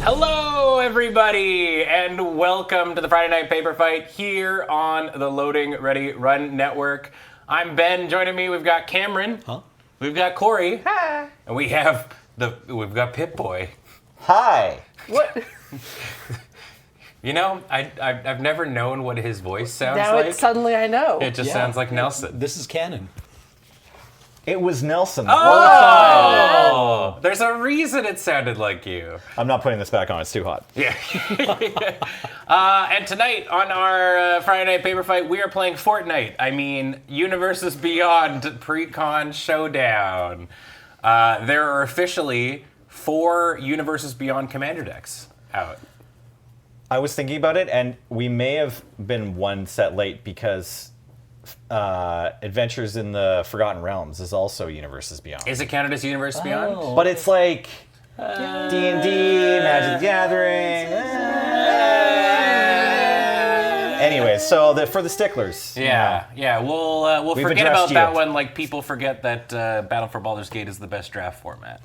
Hello, everybody, and welcome to the Friday Night Paper Fight here on the Loading Ready Run Network. I'm Ben. Joining me, we've got Cameron. We've got Corey. Hi. And we've got Pip-Boy. Hi. What? You know, I've never known what his voice sounds Now like. suddenly I know. It just sounds like Nelson. This is canon. It was Nelson. Oh! There's a reason it sounded like you. I'm not putting this back on. It's too hot. Yeah. And tonight on our Friday Night Paper Fight, we are playing Fortnite. I mean, Universes Beyond Precon Showdown. There are officially 4 Universes Beyond Commander decks out. I was thinking about it, and we may have been one set late because Adventures in the Forgotten Realms is also Universes Beyond. Is it counted as Universes Beyond? But it's like D&D, Magic the Gathering. Anyway, so for the sticklers. Yeah. We'll We've forget about addressed that you. one like people forget that Battle for Baldur's Gate is the best draft format.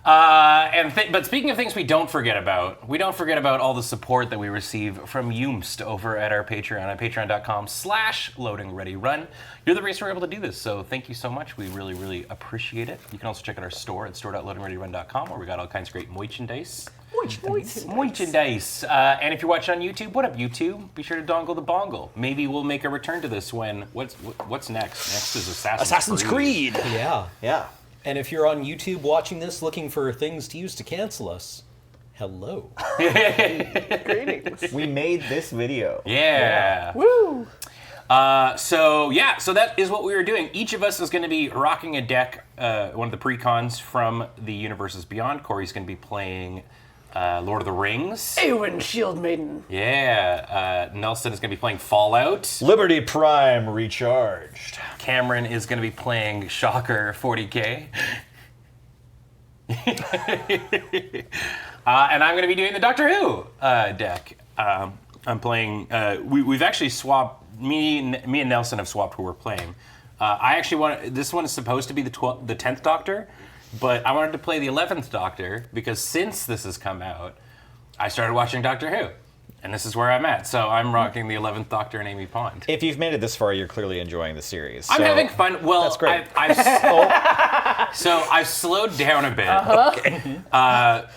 But speaking of things we don't forget about all the support that we receive from Yoomst over at our Patreon at patreon.com/loadingreadyrun. You're the reason we're able to do this, so thank you so much. We really, really appreciate it. You can also check out our store at store.loadingreadyrun.com where we got all kinds of great merchandise. Merchandise. And if you're watching on YouTube, what up, YouTube? Be sure to dongle the bongle. Maybe we'll make a return to this when what's next? Next is Assassin's Creed. Yeah. Yeah. And if you're on YouTube watching this looking for things to use to cancel us, hello. Greetings. We made this video. Yeah. Woo! So that is what we were doing. Each of us is going to be rocking a deck, one of the precons from the Universes Beyond. Corey's going to be playing Lord of the Rings. Eowyn Shield Maiden. Yeah. Nelson is going to be playing Fallout. Liberty Prime recharged. Cameron is going to be playing Shocker 40K. And I'm going to be doing the Doctor Who deck. I'm playing. We've actually swapped. Me and Nelson have swapped who we're playing. I actually want. This one is supposed to be the 10th Doctor, but I wanted to play the 11th Doctor because since this has come out, I started watching Doctor Who, and this is where I'm at. So I'm rocking the 11th Doctor and Amy Pond. If you've made it this far, you're clearly enjoying the series. I'm having fun. Well, that's great. So I've slowed down a bit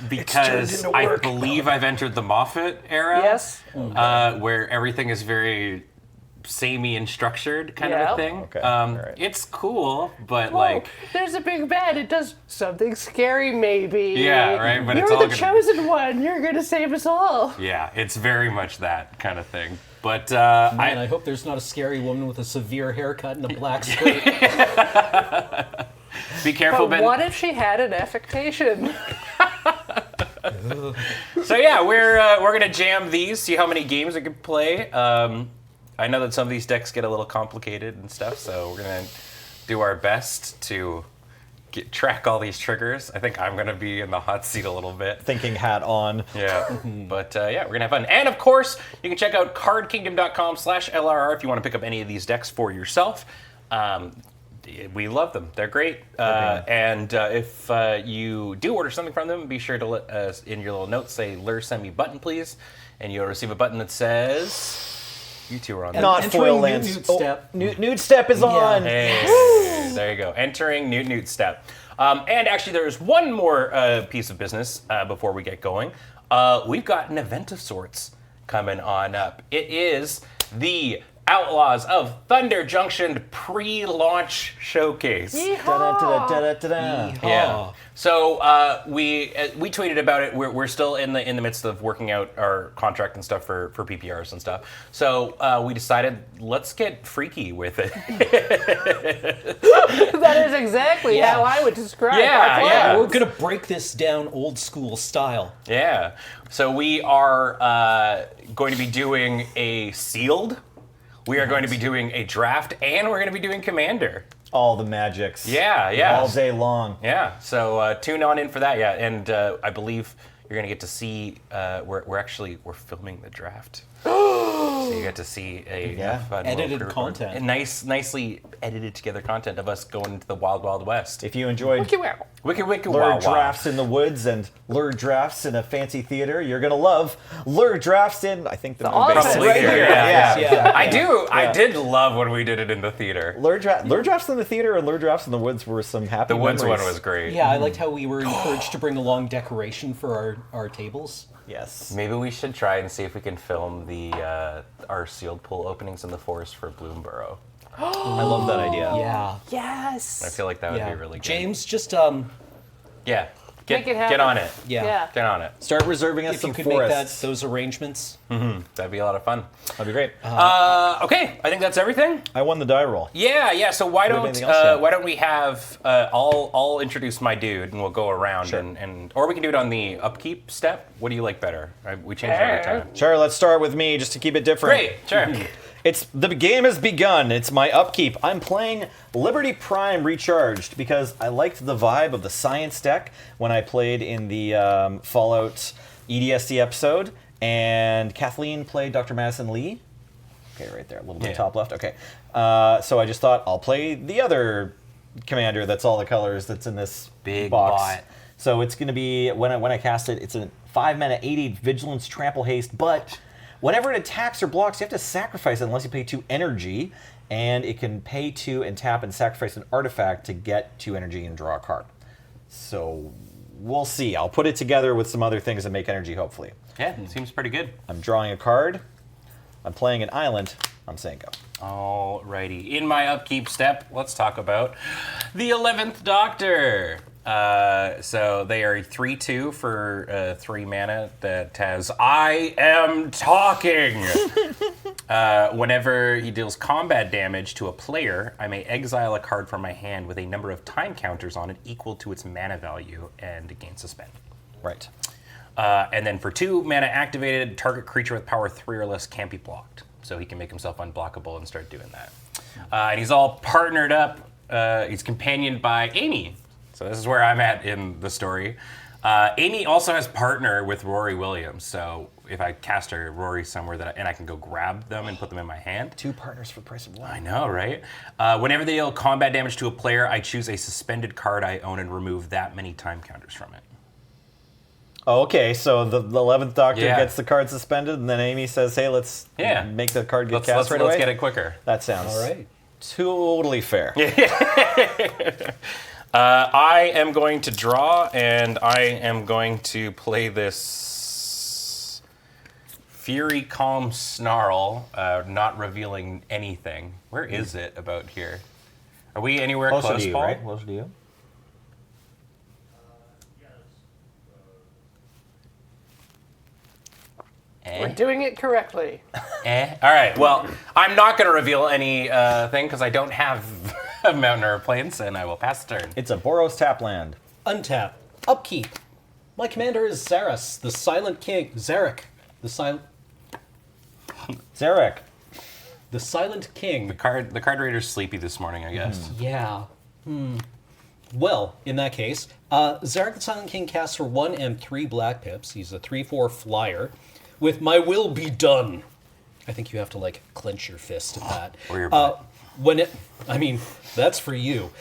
because I believe I've entered the Moffat era. Yes. Where everything is very samey and structured kind of a thing. Okay. All right. It's cool, but Whoa, like... there's a big bad. It does something scary, maybe. Yeah, right? But it's You're all the chosen one. You're going to save us all. Yeah, it's very much that kind of thing. But Man, I hope there's not a scary woman with a severe haircut and a black skirt. be careful, But Ben. what if she had an affectation? So yeah, we're gonna jam these, see how many games we can play. I know that some of these decks get a little complicated and stuff, so we're gonna do our best to track all these triggers. I think I'm gonna be in the hot seat a little bit. Thinking hat on. Yeah, but we're gonna have fun. And of course, you can check out cardkingdom.com/LRR if you want to pick up any of these decks for yourself. We love them. They're great. And if you do order something from them, be sure to let us, in your little notes, say, "Lur, send me button, please." And you'll receive a button that says... You two are on there. Not Entering foil Newt lands. Newt Step. Newt Step is on. Hey, there you go. Entering Newt Step. And actually, there is one more piece of business before we get going. We've got an event of sorts coming on up. It is the Outlaws of Thunder Junction pre-launch showcase. Da-da-da-da-da-da. Yeah. So we tweeted about it. We're still in the midst of working out our contract and stuff for PPRs and stuff. So we decided let's get freaky with it. That is exactly how I would describe our plan. Yeah. We're gonna break this down old school style. Yeah. So we are going to be doing a sealed. We are going to be doing a draft, and we're going to be doing Commander. All the magics. Yeah. All day long. Yeah. So tune on in for that. Yeah, and I believe you're going to get to see we're filming the draft. So you get to see a fun Edited little content. and nicely edited together content of us going into the wild, wild west. If you enjoyed Wicked, lure wow, wow. drafts in the woods and lure drafts in a fancy theater, you're gonna love lure drafts in, I think, the office. base Probably right here, here. yeah. I did love when we did it in the theater. Lure drafts in the theater and lure drafts in the woods were some happy The woods memories. one was great. Yeah, I liked how we were encouraged to bring along decoration for our tables. Yes. Maybe we should try and see if we can film the our sealed pool openings in the forest for Bloomborough. I love that idea. Yeah. Yes. I feel like that would Yeah. be really good. James, just Yeah. Make it Get happen. on it. yeah. Get on it. Start reserving us If some you could forests. make those arrangements. That'd be a lot of fun. That'd be great. Okay, I think that's everything. I won the die roll. Yeah. So why have don't anything else yet? why don't we have I'll introduce my dude and we'll go around Sure. and or we can do it on the upkeep step. What do you like better? We change it every time. Sure, let's start with me just to keep it different. Great. Sure. The game has begun. It's my upkeep. I'm playing Liberty Prime Recharged because I liked the vibe of the science deck when I played in the Fallout EDSD episode, and Kathleen played Dr. Madison Lee. Okay, right there, a little bit top left. Okay, so I just thought I'll play the other commander that's all the colors that's in this Big box. bot. So it's going to be when I cast it. It's a 5-mana 8/8 Vigilance Trample Haste, but whenever it attacks or blocks, you have to sacrifice it unless you pay 2 energy, and it can pay 2 and tap and sacrifice an artifact to get 2 energy and draw a card. So we'll see. I'll put it together with some other things that make energy, hopefully. Yeah, seems pretty good. I'm drawing a card. I'm playing an island. I'm saying go. Alrighty. In my upkeep step, let's talk about the 11th Doctor. So they are 3/2 for 3 mana that has I am talking. Whenever he deals combat damage to a player, I may exile a card from my hand with a number of time counters on it equal to its mana value and gain suspend. Right. And then for 2 mana activated, target creature with power 3 or less can't be blocked. So he can make himself unblockable and start doing that. And he's all partnered up. He's companioned by Amy. So this is where I'm at in the story. Amy also has partner with Rory Williams. So if I cast her Rory somewhere and I can go grab them and put them in my hand. 2 partners for the price of 1. I know, right? Whenever they deal combat damage to a player, I choose a suspended card I own and remove that many time counters from it. Oh, okay, so the 11th Doctor Yeah. gets the card suspended, and then Amy says, hey, let's make the card get cast right away. Let's get it quicker. That sounds All right. totally fair. I am going to draw, and I am going to play this Fury Calm Snarl, not revealing anything. Where is it about here? Are we anywhere Closer close, to you, Paul? right? Closer to you. We're doing it correctly. All right. Well, I'm not going to reveal any thing because I don't have a mountain or a plains, and I will pass the turn. It's a Boros Tapland. Untap. Upkeep. My commander is Zaras, the Silent King. Zarek, the Silent Zarek. King. The card reader's sleepy this morning, I guess. Yeah. Well, in that case, Zarek the Silent King casts for 1 and 3 black pips. He's a 3/4 flyer with My Will Be Done. I think you have to, like, clench your fist at that. Or your butt. That's for you.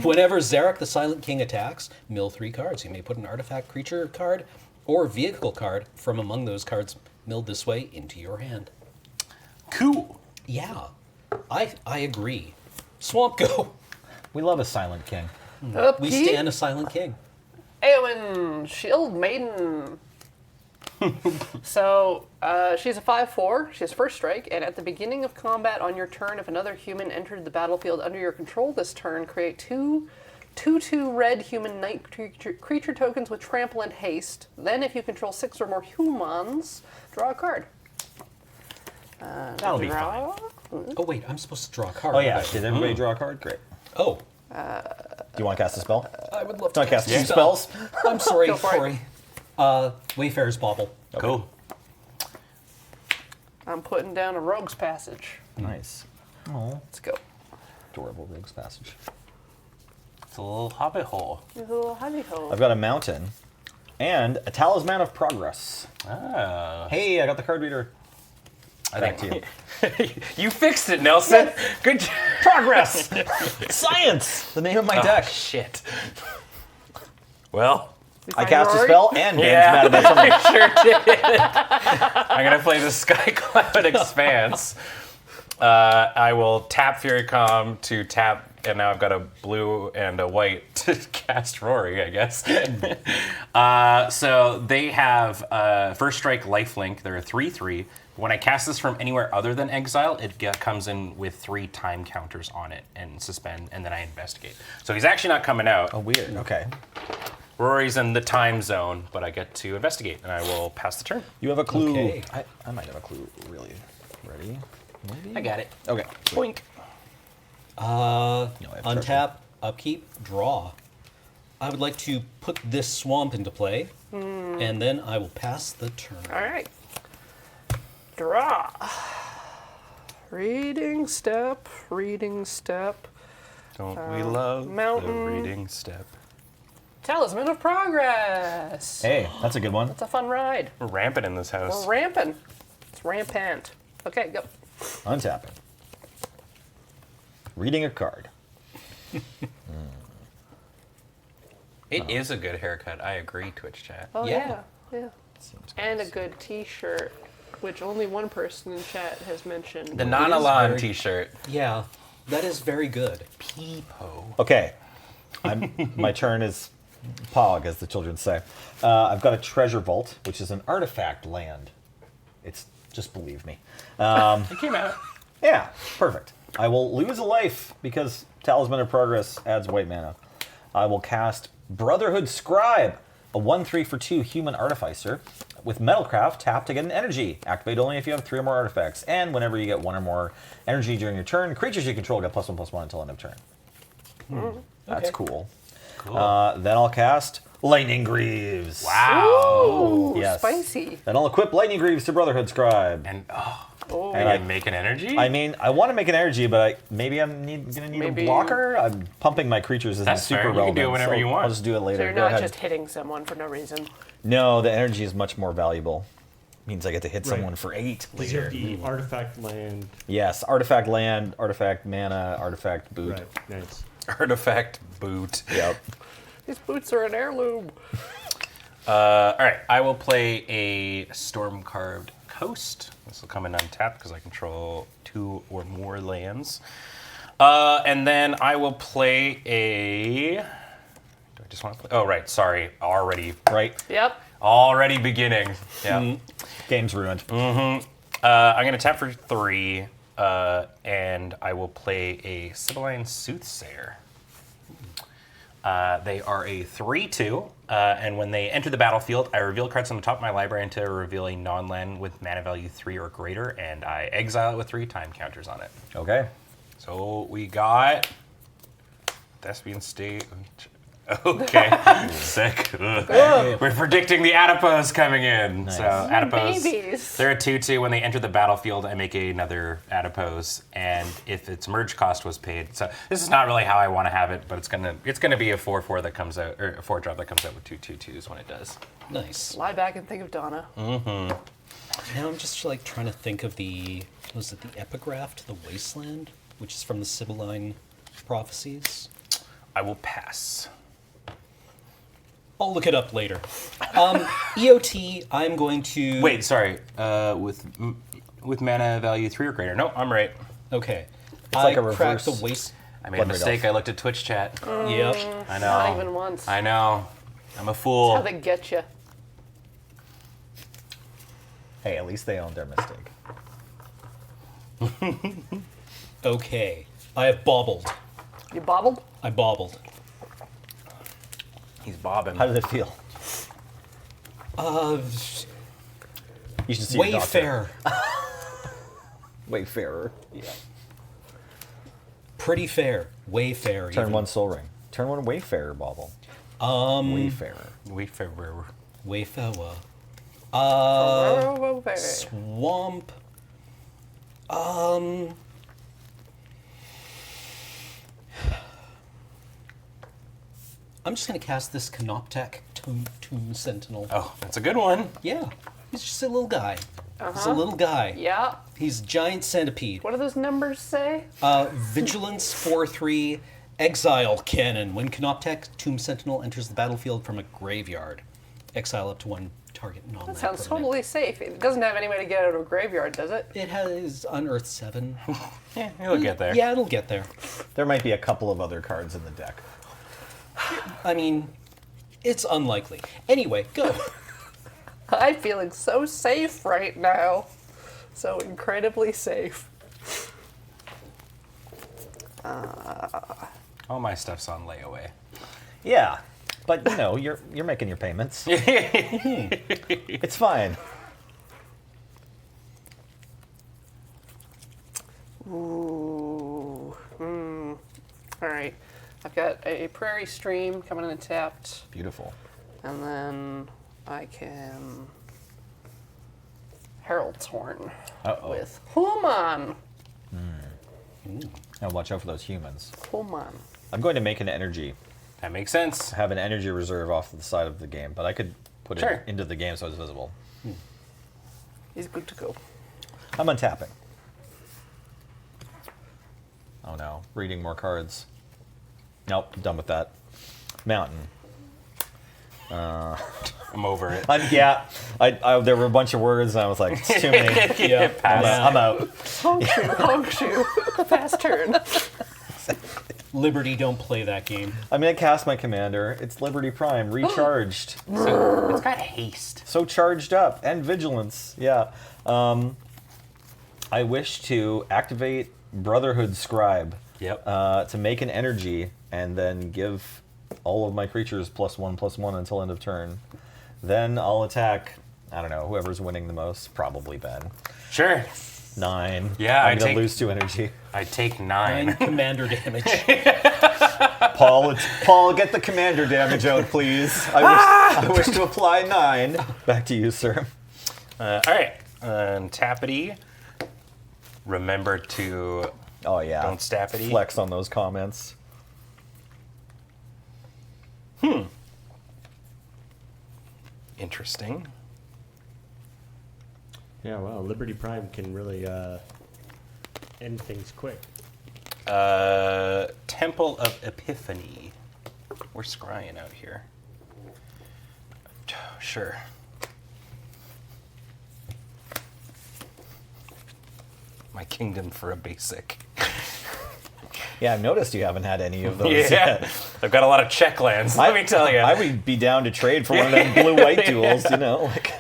Whenever Zarek the Silent King attacks, mill 3 cards. You may put an artifact creature card or vehicle card from among those cards milled this way into your hand. Cool. Yeah, I agree. Swamp Go. We love a Silent King. Upkeep. We stand a Silent King. Eowyn, Shield Maiden. So, she's a 5/4. She has first strike, and at the beginning of combat on your turn, if another human entered the battlefield under your control this turn, create 2/2 red human knight creature tokens with trample and haste. Then, if you control 6 or more humans, draw a card. That'll be fine. Oh wait, I'm supposed to draw a card. Oh, yeah. aren't I? Did everybody draw a card? Great. Oh, Do you want to cast a spell? I would love Do to you want to cast 2 a spells? I'm sorry, Go for it. Corey. Wayfarer's Bauble. Cool. I'm putting down a Rogue's Passage. Nice. Let's go. Adorable Rogue's Passage. It's a little hobbit hole. There's a little hobby hole. I've got a mountain and a Talisman of Progress. Ah. Hey, I got the card reader. Back to you. You fixed it, Nelson. Good job. Progress! Science! The name of my deck. Shit. Well, I cast a spell and gained mad about something. I sure did. I'm gonna play the Sky Cloud Expanse. I will tap Fury Calm to tap, and now I've got a blue and a white to cast Rory, I guess. So they have First Strike Lifelink. They're a 3/3. When I cast this from anywhere other than exile, it comes in with 3 time counters on it and suspend, and then I investigate. So he's actually not coming out. Oh, weird. Okay. Rory's in the time zone, but I get to investigate, and I will pass the turn. You have a clue. Okay. I might have a clue. Really. Ready? Maybe? I got it. Okay. Boink. No, I have Untap, upkeep, draw. I would like to put this swamp into play, and then I will pass the turn. All right. Draw. Reading step, reading step. Don't we love mountain. the reading step? Talisman of Progress. Hey, that's a good one. It's a fun ride. We're rampant in this house. We're ramping. It's rampant. Okay, go. Untapping. Reading a card. It is a good haircut. I agree, Twitch chat. Oh Yeah. yeah. Seems And a good T-shirt, which only one person in chat has mentioned. The non-Alan very- t-shirt. Yeah, that is very good. Peepo. Okay. My turn is Pog, as the children say. I've got a treasure vault, which is an artifact land. It's just believe me. It came out. Yeah, perfect. I will lose a life because Talisman of Progress adds white mana. I will cast Brotherhood Scribe, a 1/3 for 2 human artificer. With Metalcraft, tap to get an energy. Activate only if you have 3 or more artifacts. And whenever you get 1 or more energy during your turn, creatures you control get +1/+1 until end of turn. That's Okay. cool. Cool. Then I'll cast Lightning Greaves. Wow. Ooh, Yes. spicy. Then I'll equip Lightning Greaves to Brotherhood Scribe. And Oh, And I make an energy? I mean, I want to make an energy, but maybe I'm gonna need Maybe- a blocker. I'm pumping my creatures isn't That's super fair. You can relevant. do it whenever so you want. I'll just do it so later. you're Go not ahead. just hitting someone for no reason. No, the energy is much more valuable. Means I get to hit Right. someone for 8 Because you later. have the artifact land. Yes, artifact land, artifact mana, artifact boot. Right, nice. Artifact boot. Yep. These boots are an heirloom. All right, I will play a Storm-Carved Coast. This will come in untapped because I control 2 or more lands. And then I will play a... Do I just want to play? Oh, right, sorry. Right. Yep. Already beginning. Yeah. Game's ruined. I'm going to tap for 3, and I will play a Sibylline Soothsayer. They are a 3/2, and when they enter the battlefield, I reveal cards on the top of my library until I reveal a non-land with mana value 3 or greater, and I exile it with 3 time counters on it. Okay. So we got Thespian State. Okay, sick. Ugh. We're predicting the adipose coming in. So adipose, Babies. they're a 2/2. When they enter the battlefield, I make another adipose, and if its merge cost was paid, so this is not really how I want to have it, but it's gonna be a 4/4 that comes out, or a 4-drop that comes out with 2 2/2s when it does. Nice. Lie back and think of Donna. Now I'm just like trying to think of the epigraph to the Wasteland, which is from the Sibylline Prophecies. I will pass. I'll look it up later. EOT, I'm going to... Wait, sorry. With mana value 3 or greater. No, I'm right. Okay. It's like a cracked the reverse- waste... I made a Blood Red mistake. I looked at Twitch chat. Yep. I know. Not even once. I know. I'm a How fool. they get you. Hey, at least they owned their mistake. Okay. I have bobbled. You bobbled? I bobbled. He's bobbing. How did it feel? You should see your doctor. Wayfair. Wayfarer. Yeah. Pretty fair. Wayfair. Turn even. 1 Soul Ring. Turn 1 Wayfarer bauble. Wayfarer. Wait for Wayfarer. Oh, very. Swamp. I'm just gonna cast this Canoptek Tomb Sentinel. Oh, that's a good one. Yeah, he's just a little guy. He's a little guy. Yeah. He's a giant centipede. What do those numbers say? Vigilance 4/3, Exile Cannon. When Canoptech Tomb Sentinel enters the battlefield from a graveyard, exile up to one target non-land That sounds permanent. totally safe. It doesn't have any way to get out of a graveyard, does it? It has Unearthed 7. Yeah, you'll get there. Yeah, it'll get there. There might be a couple of other cards in the deck. I mean, it's unlikely. Anyway, go. I'm feeling so safe right now. So incredibly safe. All my stuff's on layaway. Yeah, but you know, you're making your payments. It's fine. Ooh. All right. I've got a Prairie Stream coming in tapped, Beautiful. and then I can Herald's Horn Uh-oh. with Human. Now watch out for those humans. Human. I'm going to make an energy. That makes sense. Have an energy reserve off to the side of the game, but I could put Sure. it into the game so it's visible. He's good to go. I'm untapping. Oh no, reading more cards. Nope, done with that. Mountain. I'm over it. There were a bunch of words, and I was like, it's too many. Yeah, I'm out. Honkshoe. Fast turn. Liberty don't play that game. I'm gonna cast my commander. It's Liberty Prime, recharged. So, it's got haste. So charged up, and vigilance. Yeah. I wish to activate Brotherhood Scribe. Yep. To make an energy, and then give all of my creatures +1/+1 until end of turn. Then I'll attack, I don't know, whoever's winning the most, probably Ben. Sure. 9. Yeah, I'm gonna lose 2 energy. I take 9 9. commander damage. Paul, get the commander damage out, please. I wish to apply 9. Back to you, sir. All right. Tappity. Remember to Oh yeah. don't stappity. Flex on those comments. Interesting. Yeah, well, Liberty Prime can really end things quick. Temple of Epiphany. We're scrying out here. Sure. My kingdom for a basic. Yeah, I've noticed you haven't had any of those Yeah, yet. I've got a lot of check lands. Let me tell you. I would be down to trade for one of them blue-white duels, you know? Like,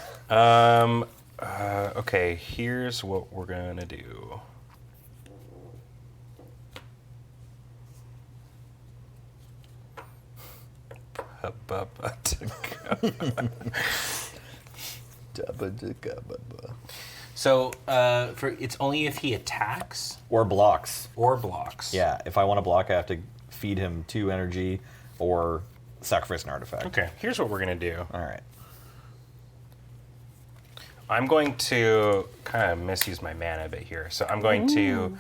Okay, here's what we're gonna do. So, it's only if he attacks or blocks. or blocks. Yeah, if I want to block, I have to feed him 2 energy or sacrifice an artifact. Okay, here's what we're gonna do. All right. I'm going to kind of misuse my mana a bit here. So I'm going to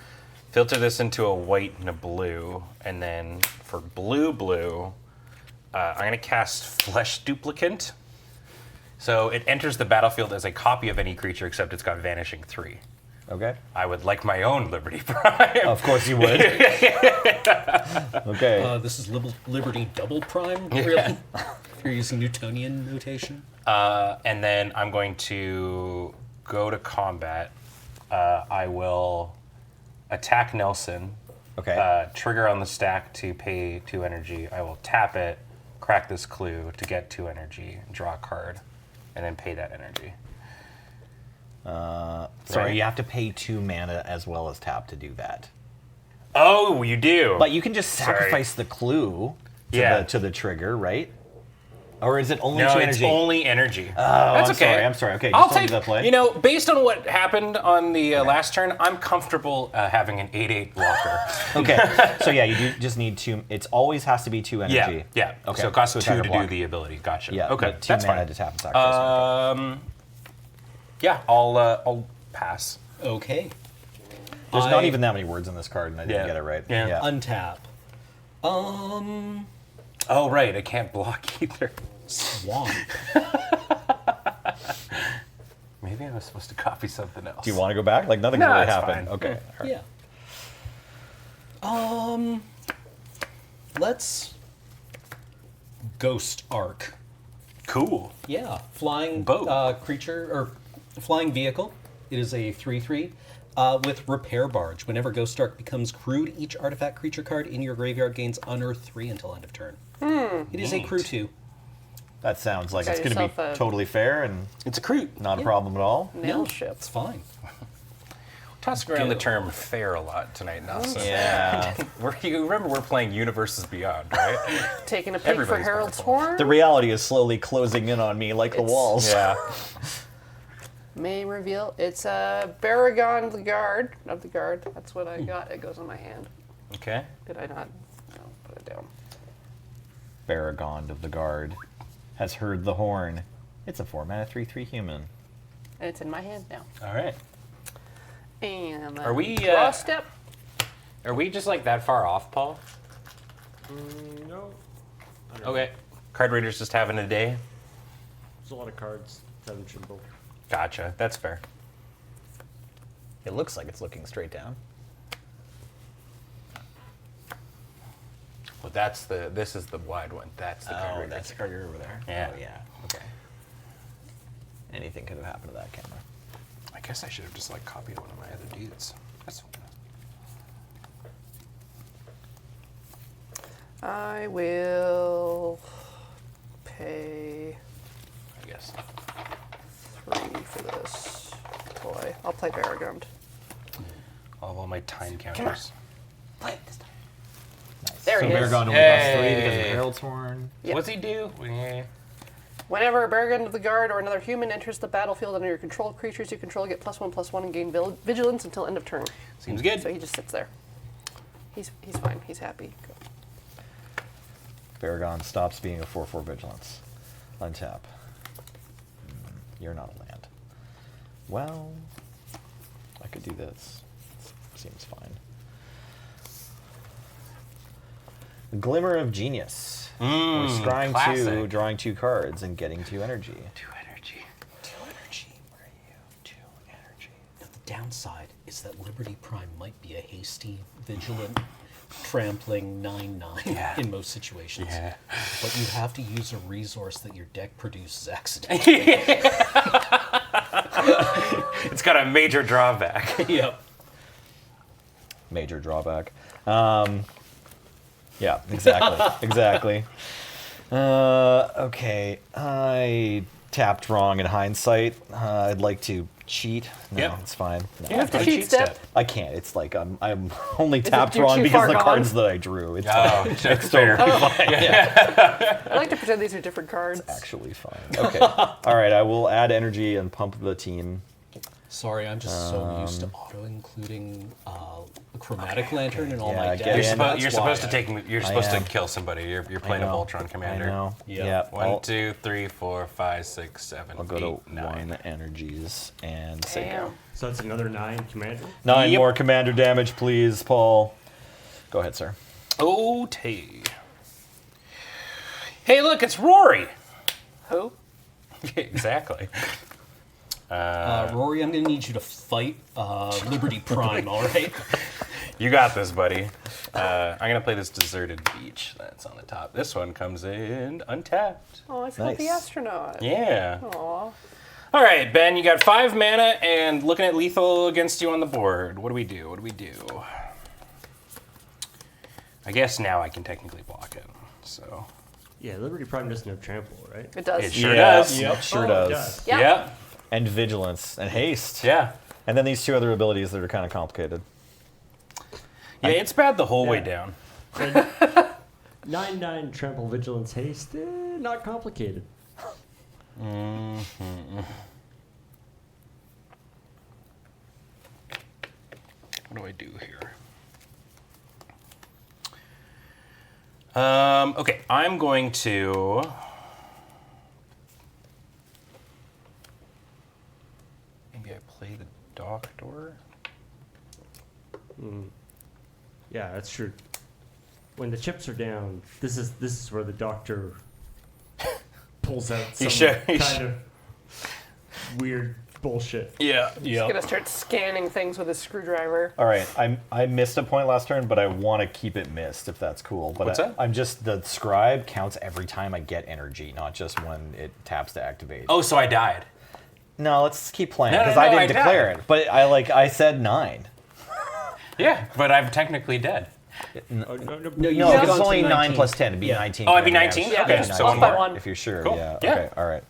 filter this into a white and a blue. And then for blue, I'm going to cast Flesh Duplicant. So it enters the battlefield as a copy of any creature, except it's got Vanishing 3. Okay. I would like my own Liberty Prime. Of course you would. Okay. This is Liberty Double Prime, really? If you're using Newtonian notation. And then I'm going to go to combat. I will attack Nelson. Okay. Trigger on the stack to pay 2 energy. I will tap it, crack this clue to get 2 energy, draw a card, and then pay that energy. Sorry, right. you have to pay 2 mana as well as tap to do that. Oh, you do. But you can just Sorry. sacrifice the clue to, Yeah. to the trigger, right? Or is it only no, 2 it's energy? only energy. Oh, That's I'm okay. I'm sorry. Okay, I'll just don't take do that play. You know, based on what happened on the last turn, I'm comfortable having an 8/8 blocker. Okay, so yeah, you do just need 2. It always has to be 2 energy. Yeah. Okay. So it costs 2 attack or to do block. the ability. Gotcha. Yeah. Okay. but 2 That's mana fine. to tap and sacrifice. Yeah. I'll pass. Okay. There's not even that many words in this card, and I didn't Yeah. get it right. Yeah. Untap. Oh right, I can't block either. Swamp. Maybe maybe I was supposed to copy something else. Do you want to go back? Like nothing's No, really it's happened. fine. Okay. all right. Yeah. Let's Ghost Arc. Cool. Yeah, flying Boat. creature or flying vehicle. It is a 3/3 with Repair Barge. Whenever Ghost Arc becomes crewed, each artifact creature card in your graveyard gains Unearth 3 until end of turn. It is a crew 2. That sounds like Got it's going to yourself be a- totally fair and It's a crew. not a problem at all. Nail ship. It's fine. Tossing around the Go. term fair a lot tonight, Nelson. Yeah. You remember we're playing Universes Beyond, right? Taking a peek for Everybody's Harold's wonderful. Horn. The reality is slowly closing in on me like the It's- walls. Yeah. May reveal it's a Baragon of the Guard. That's what I got. It goes on my hand. Okay. Did I not? No, put it down. Baragon of the Guard has heard the horn. It's a 4-mana 3/3 human. And it's in my hand now. All right. And Are we, draw step? Are we just like that far off, Paul? No. Okay. Card readers just having a day. There's a lot of cards. 7 symbol. Gotcha. That's fair. It looks like it's looking straight down. Well, this is the wide one. That's the card reader. that's the card over there. Yeah. Oh, yeah. Okay. Anything could have happened to that camera. I guess I should have just like copied one of my other dudes. That's I will pay I guess. 3 for this. Boy, I'll play Baragon. All my time counters. Play it this time. Nice. There so he is. Baragon only costs 3 Hey. because of Herald's Horn. Yeah. What's he do? Yeah. Whenever a Baragon of the Guard or another human enters the battlefield under your control, creatures you control get +1/+1 and gain vigilance until end of turn. Seems good. So he just sits there. He's fine. He's happy. Baragon stops being a 4/4 vigilance. Untap. You're not a land. Well, I could do this. Seems fine. Glimmer of Genius. We're scrying 2, classic. drawing 2 cards, and getting 2 energy. 2 energy. 2 energy. Where are you? 2 energy. Now, the downside is that Liberty Prime might be a hasty, vigilant, trampling 9/9 Yeah. in most situations. Yeah. But you have to use a resource that your deck produces accidentally. It's got a major drawback. Yep. Major drawback. Yeah, exactly. Exactly. Okay, I tapped wrong in hindsight. I'd like to cheat. No, Yep. it's fine. No, You have to Cheat cheat step. step. I can't. It's like I'm only tapped you're wrong too because far of the gone? cards that I drew. It's, Oh, it's that's totally fair. fine. I like to pretend these are different cards. Actually fine. Okay. All right, I will add energy and pump the team. Sorry, I'm just so used to auto-including a chromatic lantern in all Yeah, my get decks. in. That's You're why supposed to I- take. You're supposed to am. kill somebody. You're playing a I know. Voltron commander. I know. Yeah. Yeah. 1, 2, 3, 4, 5, 6, 7, I'll go 8, to 9. 1 energies and say go. Damn. So that's another 9 commander. 9 Yep. more commander damage, please, Paul. Go ahead, sir. Okay. Hey, look, it's Rory. Who? Exactly. Rory, I'm going to need you to fight Liberty Prime, all right? You got this, buddy. I'm gonna play this Deserted Beach. That's on the top. This one comes in untapped. Oh, it's got the Nice. astronaut. Yeah. Aw. All right, Ben. You got 5 mana and looking at lethal against you on the board. What do we do? What do we do? I guess now I can technically block it. So Yeah, Liberty Prime doesn't have trample, right? It does. it sure Yeah, does. It sure Oh, does. it does. Yeah. Yep. And vigilance and haste. Yeah. And then these 2 other abilities that are kind of complicated. Yeah. It's bad the whole way Yeah. down. 9/9 trample vigilance haste. Not complicated. What do I do here? Okay, I'm going to. Maybe I play the Doctor. Yeah, that's true. When the chips are down, this is where the doctor pulls out some should- kind of weird bullshit. Yeah. He's gonna start scanning things with his screwdriver. All right, I missed a point last turn, but I want to keep it missed if that's cool. But What's that? I'm just the scribe counts every time I get energy, not just when it taps to activate. Oh, so I died. No, let's keep playing No, no, because no, I I didn't declare died. it. But I said 9. Yeah, but I'm technically dead. No, you No, get because it's on to only 9 19. plus 10. It'd be Yeah. 19. Oh, I'd be kinetic 19? damage. Yeah, Okay, Yeah, so off one by more. one. if you're sure. Cool. Yeah. Yeah. Okay. All right.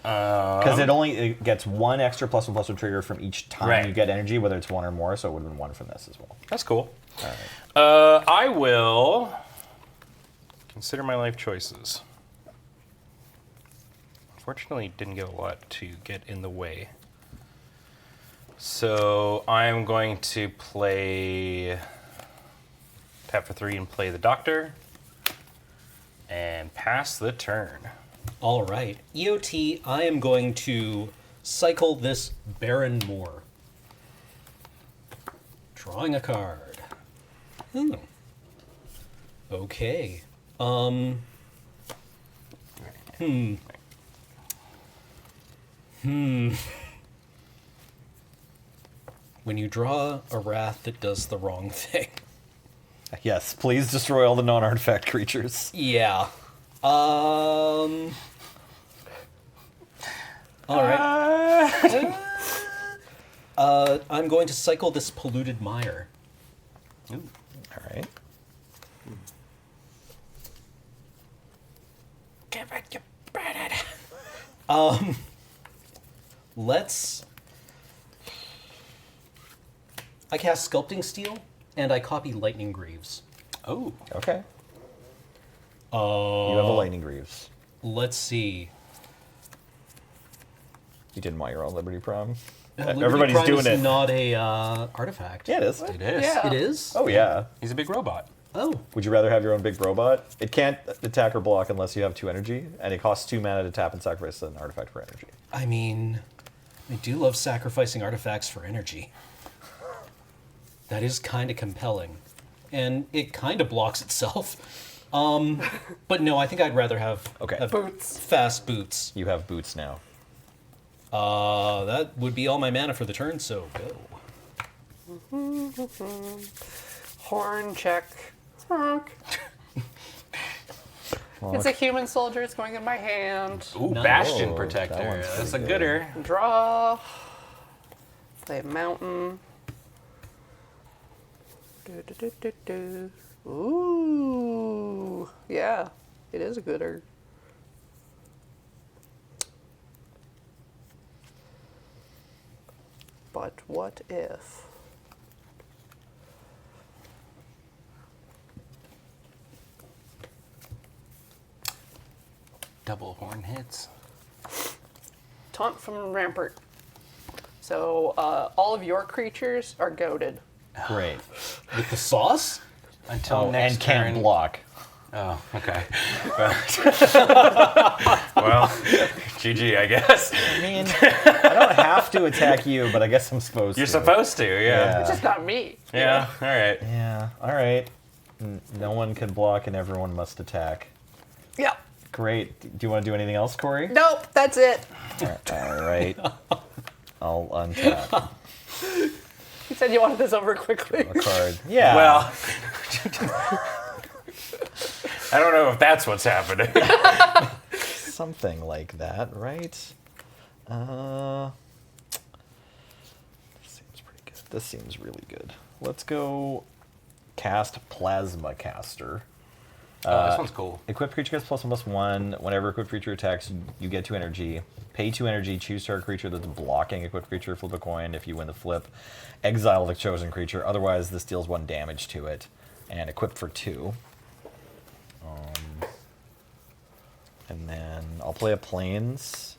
Because it gets 1 extra +1/+1 trigger from each time Right. you get energy, whether it's 1 or more. So it would have been 1 from this as well. That's cool. All right. I will consider my life choices. Unfortunately, didn't get a lot to get in the way. So I'm going to play tap for 3 and play the doctor and pass the turn. All right. EOT, I am going to cycle this Baron Moore. Drawing a card. Okay. When you draw a wrath that does the wrong thing. Yes, please destroy all the non-artifact creatures. Yeah. All right. I'm going to cycle this polluted mire. All right. Let's. I cast Sculpting Steel, and I copy Lightning Greaves. Oh, Okay. You have a Lightning Greaves. Let's see. You didn't want your own Liberty Prime. Liberty Everybody's Prime doing is it. not a artifact. Yeah, it is. it is. Yeah. It is? Oh yeah. He's a big robot. Oh. Would you rather have your own big robot? It can't attack or block unless you have 2 energy, and it costs 2 mana to tap and sacrifice an artifact for energy. I mean, I do love sacrificing artifacts for energy. That is kind of compelling. And it kind of blocks itself. But no, I think I'd rather have, Okay. have Boots. fast boots. You have boots now. That would be all my mana for the turn, so go. Horn check. Honk. It's a human soldier. It's going in my hand. Ooh, Nice. Bastion Oh, that Protector. one's That's a pretty gooder. Draw. Play a mountain. Do. Ooh. Yeah, it is a gooder. But what if? Double horn hits. Taunt from Rampart. So all of your creatures are goaded. Great. With the sauce? Until next And can't turn. block. Oh, okay. Well, GG, I guess. I mean, I don't have to attack you, but I guess I'm supposed You're to. supposed to, yeah. It's just not me. Yeah, all right. Yeah, alright. No one can block and everyone must attack. Yep. Great. Do you want to do anything else, Corey? Nope, that's it. Alright. I'll untap You said you wanted this over quickly. a card. Yeah. Well, I don't know if that's what's happening. something like that, right? This seems pretty good. This seems really good. Let's go cast Plasma Caster. This one's cool. Equipped creature gets +1/+1. Whenever equipped creature attacks, you get 2 energy. Pay 2 energy, choose target creature that's blocking equipped creature, flip a coin. If you win the flip, exile the chosen creature. Otherwise, this deals 1 damage to it. And equipped for 2. And then I'll play a Plains.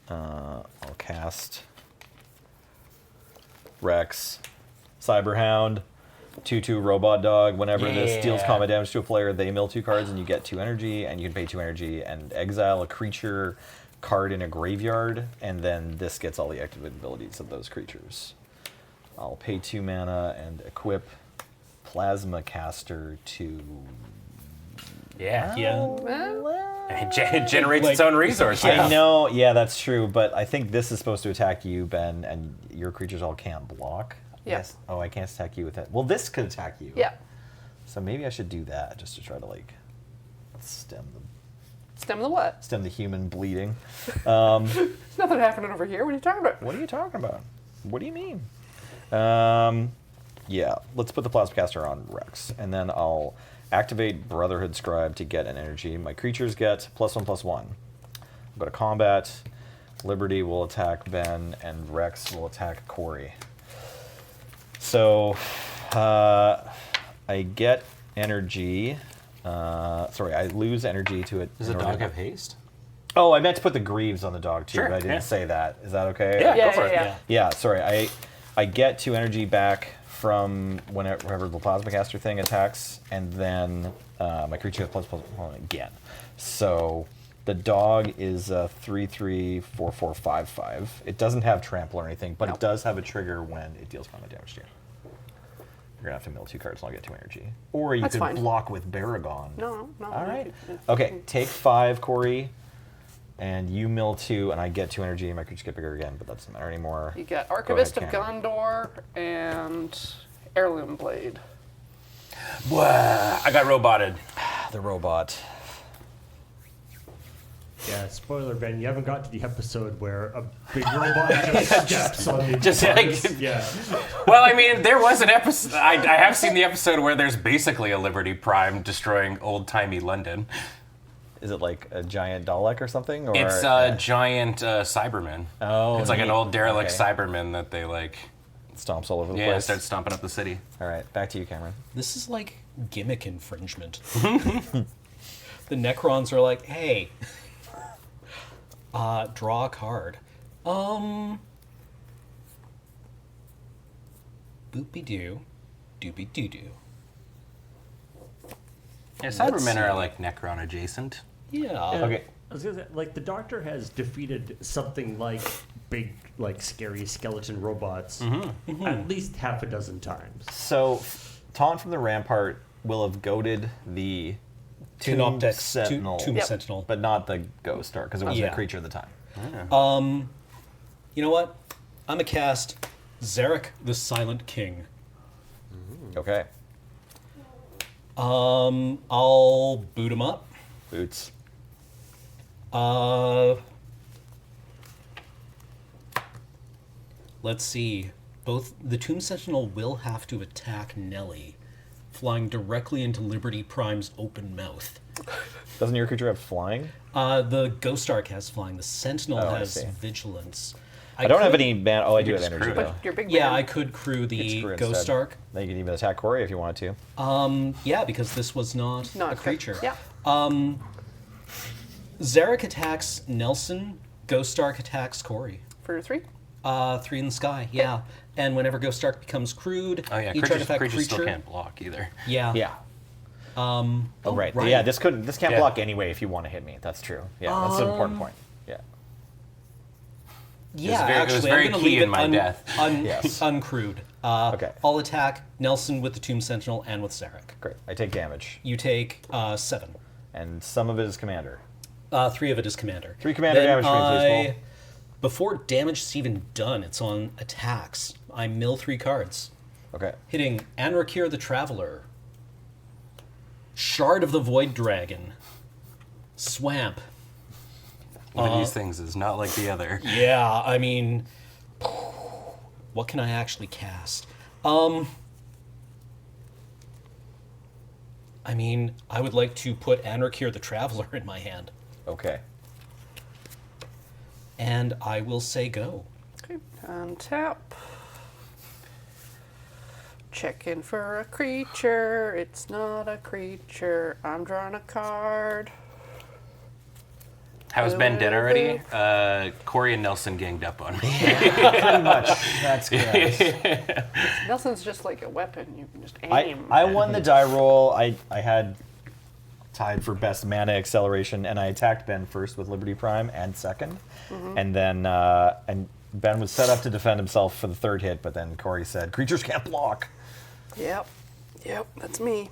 I'll cast Rex, Cyberhound, 2/2 Robot Dog. Whenever this deals Yeah. combat damage to a player, they mill 2 cards and you get 2 energy, and you can pay 2 energy and exile a creature card in a graveyard, and then this gets all the activated abilities of those creatures. I'll pay 2 mana and equip Plasma Caster to... Yeah. Yeah. Well, It generates its own resources. I know, yeah, that's true, but I think this is supposed to attack you, Ben, and your creatures all can't block. Yes. Oh, I can't attack you with that. Well, this could attack you. Yeah. So maybe I should do that just to try to like stem Stem the what? the human bleeding. There's nothing happening over here. What are you talking about? What are you talking about? What do you mean? Yeah, let's put the Plasmacaster on Rex, and then I'll activate Brotherhood Scribe to get an energy. My creatures get +1/+1. I'll go to combat. Liberty will attack Ben, and Rex will attack Corey. So, I get energy. Sorry, I lose energy to it. Does the dog have haste? Oh, I meant to put the greaves on the dog too, Sure, but I didn't yeah. say that. Is that okay? Yeah, Yeah, go for yeah, it. yeah. Yeah, sorry. I get 2 energy back from whenever the Plasmacaster thing attacks, and then my creature has +1 again. So the dog is 3/3/4/4/5/5. It doesn't have trample or anything, but No. it does have a trigger when it deals combat damage to you. You're gonna have to mill 2 cards and I'll get 2 energy. Or you That's could fine. block with Baragon. No. All right. Okay, take 5, Corey, and you mill 2, and I get 2 energy, and my creatures get bigger again, but that doesn't matter anymore. You got Go Archivist ahead, of Cameron. Gondor and Heirloom Blade. I got roboted. The robot. Yeah, spoiler, Ben. You haven't got to the episode where a big robot just steps on the Just like- opponents. Yeah. Well, I mean, there was an episode. I have seen the episode where there's basically a Liberty Prime destroying old-timey London. Is it like a giant Dalek or something? Or It's a giant Cyberman. Oh, It's like an neat. old derelict Okay. Cyberman that they like. Stomps all over the Yeah, place. start stomping up the city. All right, back to you, Cameron. This is like gimmick infringement. The Necrons are like, hey, draw a card. Boopy-doo, doopy-doo-doo. Yeah, Cybermen see. are like Necron adjacent. Yeah. Okay. I was gonna say, like, the Doctor has defeated something like big, like, scary skeleton robots at least half a dozen times. So, Taunt from the Rampart will have goaded the Tomb Canoptex, Sentinel, Tomb Yep. Sentinel. but not the Ghost Star, because it wasn't Yeah. a creature at the time. You know what? I'm a cast Zarek the Silent King. Okay. I'll boot him up. Boots. Let's see. Both the Tomb Sentinel will have to attack Nelly, flying directly into Liberty Prime's open mouth. Doesn't your creature have flying? The Ghost Ark has flying. The Sentinel Oh, I has see. vigilance. I don't have could- any man. Oh, I do have just energy screw it. though. But your big Yeah, man. I could crew You the could screw Ghost instead. Ark. Then you can even attack Corey if you wanted to. Yeah, because this was not Not a creature. Yeah. Zarek attacks Nelson. Ghost Ark attacks Corey. For 3. 3 in the sky. Yeah. And whenever Ghost Ark becomes crewed, Oh yeah, each creatures artifact still creature. can't block either. Yeah. Yeah. Oh, right. right. Yeah, this can't Yeah. block anyway if you want to hit me. That's true. Yeah, that's an important point. Yeah. Yeah, very- it was actually, very I'm going to key leave in it my death. Yes. uncrewed. Okay. I'll attack Nelson with the Tomb Sentinel and with Zarek. Great. I take damage, You take 7. and some of it is commander. 3 of it is commander. 3 commander Then damage for me, please, Paul. Before damage is even done, it's on attacks. I mill 3 cards. Okay. Hitting Anrakir the Traveler, Shard of the Void Dragon, Swamp. One of these things is not like the other. Yeah, I mean, what can I actually cast? I mean, I would like to put Anrakir the Traveler in my hand, Okay. and I will say go. Okay. Untap. Checking for a creature. It's not a creature. I'm drawing a card. How's Ben dead already? Corey and Nelson ganged up on me. Pretty much. That's correct. Nelson's just like a weapon. You can just I aim. won the die roll. I had tied for best mana acceleration, and I attacked Ben first with Liberty Prime and second, and then and Ben was set up to defend himself for the third hit, but then Corey said, "Creatures can't block." Yep. Yep, that's me.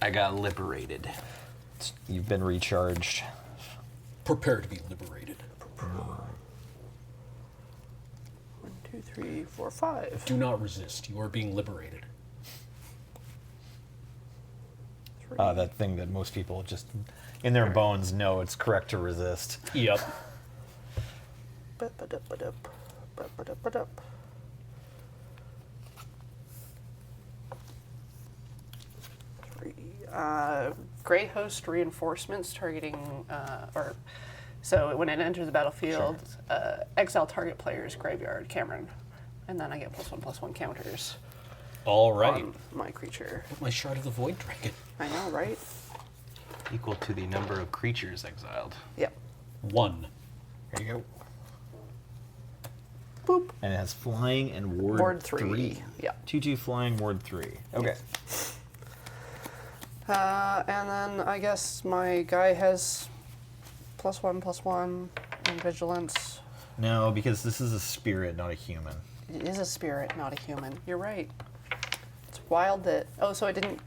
I got liberated. You've been recharged. Prepare to be liberated. 1, 2, 3, 4, 5. Do not resist. You are being liberated. That thing that most people just in their bones know it's correct to resist. Yep. Ba-ba-dup-ba-dup. Ba-ba-dup-ba-dup. Grey Host reinforcements targeting, so when it enters the battlefield, exile target player's graveyard, Cameron, and then I get +1/+1 counters All right. on my creature. My Shard of the Void Dragon. I know, right? Equal to the number of creatures exiled. Yep. 1. There you go. Boop. And it has flying and ward, Ward 3. Yeah. 2/2 flying, ward 3. Okay. And then I guess my guy has +1/+1 and vigilance. No, because this is a spirit, not a human. It is a spirit, not a human. You're right. It's wild that. Oh, so I didn't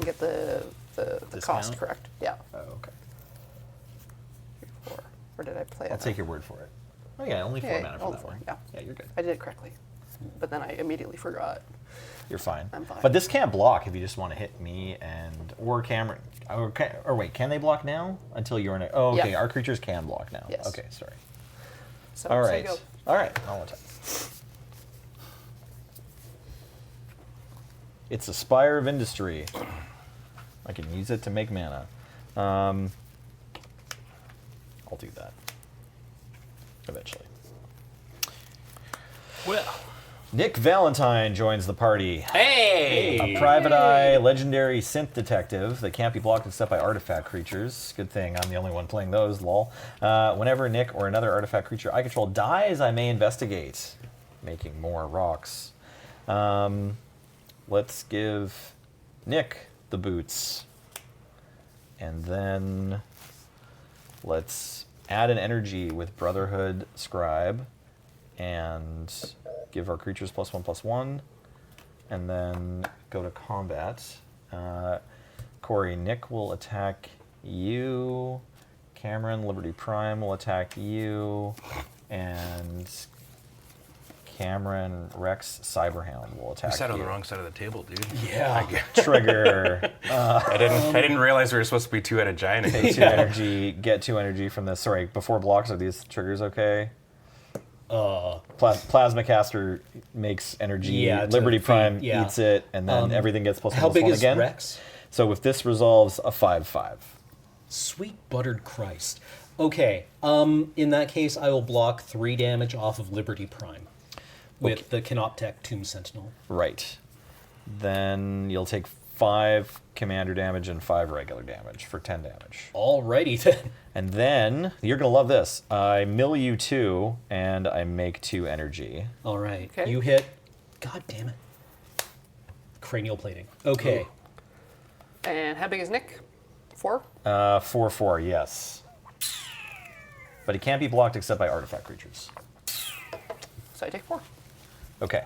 get the cost Discount? correct. Yeah. Oh, okay. 3, 4. Or did I play it? I'll take your word for it. Oh yeah, only 4 Yeah, mana for only that 4, one. yeah. Yeah, you're good. I did it correctly, but then I immediately forgot. You're fine. I'm fine. But this can't block if you just want to hit me or Cameron. Or wait, can they block now? Until you're in a... Oh, okay. Yeah. Our creatures can block now. Yes. Okay, sorry. So, All so right. go. All right. I'll attack. It's a Spire of Industry. I can use it to make mana. I'll do that. Eventually. Well, Nick Valentine joins the party. hey! A private eye legendary synth detective that can't be blocked except by artifact creatures. Good thing I'm the only one playing those, lol. Whenever Nick or another artifact creature I control dies, I may investigate, making more rocks. Let's give Nick the boots. And then let's add an energy with Brotherhood Scribe and give our creatures +1/+1, and then go to combat. Corey, Nick will attack you. Cameron, Liberty Prime will attack you, and Cameron, Rex, Cyberhound will attack You sat on you. the wrong side of the table, dude. Yeah. Trigger. I didn't realize we were supposed to be two-headed giant. Take 2 energy. Get 2 energy from this. Sorry, before blocks, are these triggers okay? Plasma Caster makes energy. Yeah, to Liberty feed- Prime yeah. eats it, and then everything gets +1/+1 How big is again. Rex? So if this resolves, a 5/5. Sweet buttered Christ. Okay. In that case, I will block 3 damage off of Liberty Prime with the Canoptech Tomb Sentinel. Right. Then you'll take 5 commander damage and 5 regular damage for 10 damage. Alrighty then. And then you're gonna love this. I mill you 2, and I make 2 energy. All right. Okay. You hit. God damn it. Cranial plating. Okay. And how big is Nick? 4? 4/4, yes. But he can't be blocked except by artifact creatures. So I take 4. Okay.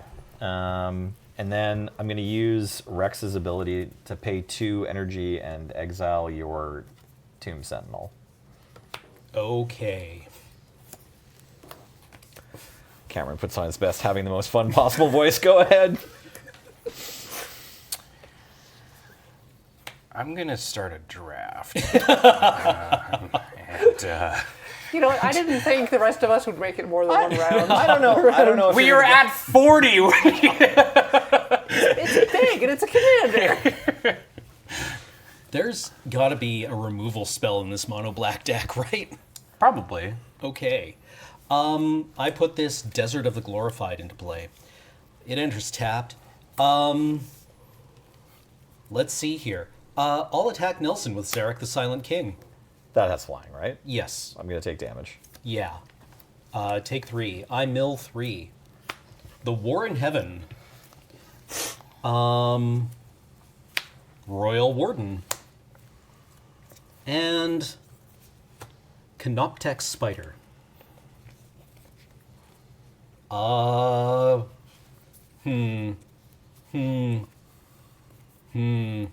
And then I'm going to use Rex's ability to pay 2 energy and exile your Tomb Sentinel. Okay. Cameron puts on his best, having the most fun possible voice. Go ahead. I'm gonna start a draft. You know what? I didn't think the rest of us would make it more than one round. I don't know. If We you're were gonna at 40. It's big and it's a commander. There's got to be a removal spell in this mono black deck, right? Probably. Okay. I put this Desert of the Glorified into play. It enters tapped. Let's see here. I'll attack Nelson with Zarek the Silent King. That has flying, right? Yes. I'm going to take damage. Yeah. Take 3. I mill 3. The War in Heaven. Royal Warden. And Canoptech Spider. Man,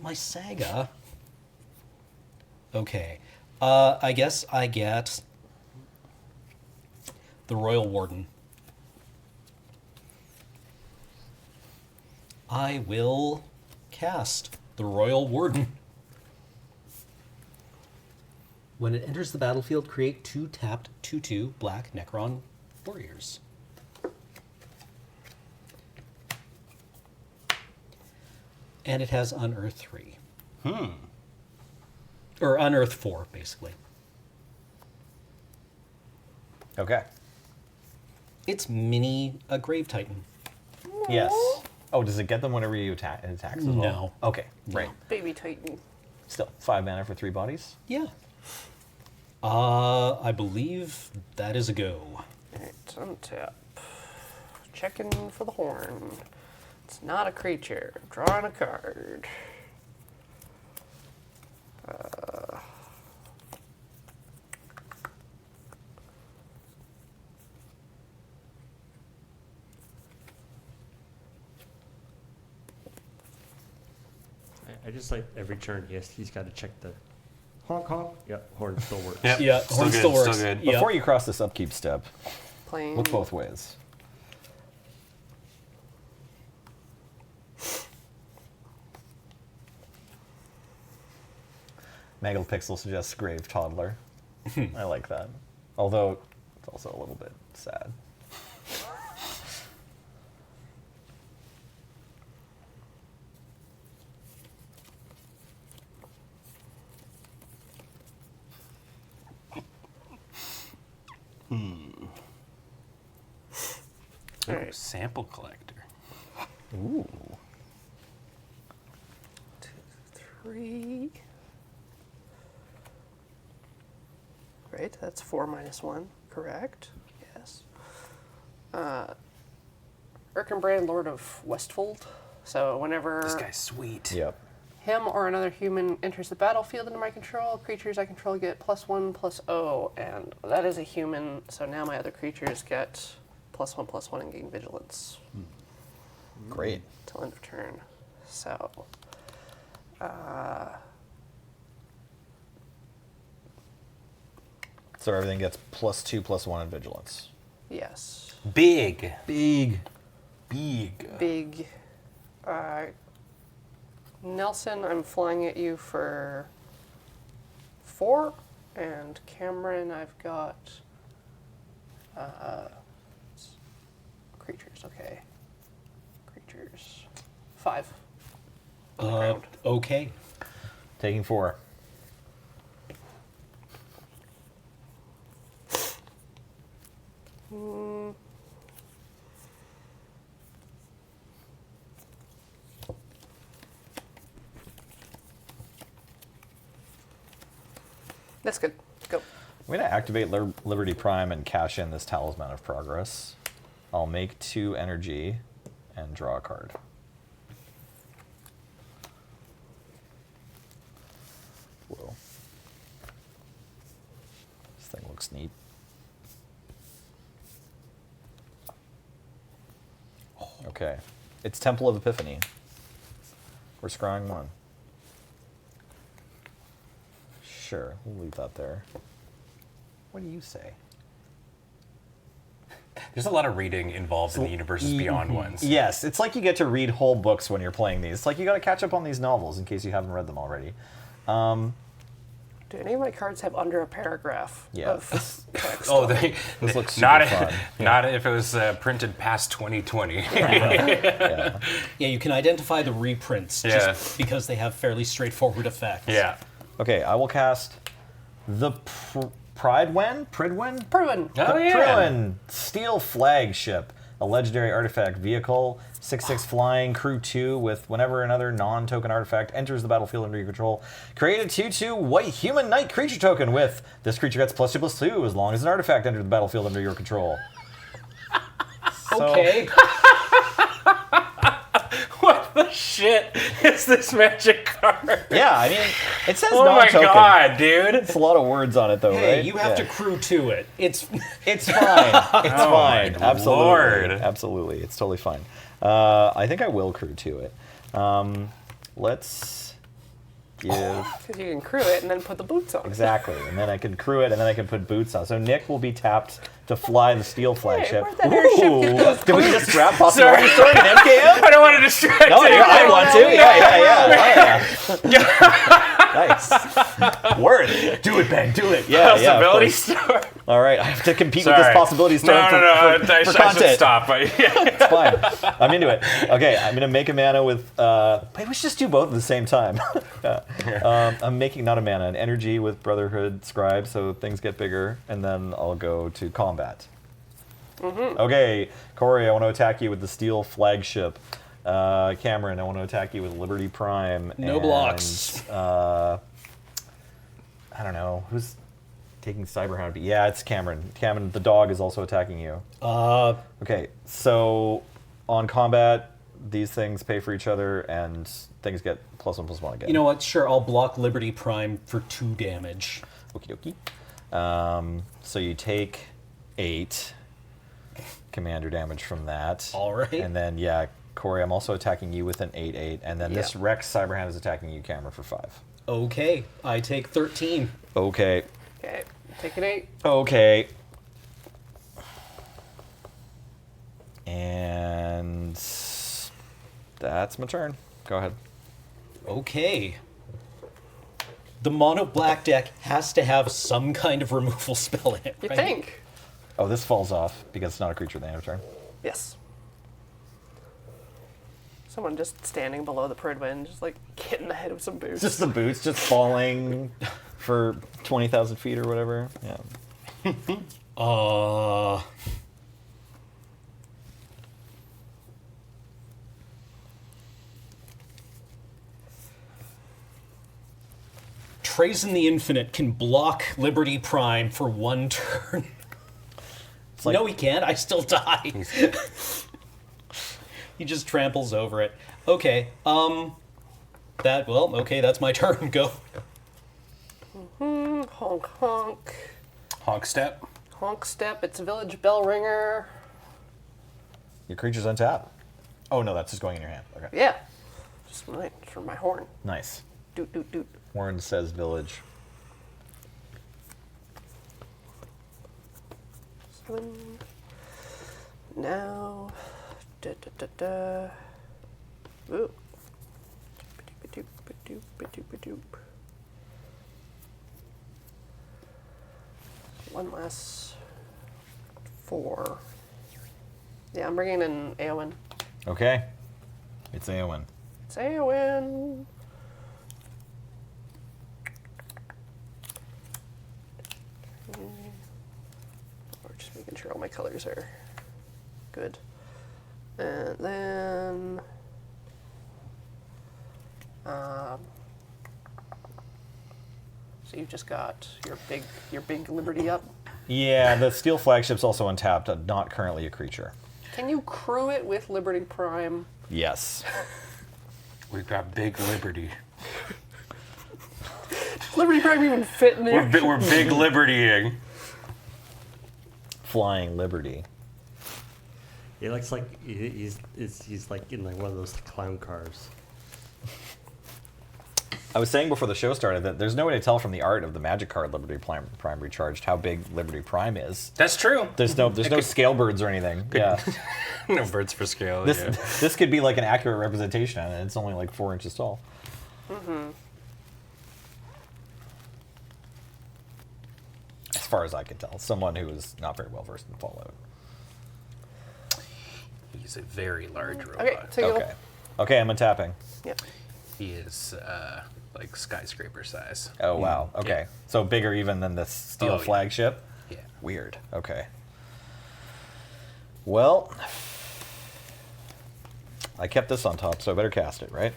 my saga. Okay. I guess I get the Royal Warden. I will cast the Royal Warden. When it enters the battlefield, create 2 tapped 2/2 black Necron warriors. And it has Unearth 3. Or Unearth 4, basically. Okay. It's mini a Grave Titan. Yes. Oh, does it get them whenever you attack? It attacks as well? No. Okay, right. Baby Titan. Still, 5 mana for 3 bodies. Yeah. I believe that is a go. Alright, untap. Checking for the horn. It's not a creature. Drawing a card. I just like every turn he's got to check the honk honk. Yep, horn still works. Yep. Yeah, Still horn good, still works. Still good. Yeah. Before you cross this upkeep step, Playing. look both ways. Megapixel suggests Grave Toddler. I like that. Although, it's also a little bit sad. Alright. Sample collector. Ooh. 2, 3. Right, that's 4 minus 1. Correct. Yes. Erkenbrand, Lord of Westfold. So whenever This guy's sweet. Yep. him or another human enters the battlefield under my control, creatures I control get +1/+0, and that is a human. So now my other creatures get +1/+1 and gain vigilance Great. till end of turn. So, So everything gets +2/+1 in vigilance. yes, Big. Big. Big. big. Nelson, I'm flying at you for 4, and Cameron, I've got creatures. Okay, creatures. 5. On the ground. Okay. Taking 4. That's good. Go. I'm going to activate Liberty Prime and cash in this Talisman of Progress. I'll make 2 energy and draw a card. Whoa. This thing looks neat. Okay. It's Temple of Epiphany. We're scrying 1. Sure, we'll leave that there. What do you say? There's a lot of reading involved in the universes beyond ones. Yes, it's like you get to read whole books when you're playing these. It's like you got to catch up on these novels in case you haven't read them already. Do any of my cards have under a paragraph Yeah. of text? Oh, This looks not super fun. not if it was printed past 2020. Yeah. Yeah, you can identify the reprints Yeah. just because they have fairly straightforward effects. Yeah. Okay, I will cast the Pridwen? Pruin. Oh, yeah. Pridwen Steel Flagship, a legendary artifact vehicle, 6/6 flying, crew 2, with whenever another non-token artifact enters the battlefield under your control, create a 2/2 white human knight creature token with this creature gets +2/+2 as long as an artifact enters the battlefield under your control. Okay. What the shit is this magic card? Yeah, I mean, it says Oh my non-token. god, dude. It's a lot of words on it, though, Hey, right? you have to Yeah. crew to it. It's It's fine. It's Oh fine. my Absolutely. Lord. Absolutely. It's totally fine. I think I will crew to it. Let's give... Because you can crew it and then put the boots on. Exactly, and then I can crew it, and then I can put boots on. So Nick will be tapped to fly the steel flagship. where'd that airship get Ooh. those Did we just grab possibility story and MKM? I don't want to distract No, you. I want to. Yeah. Nice. Worth. Do it, Ben. Do it. Yeah, yeah. of Possibility course. store. All right, I have to compete with this possibility story No, for I content. should stop. It's fine. I'm into it. Okay, I'm gonna make a mana with. Wait, we should just do both at the same time. I'm making not a mana, an energy with Brotherhood Scribe, so things get bigger, and then I'll go to combat. Okay, Corey, I want to attack you with the steel flagship. Cameron, I want to attack you with Liberty Prime. No blocks. I don't know who's taking Cyberhound. Yeah, it's Cameron. Cameron, the dog is also attacking you. Okay, so on combat, these things pay for each other, and things get +1/+1 again. You know what? Sure, I'll block Liberty Prime for 2 damage. Okie dokie. So you take 8 commander damage from that. All right. And then, yeah, Corey, I'm also attacking you with an 8/8, and then this Rex Cyberhound is attacking you, Cameron, for 5. Okay, I take 13. Okay. Okay, take an 8. Okay. And that's my turn. Go ahead. Okay. The mono black deck has to have some kind of removal spell in it, You right? think? Oh, this falls off because it's not a creature at the end of turn. Yes. Someone just standing below the Pridwin, just like getting the head of some boots. Just the boots just falling for 20,000 feet or whatever. Yeah. Trazen the Infinite can block Liberty Prime for 1 turn. It's like, No, he can't. I still die. He just tramples over it. Okay. Okay, that's my turn. Go. Honk honk. Honk step. Honk step, it's Village Bell Ringer. your creature's untapped. Oh, no, that's just going in your hand. Okay. Yeah. Just mine, for my horn. Nice. Doot doot doot. Warren says village. 7. Now. Da da da da. Ooh. Ba-doop, ba-doop, ba-doop, ba-doop. One less 4. Yeah, I'm bringing in Eowyn. Okay. It's Eowyn. It's Eowyn. Or just making sure all my colors are good. And then so you've just got your big Liberty up. Yeah, the steel flagship's also untapped, not currently a creature. Can you crew it with Liberty Prime? Yes. We've got big Liberty. Does Liberty Prime even fit in there? We're big Libertying. Flying Liberty. He looks like he's like in like one of those clown cars. I was saying before the show started that there's no way to tell from the art of the Magic card Liberty Prime Recharged how big Liberty Prime is. That's true. There's no scale birds or anything. Yeah. No birds for scale. This could be like an accurate representation, and it's only like 4 inches tall. Mm-hmm. As far as I can tell, someone who is not very well versed in Fallout. He's a very large robot. Okay, so you'll. Okay, I'm untapping. Yep. He is like skyscraper size. Oh wow. Okay, Yeah. so bigger even than the steel Oh, yeah. flagship. Yeah. Weird. Okay. Well, I kept this on top, so I better cast it, right?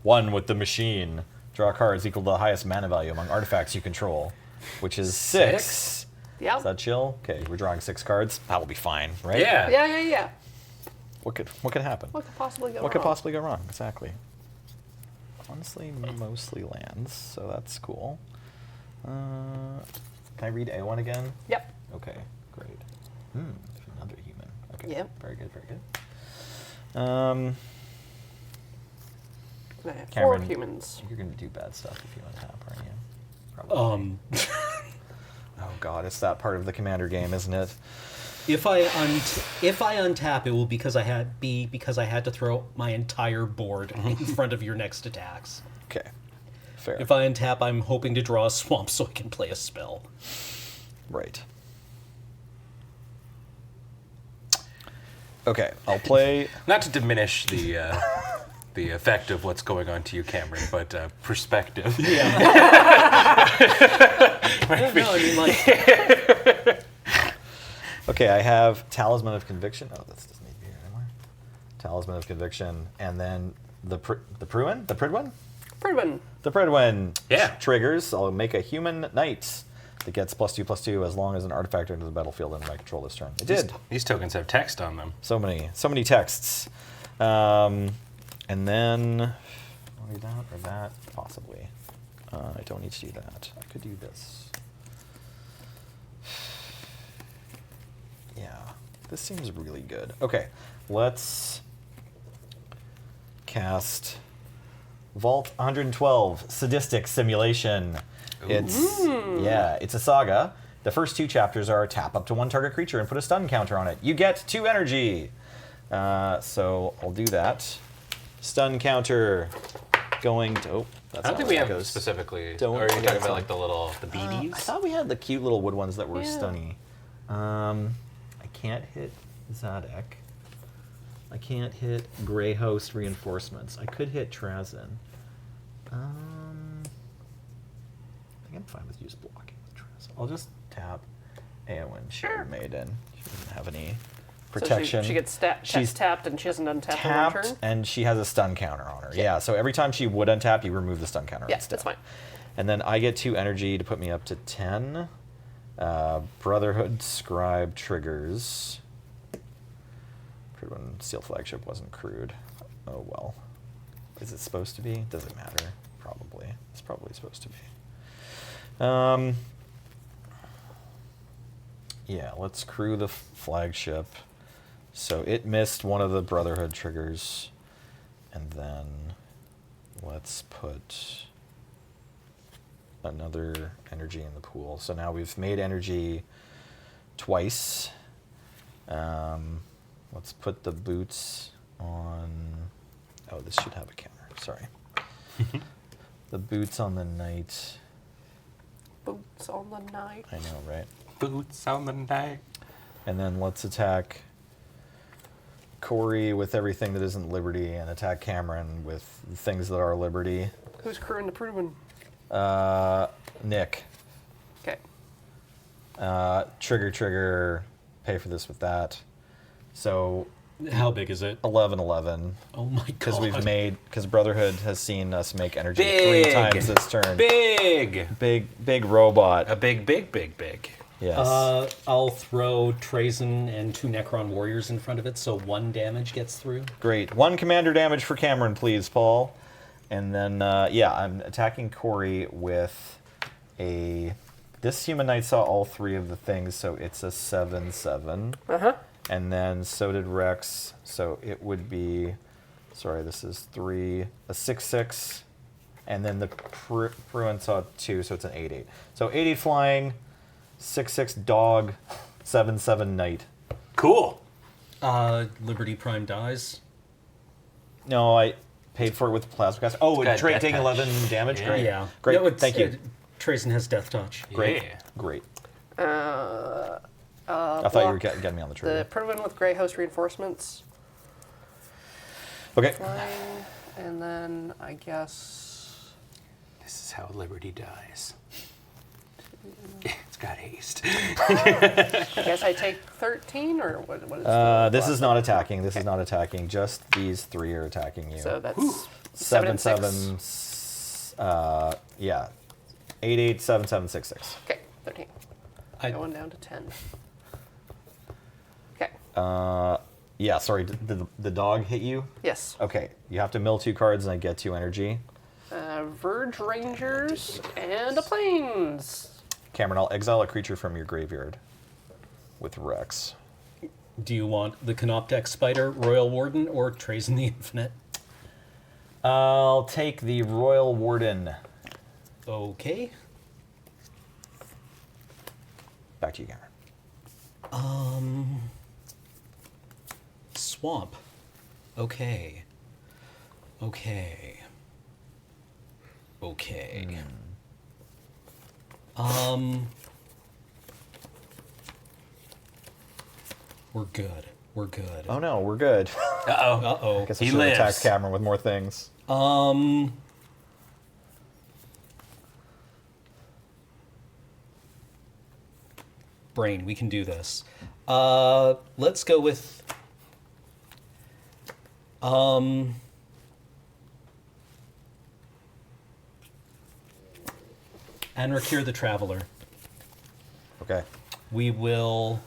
One with the machine. Draw cards equal to the highest mana value among artifacts you control, which is 6. Yep. Is that chill? Okay, we're drawing 6 cards. That'll be fine, right? Yeah. Yeah. What could happen? What could possibly go What could wrong? possibly go wrong? Exactly. Honestly, mostly lands, so that's cool. Can I read A1 again? Yep. Okay, great. Another human. Okay. Yep. Very good, very good. I have 4 Cameron, humans. You're going to do bad stuff if you untap, aren't you? Probably. Oh god, it's that part of the commander game, isn't it? If I untap, it will because I had to throw my entire board in front of your next attacks. Okay. Fair. If I untap, I'm hoping to draw a swamp so I can play a spell. Right. Okay, I'll play. Not to diminish the effect of what's going on to you, Cameron, but perspective. Yeah. No, I mean, like, Okay, I have Talisman of Conviction. Oh, this doesn't need to be here anymore. Talisman of Conviction, and then the Pruin? The Pridwin? Pridwin. The Pridwin Yeah. triggers. I'll make a human knight that gets +2/+2 as long as an artifact enters the battlefield under my control this turn. It did. These tokens have text on them. So many texts. And then, I'll do that or that, possibly. I don't need to do that. I could do this. Yeah, this seems really good. Okay, let's cast Vault 112, Sadistic Simulation. It's a saga. The first 2 chapters are tap up to 1 target creature and put a stun counter on it. You get 2 energy. So I'll do that. Stun counter going to. Oh, that's I don't not think where we that have goes. specifically. Don't Or are you forget talking about some. like the BDs? I thought we had the cute little wood ones that were Yeah. stunny. I can't hit Zadek. I can't hit Grey Host Reinforcements. I could hit Trazyn. I think I'm fine with just blocking with Trazyn. I'll just tap Eowyn, Shield Maiden. She doesn't have any protection. So she gets She's tapped and she hasn't untapped on one tapped, turn? and she has a stun counter on her. Yeah, so every time she would untap, you remove the stun counter Yeah, instead. that's fine. And then I get 2 energy to put me up to 10. Brotherhood Scribe triggers. When Steel Flagship wasn't crewed. Oh well. Is it supposed to be? Does it matter? Probably. It's probably supposed to be. Yeah, let's crew the flagship. So it missed one of the Brotherhood triggers. And then let's put another energy in the pool. So now we've made energy twice. Let's put the boots on. Oh, this should have a counter. Sorry. The boots on the knight. Boots on the night. I know, right? Boots on the night. And then let's attack Corey with everything that isn't Liberty, and attack Cameron with things that are Liberty. Who's crewing the Pridwin? Nick. Okay. Trigger. Pay for this with that. So how big is it? 11/11. Oh my god. Because Brotherhood has seen us make energy Big. 3 times this turn. Big. Big robot. A big. Yes. I'll throw Trazyn and 2 Necron warriors in front of it, so 1 damage gets through. Great. 1 commander damage for Cameron, please, Paul. And then, I'm attacking Corey with a. This human knight saw all 3 of the things, so it's a 7/7. And then so did Rex, so it would be. Sorry, this is 3, a 6/6, and then the Pruin saw 2, so it's an 8/8. So 8/8 flying, 6/6 dog, 7/7 knight. Cool. Liberty Prime dies. No, I paid for it with plasma cast. Oh, Got and Trade death taking touch. 11 damage. Great. Yeah. Great. No, it's- Thank you. Trazyn has Death Touch. Great. Yeah. Great. I thought you were getting me on the The trigger. Pridwin with Grey Host Reinforcements. Okay. Flying. And then I guess. This is how Liberty dies. It's got haste. I guess I take 13 or what is the This is block? not attacking. This is not attacking. Just these 3 are attacking you. So that's 7 and 6. 7/7. Yeah. 8/8, 7/7, 6/6. Okay, 13. Going down to 10. Okay. Yeah. Sorry. Did the dog hit you? Yes. Okay. You have to mill 2 cards and I get 2 energy. Verge Rangers and a Plains. Cameron, I'll exile a creature from your graveyard with Rex. Do you want the Canoptex Spider, Royal Warden, or Trays in the Infinite? I'll take the Royal Warden. Okay. Back to you, Cameron. Swamp. Okay. Okay. Okay. We're good. We're good. Oh no, we're good. Uh-oh. Uh-oh. Guess I He should have attacked lives. Cameron with more things. Brain, we can do this. Let's go with Anrakir the Traveler. Okay. We will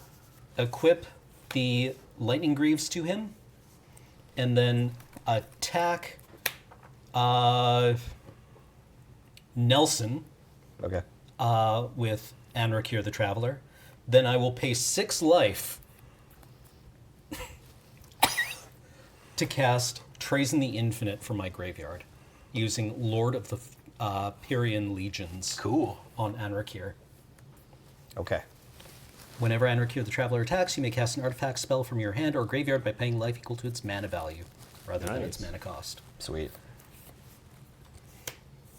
equip the Lightning Greaves to him, and then attack Nelson Okay. with Anrakir the Traveler. Then I will pay 6 life to cast Trazen the Infinite from my graveyard, using Lord of the Pyrian Legions Cool. on Anrakir. Okay. Whenever Anrakir the Traveler attacks, you may cast an artifact spell from your hand or graveyard by paying life equal to its mana value, rather than its Nice. mana cost. Sweet.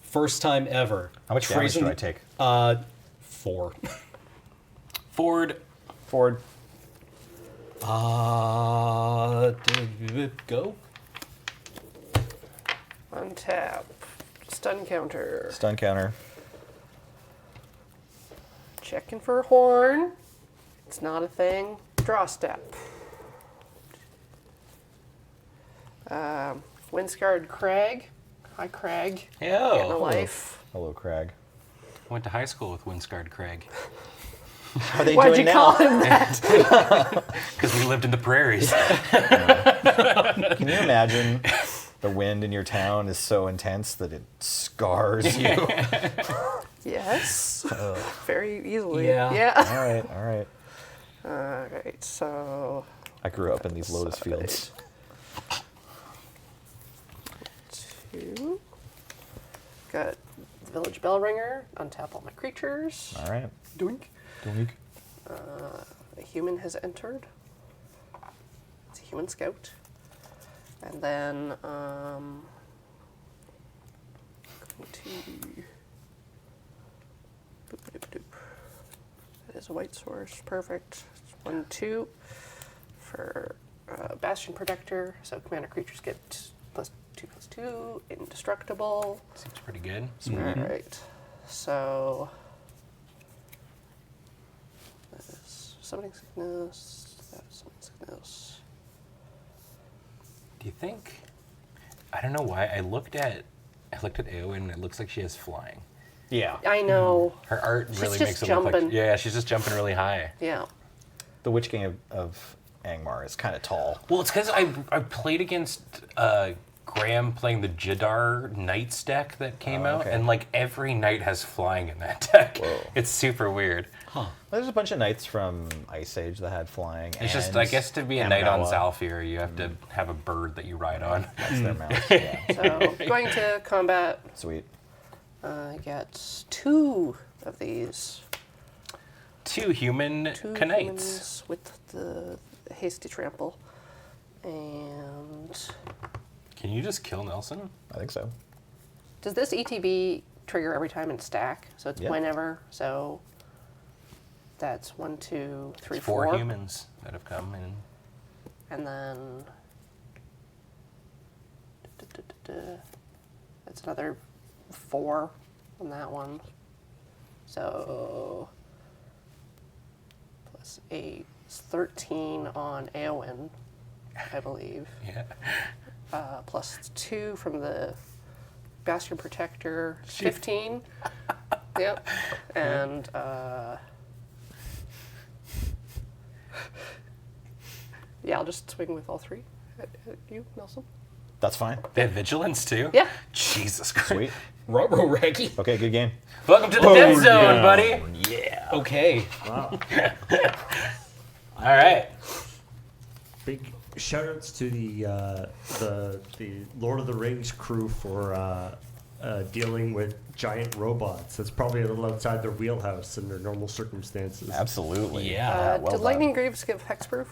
First time ever. How much damage Trazen- do I take? 4. Ford. Forward. Go. Untap. Stun counter. Stun counter. Checking for a horn. It's not a thing. Draw step. Windscarred Crag. Hi, Crag. Getting a Yo. life. Hello, Crag. Went to high school with Windscarred Craig. How are they Why'd doing you now? call him that? Because we lived in the prairies. Can you imagine the wind in your town is so intense that it scars you? Yes. Very easily. Yeah. Yeah. All right, all right. Alright, so I grew up in these lotus fields. 2. Got the Village Bell Ringer. Untap all my creatures. All right. Doink. Doink. A human has entered. It's a human scout. And then, going to... Boop-a-doop-a-doop. That is a white source. Perfect. 1, 2 for Bastion Protector. So commander creatures get +2/+2, indestructible. Seems pretty good. Alright. So... that is Summoning Sickness. That is Summoning Sickness. Do you think? I don't know why. I looked at Eowyn and it looks like she has flying. Yeah. I know. Her art She's really just makes it look like jumping. yeah, she's just jumping really high. Yeah. The Witch King of Angmar is kind of tall. Well, it's because I played against Graham playing the Jadar Knights deck that came out, okay. and like every knight has flying in that deck. Whoa. It's super weird. There's a bunch of knights from Ice Age that had flying. It's just, and I guess, to be a knight on Kamigawa. Zalfir, you have to have a bird that you ride on. That's their mount. Yeah. So going to combat, Sweet. I get 2 of these. 2 human 2 knights. humans with the hasty trample. And Can you just kill Nelson? I think so. does this ETB trigger every time in stack? So it's Yeah. whenever. So that's 1, 2, 3, It's 4 4. humans that have come in. And then that's another 4 on that one. So +8 is 13 on Eowyn, I believe. Yeah. +2 from the Bastion Protector, 15. Yep. And yeah, I'll just swing with all 3 at you, Nelson. That's fine. They have vigilance too? Yeah. Jesus Christ. Sweet. Ruh-roh, Raggy. Okay, good game. Welcome to the dead zone, buddy. Yeah. Okay. Wow. All right. Big shoutouts to the Lord of the Rings crew for dealing with giant robots. That's probably a little outside their wheelhouse in their normal circumstances. Absolutely. Yeah. well Did done. Lightning Greaves give hexproof?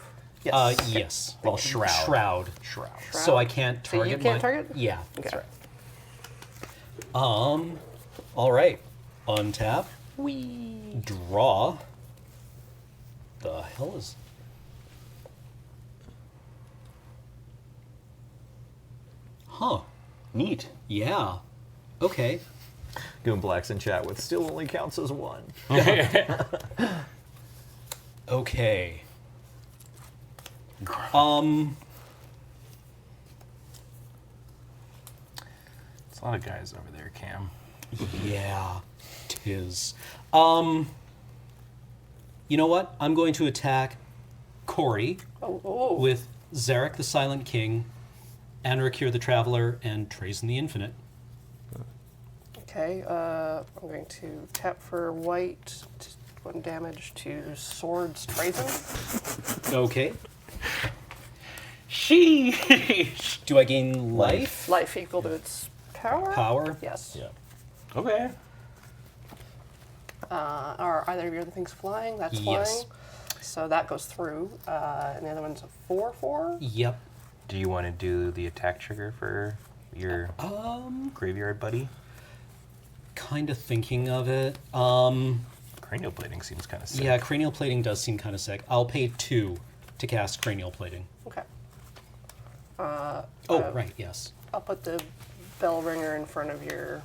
Yes. Well, Shroud. Shroud. Shroud. So I can't So you target can't my- target? Yeah. Okay. All right. Untap. Draw. The hell is... Huh. Neat. Yeah. Okay. Goonblack's in chat with still only counts as one. Okay. There's a lot of guys over there, Cam. Yeah. Tis. You know what? I'm going to attack Corey Oh. with Zarek the Silent King, Anrakir the Traveler, and Trazen the Infinite. Okay. I'm going to tap for white. 1 damage to Swords Trazen. Okay. Sheesh. Do I gain life? Life equal to its power? Power? Yes. Yeah. Okay. Are either of your other things flying? That's Yes. flying. So that goes through. And the other one's a 4/4. Yep. Do you want to do the attack trigger for your graveyard buddy? Kind of thinking of it. Cranial plating seems kind of sick. Yeah, cranial plating does seem kind of sick. I'll pay 2 to cast cranial plating. Okay. Right, yes. I'll put the bell ringer in front of your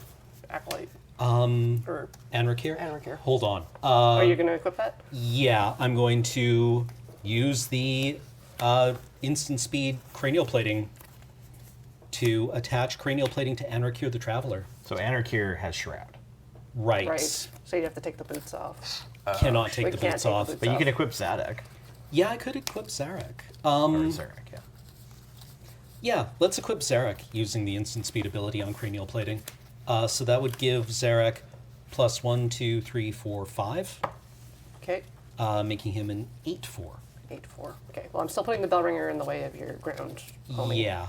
acolyte. Or Anrakir? Anrakir. Hold on. are you going to equip that? Yeah, I'm going to use the instant speed cranial plating to attach cranial plating to Anrakir the Traveler. So Anarkir has Shroud. Right. Right. So you'd have to take the boots off. Cannot take We the can't boots take the off. boots But you off. can equip Zadok. Yeah, I could equip Zarek. Or Zarek, yeah. Yeah, let's equip Zarek using the instant speed ability on cranial plating. So that would give Zarek plus 1, 2, 3, 4, 5, Okay. making him an 8/4. 8/4. Okay. Well, I'm still putting the bell ringer in the way of your ground. homie. Yeah.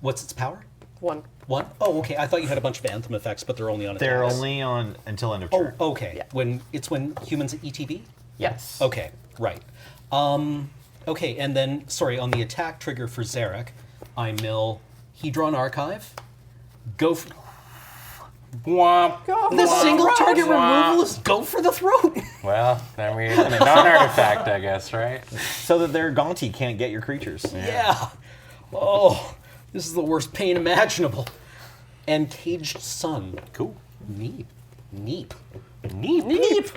What's its power? 1. 1? Oh, okay. I thought you had a bunch of anthem effects, but they're only on attacks. They're only on until end of Oh, turn. okay. Yeah. When humans at ETB? Yes. Okay, right. Okay, and then, sorry, on the attack trigger for Zarek, I mill Hedron Archive. Go for... Womp. The single target removal is go for the throat! Well, then we're in a non-artifact, I guess, right? So that their Gaunty can't get your creatures. Yeah. Oh, this is the worst pain imaginable. And Caged Sun. Cool. Neep. Neep. Neat.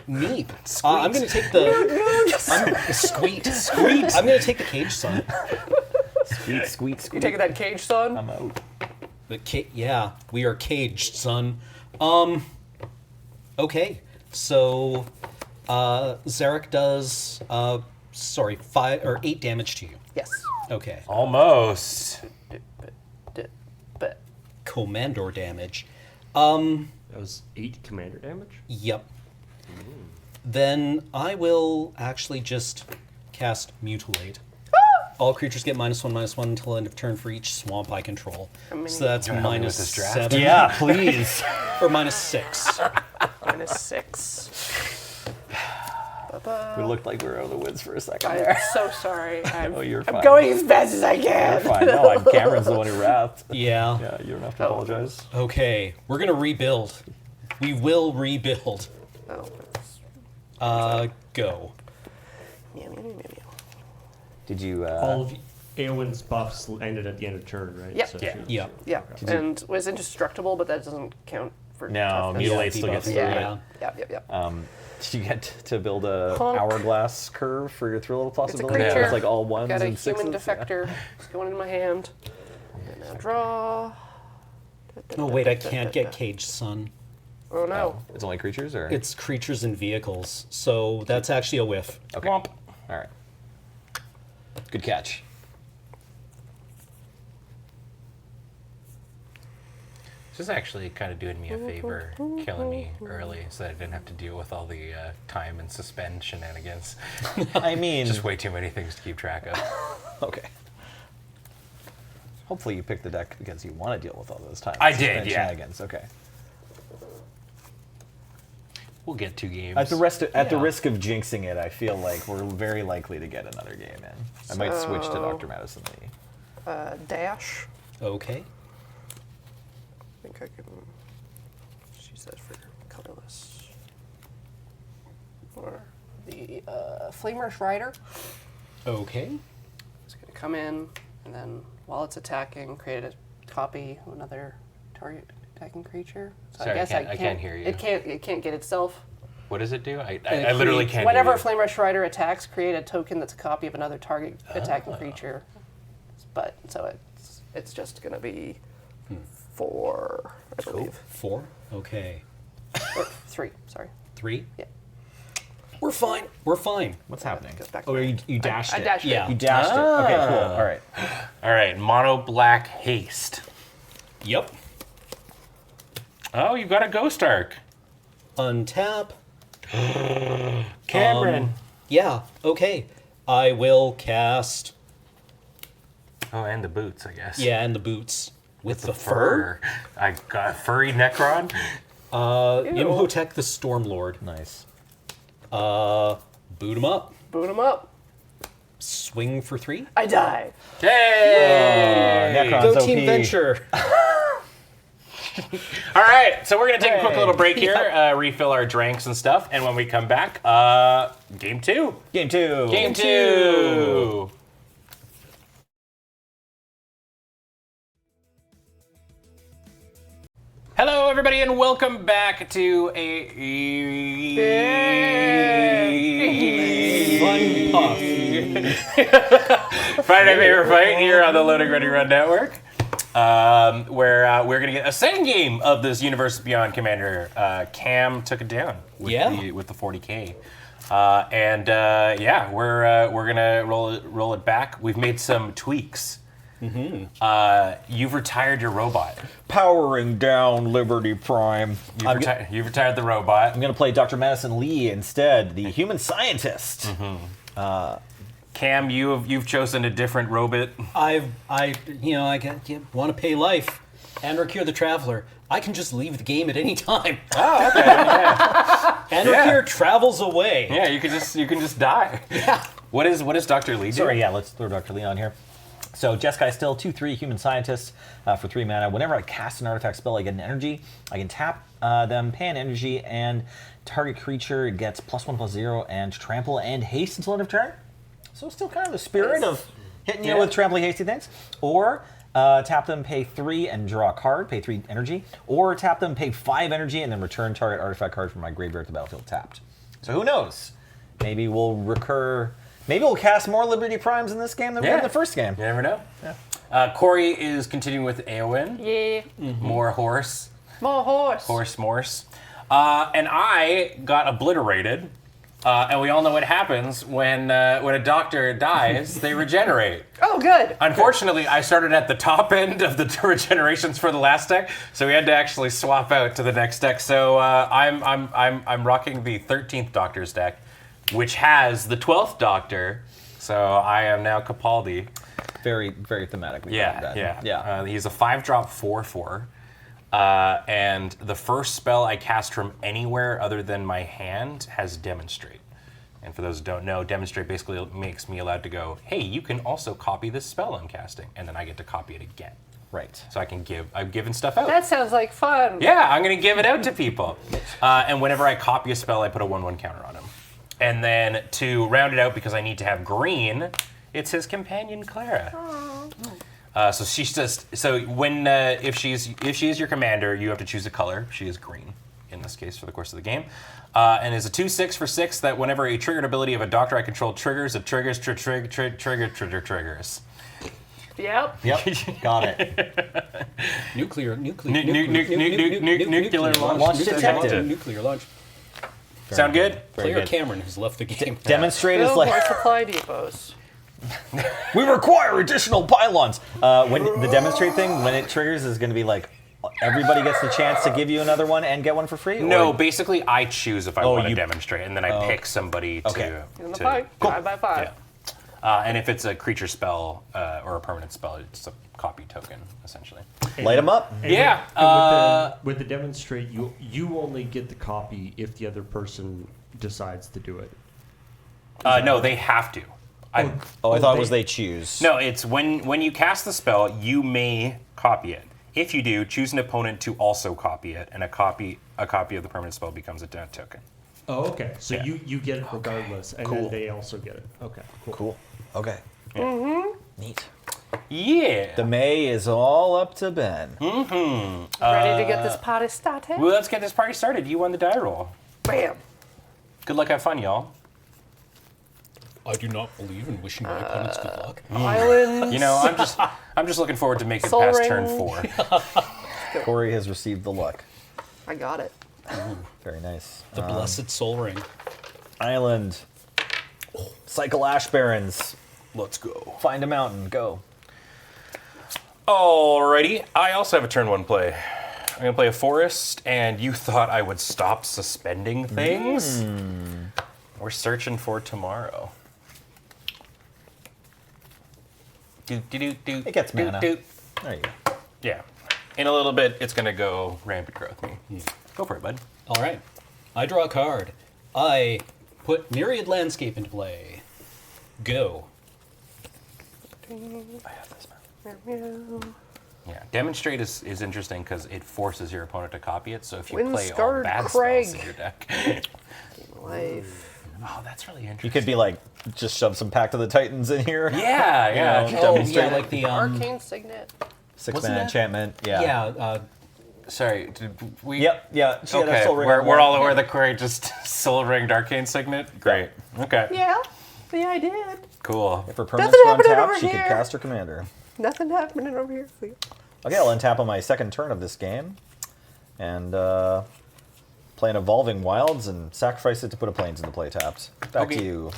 Neep. I'm going to take the... Squeak. Squeak. I'm going to take the Caged Sun. Squeak, squeak, You squeak. taking that cage, son? I'm out. Yeah, we are caged, son. Okay, so Zarek does 5 or 8 damage to you. Yes. Okay, Almost. But Commander damage. That was 8 commander damage? Yep. Then I will actually just cast Mutilate. All creatures get -1/-1 until end of turn for each swamp I control. many- So that's You wanna help me with this draft? -7 Yeah, please. or -6. -6. We looked like we were out of the woods for a second I'm there. so sorry. Oh, you're I'm fine. going as fast as I You're can. fine. No, Cameron's the one who wrapped. Yeah. Yeah, you don't have to apologize. Okay, we're gonna rebuild. We will rebuild. Oh, Go. meow, meow, meow, meow. Did you? All of Eowyn's buffs ended at the end of turn, right? Yep. So Yeah. she- Yeah. Yeah, Did you- and was indestructible, but that doesn't count for No, toughness. mutilate Yeah, still gets debuffs. through Yeah. it. Yep. Did you get to build a Honk. hourglass curve for your thrill of It's a possibility? creature. It's like all ones Got a and sixes. human defector. It's going in my hand. And now draw. Oh wait, I can't get Caged Sun. Oh no. Oh, it's only creatures, or It's creatures and vehicles, so that's actually a whiff. okay. Womp. All right. Good catch. This is actually kind of doing me a favor, killing me early, so that I didn't have to deal with all the time and suspend shenanigans. I mean, Just way too many things to keep track of. okay. Hopefully you picked the deck because you want to deal with all those times. I did, yeah. Shenanigans. Okay. We'll get 2 games. At the risk of jinxing it, I feel like we're very likely to get another game in. I might switch to Dr. Madison Lee. Dash. Okay. I think I can use that for colorless. Or the Flamer's Rider. Okay. It's going to come in, and then while it's attacking, create a copy of another target attacking creature. So Sorry, I guess I can't hear you. It can't get itself. What does it do? I It literally creates- can't Whenever a hear Flame Rush Rider attacks, create a token that's a copy of another target attacking creature. But so it's just going to be 4, I believe. 4. Okay. Or 3, sorry. 3. Yeah. We're fine. We're fine. What's happening? Goes back Oh, to you dashed I it. dashed Yeah. You dashed it. Okay, cool. All right. you. All right, mono black haste. Yep. Oh, you got a Ghost Arc. Untap. Cameron. Yeah. Okay. I will cast. Oh, and the boots, I guess. Yeah, and the boots with the fur. I got furry Necron. Imhotep the Stormlord. Nice. Boot him up. Boot him up. Swing for 3. I die. Hey! Necron's Go Team OP. Venture. All right, so we're going to take a quick little break here, refill our drinks and stuff, and when we come back, game 2. Game 2. Game 2. Hello, everybody, and welcome back to Fun puff. Friday Night Favorite Fight here on the Loading Ready Run Network, where we're going to get a second game of this Universe Beyond Commander. Cam took it down with the 40K. Yeah, we're gonna roll it back. We've made some tweaks. You've retired your robot. Powering down Liberty Prime. You've retired the robot. I'm going to play Dr. Madison Lee instead, the human scientist. Cam, you've chosen a different robot. I want to pay life. Andrakir the Traveler. I can just leave the game at any time. Oh, okay. Yeah. Andrakir travels away. Yeah, you can just die. Yeah. What does Dr. Lee do? Sorry, yeah, let's throw Dr. Lee on here. So Jeskai still 2/3 human scientist for 3 mana. Whenever I cast an artifact spell, I get an energy. I can tap them, pay an energy, and target creature gets +1/+0 and trample and haste until end of turn. So still kind of the spirit of hitting you with trampling hasty things. Or tap them, pay 3 and draw a card, pay 3 energy. Or tap them, pay 5 energy, and then return target artifact card from my graveyard to the battlefield tapped. So who knows? Maybe we'll recur. Maybe we'll cast more Liberty Primes in this game than we did in the first game. You never know. Yeah. Corey is continuing with Eowyn. Yeah. More horse. More horse. Horse Morse. And I got obliterated. And we all know what happens when a doctor dies, they regenerate. Oh, good. Unfortunately, I started at the top end of the regenerations for the last deck, so we had to actually swap out to the next deck. So I'm rocking the 13th Doctor's deck, which has the 12th Doctor. So I am now Capaldi. Very, very thematically. Yeah. He's a 5-drop 4/4. And the first spell I cast from anywhere other than my hand has Demonstrate. And for those who don't know, Demonstrate basically makes me allowed to go, hey, you can also copy this spell I'm casting. And then I get to copy it again. Right. So I've given stuff out. That sounds like fun. Yeah, I'm going to give it out to people. And whenever I copy a spell, I put a 1/1 counter on him. And then to round it out, because I need to have green, it's his companion, Clara. So she's just when if she is your commander, you have to choose a color. She is green in this case for the course of the game, and is a 2/6 for 6 that whenever a triggered ability of a doctor I control triggers, it triggers triggers. Yep. Yep. Got it. Nuclear launch detected. Nuclear launch. Sound good? Player good. Cameron has left the game. Demonstrate is Build like more supply depots. we require additional pylons. When the demonstrate thing, when it triggers, is going to be like everybody gets the chance to give you another one and get one for free? No, Or- basically I choose if I Oh, want to you- demonstrate, and then I pick somebody Okay. In the to fight. 5x5. Yeah. And if it's a creature spell or a permanent spell, it's a copy token, essentially. Light them up. And Yeah, with the demonstrate, you only get the copy if the other person decides to do it. No, they have to. I Thought it was they choose. No, it's when you cast the spell, you may copy it. If you do, choose an opponent to also copy it, and a copy of the permanent spell becomes a death token. Oh, okay. So Yeah. you get it regardless, and Cool. then they also get it. Okay, cool. Cool. Okay. Neat. Yeah. The May is all up to Ben. Ready to get this party started? Well, let's get this party started. You won the die roll. Bam. Good luck, have fun, y'all. I do not believe in wishing my opponents good luck. Islands. You know, I'm just looking forward to making it Soul past Ring. turn 4. Corey has received the luck. I got it. Very nice. The blessed soul ring. Island. Cycle Ash Barrens. Let's go. Find a mountain. Go. Alrighty, I also have a turn 1 play. I'm gonna play a forest, and you thought I would stop suspending things? We're searching for tomorrow. It gets mana. There you go. Yeah. In a little bit, it's gonna go rampant growth me. Go for it, bud. All right. I draw a card. I put Myriad Landscape into play. Go. I have this man. Yeah, demonstrate is interesting because it forces your opponent to copy it. So if you play all Windscarred bad Craig. spells in your deck, Life. oh, that's really interesting. You could be like, just shove some Pact of the Titans in here. yeah, yeah. know, Oh, Demonstrate. yeah, like the Arcane Signet. 6-mana Wasn't that- enchantment. yeah. Sorry, did we? Yep. Yeah. She had a Okay, soul ring we're, on we're one. all aware that Corey just soul ringed Arcane Signet. Great. Okay. Yeah. Yeah, I did. Cool. If her permanent's Nothing on happening tap, over she could here. cast her commander. Nothing happening over here. Okay, I'll untap on my second turn of this game, and play an Evolving Wilds and sacrifice it to put a Plains into play tapped. Back Okay. to you.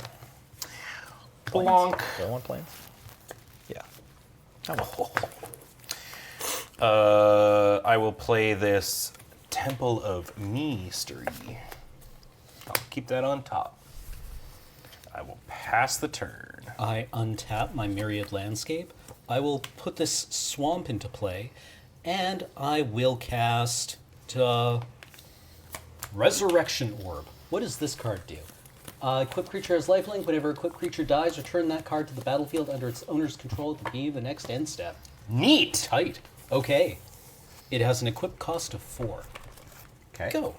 Blonk. Do I want Plains? Yeah. I will play this Temple of Mystery. I'll keep that on top. I will pass the turn. I untap my Myriad Landscape. I will put this swamp into play, and I will cast Resurrection Orb. What does this card do? Equipped creature has lifelink. Whenever equipped creature dies, return that card to the battlefield under its owner's control at the beginning of the next end step. Neat. Tight. Okay. It has an equip cost of 4. Okay. Go.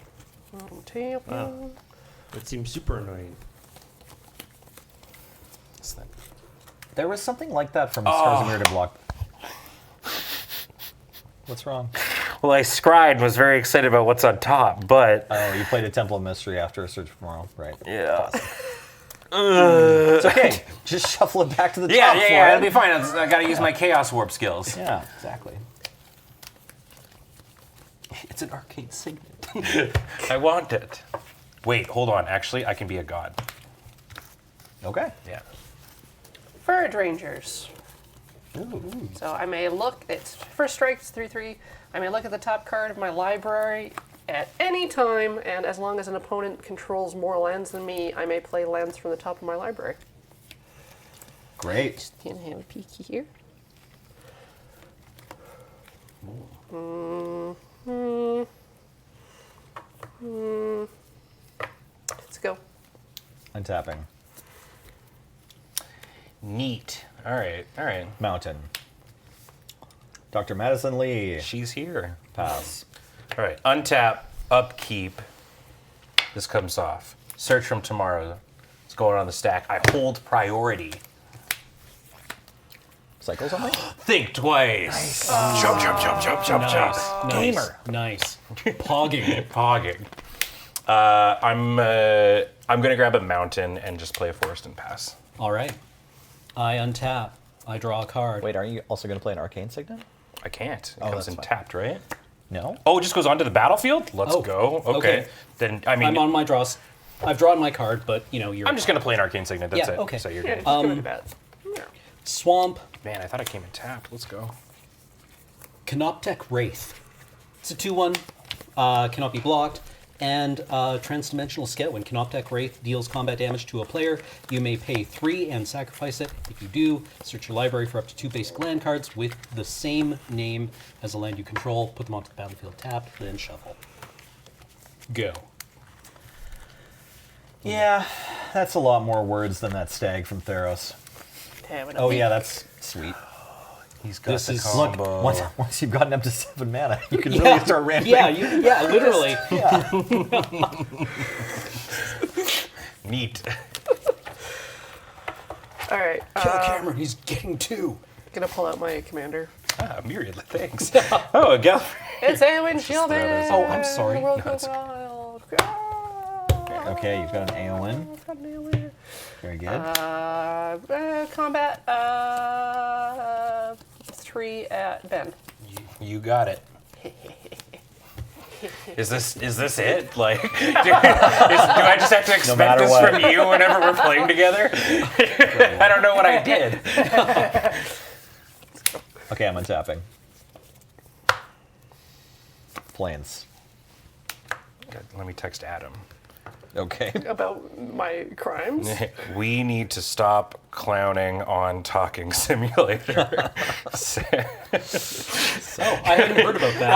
That seems super annoying. There was something like that from Scars of Mirrodin block. What's wrong? Well, I scried and was very excited about what's on top, but Oh, you played a Temple of Mystery after a Search for Tomorrow, right? yeah. It's okay. Just shuffle it back to the Yeah, top yeah, for yeah. it. It'll be fine. I gotta use my Chaos Warp skills. Yeah, exactly. It's an arcane signet. I want it. Wait, hold on. Actually, I can be a god. Okay. Yeah. Bird Rangers. So I may look, it's first strike, it's 3/3. I may look at the top card of my library at any time, and as long as an opponent controls more lands than me, I may play lands from the top of my library. Great. Just gonna have a peeky here. Let's go. Untapping. Neat. All right. All right. Mountain. Dr. Madison Lee. She's here. Pass. All right. Untap. Upkeep. This comes off. Search from tomorrow. It's going on the stack. I hold priority. Cycle something? Think twice. Jump, jump, jump, jump, jump, jump. Gamer. Nice. Pogging. Pogging. I'm gonna grab a mountain and just play a forest and pass. All right. I untap. I draw a card. Wait, aren't you also going to play an Arcane Signet? I can't. It Oh, comes that's in fine. tapped, right? No? Oh, it just goes onto the battlefield? Let's Oh, go. Okay. okay. Then, I mean, I'm on my draws. I've drawn my card, but you're I'm just going to play an arcane signet. That's Yeah, it. okay. So you're Yeah, good. just give it a bat. Yeah. Swamp, Man, I thought it came in tapped. Let's go. Canoptech Wraith. It's a 2/1, cannot be blocked, and Transdimensional Scout. When Canoptek Wraith deals combat damage to a player, you may pay 3 and sacrifice it. If you do, search your library for up to 2 basic land cards with the same name as a land you control, put them onto the battlefield tapped, then shuffle. Go. Yeah, that's a lot more words than that stag from Theros. Damn it. Oh yeah, that's sweet. He's got This the is- combo. Once you've gotten up to 7 mana, you can really start ramping. Yeah, literally. Neat. All right. Kill Cameron, he's getting 2. Gonna pull out my commander. Myriad, thanks. Oh, a gal. It's Aowen Shieldman. Oh, I'm sorry. The world No, goes it's wild. Okay, you've got an Aowen. I've got an Aowen. Very good. Combat. 3 at Ben. You got it. Is this it? Like, do I just have to expect matter this what. from you whenever we're playing together? I don't know what I did. Okay, I'm untapping. Plains. God, let me text Adam. Okay. About my crimes. We need to stop clowning on Talking Simulator. Oh, I hadn't heard about that.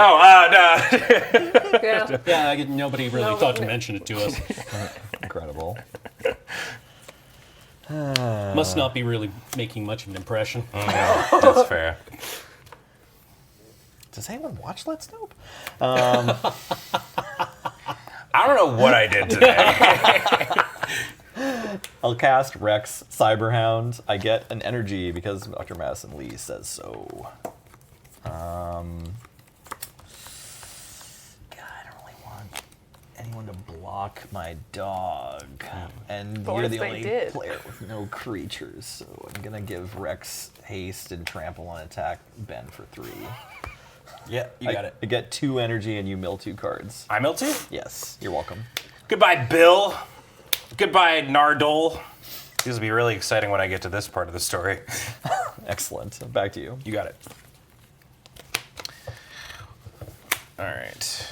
No. Yeah. Yeah, nobody really No, thought to mention it to us. Incredible. Must not be really making much of an impression. That's fair. Does anyone watch Let's Nope? I don't know what I did today. I'll cast Rex Cyberhound. I get an energy because Dr. Madison Lee says so. God, I don't really want anyone to block my dog. And But what you're if the they only did? player with no creatures, so I'm gonna give Rex haste and trample on attack Ben for 3. Yeah, you got it. I get 2 energy and you mill 2 cards. I mill too. Yes, you're welcome. Goodbye, Bill. Goodbye, Nardole. This will be really exciting when I get to this part of the story. Excellent. Back to you. You got it. All right.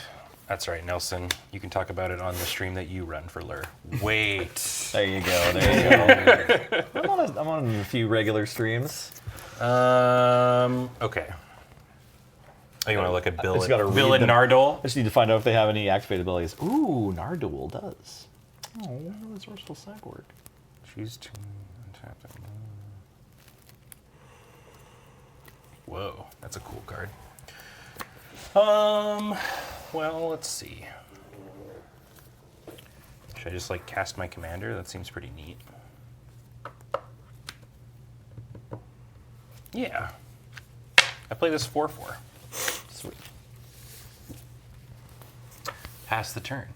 That's right, Nelson. You can talk about it on the stream that you run for Lur. Wait. There you go. There you go. I'm on a few regular streams. Okay. Oh, you want to look at Bill, just gotta read Bill and them. Nardole? I just need to find out if they have any activated abilities. Ooh, Nardole does. Oh, resourceful cyborg. Choose to untap that. Whoa, that's a cool card. Well, let's see. Should I just like cast my commander? That seems pretty neat. Yeah. I play this 4/4. Sweet. Pass the turn.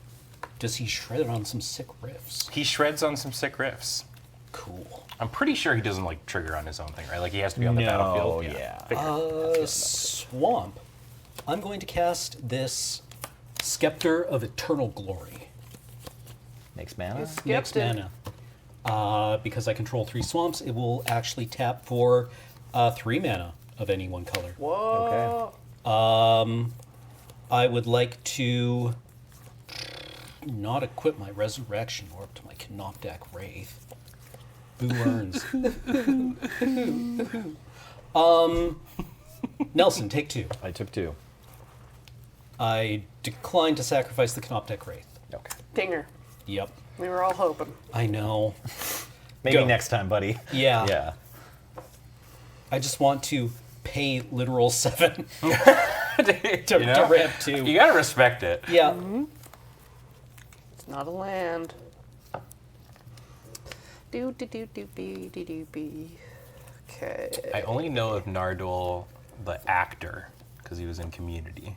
Does he shred it on some sick riffs? He shreds on some sick riffs. Cool. I'm pretty sure he doesn't like trigger on his own thing, right? Like he has to be on the battlefield. Figured. Swamp. I'm going to cast this Scepter of Eternal Glory. Makes mana. Next Skeptic. mana. Because I control 3 swamps, it will actually tap for 3 mana of any one color. Whoa. I would like to not equip my Resurrection Orb to my Canoptek Wraith. Boo earns. Nelson, take 2. I took 2. I decline to sacrifice the Canoptek Wraith. Okay. Dinger. Yep. We were all hoping. I know. Maybe Go. next time, buddy. Yeah. Yeah. I just want to pay literal 7 You to know? ramp 2. You gotta respect it. Yeah. It's not a land. Do do do do be do do be. Okay. I only know of Nardole, the actor, because he was in Community.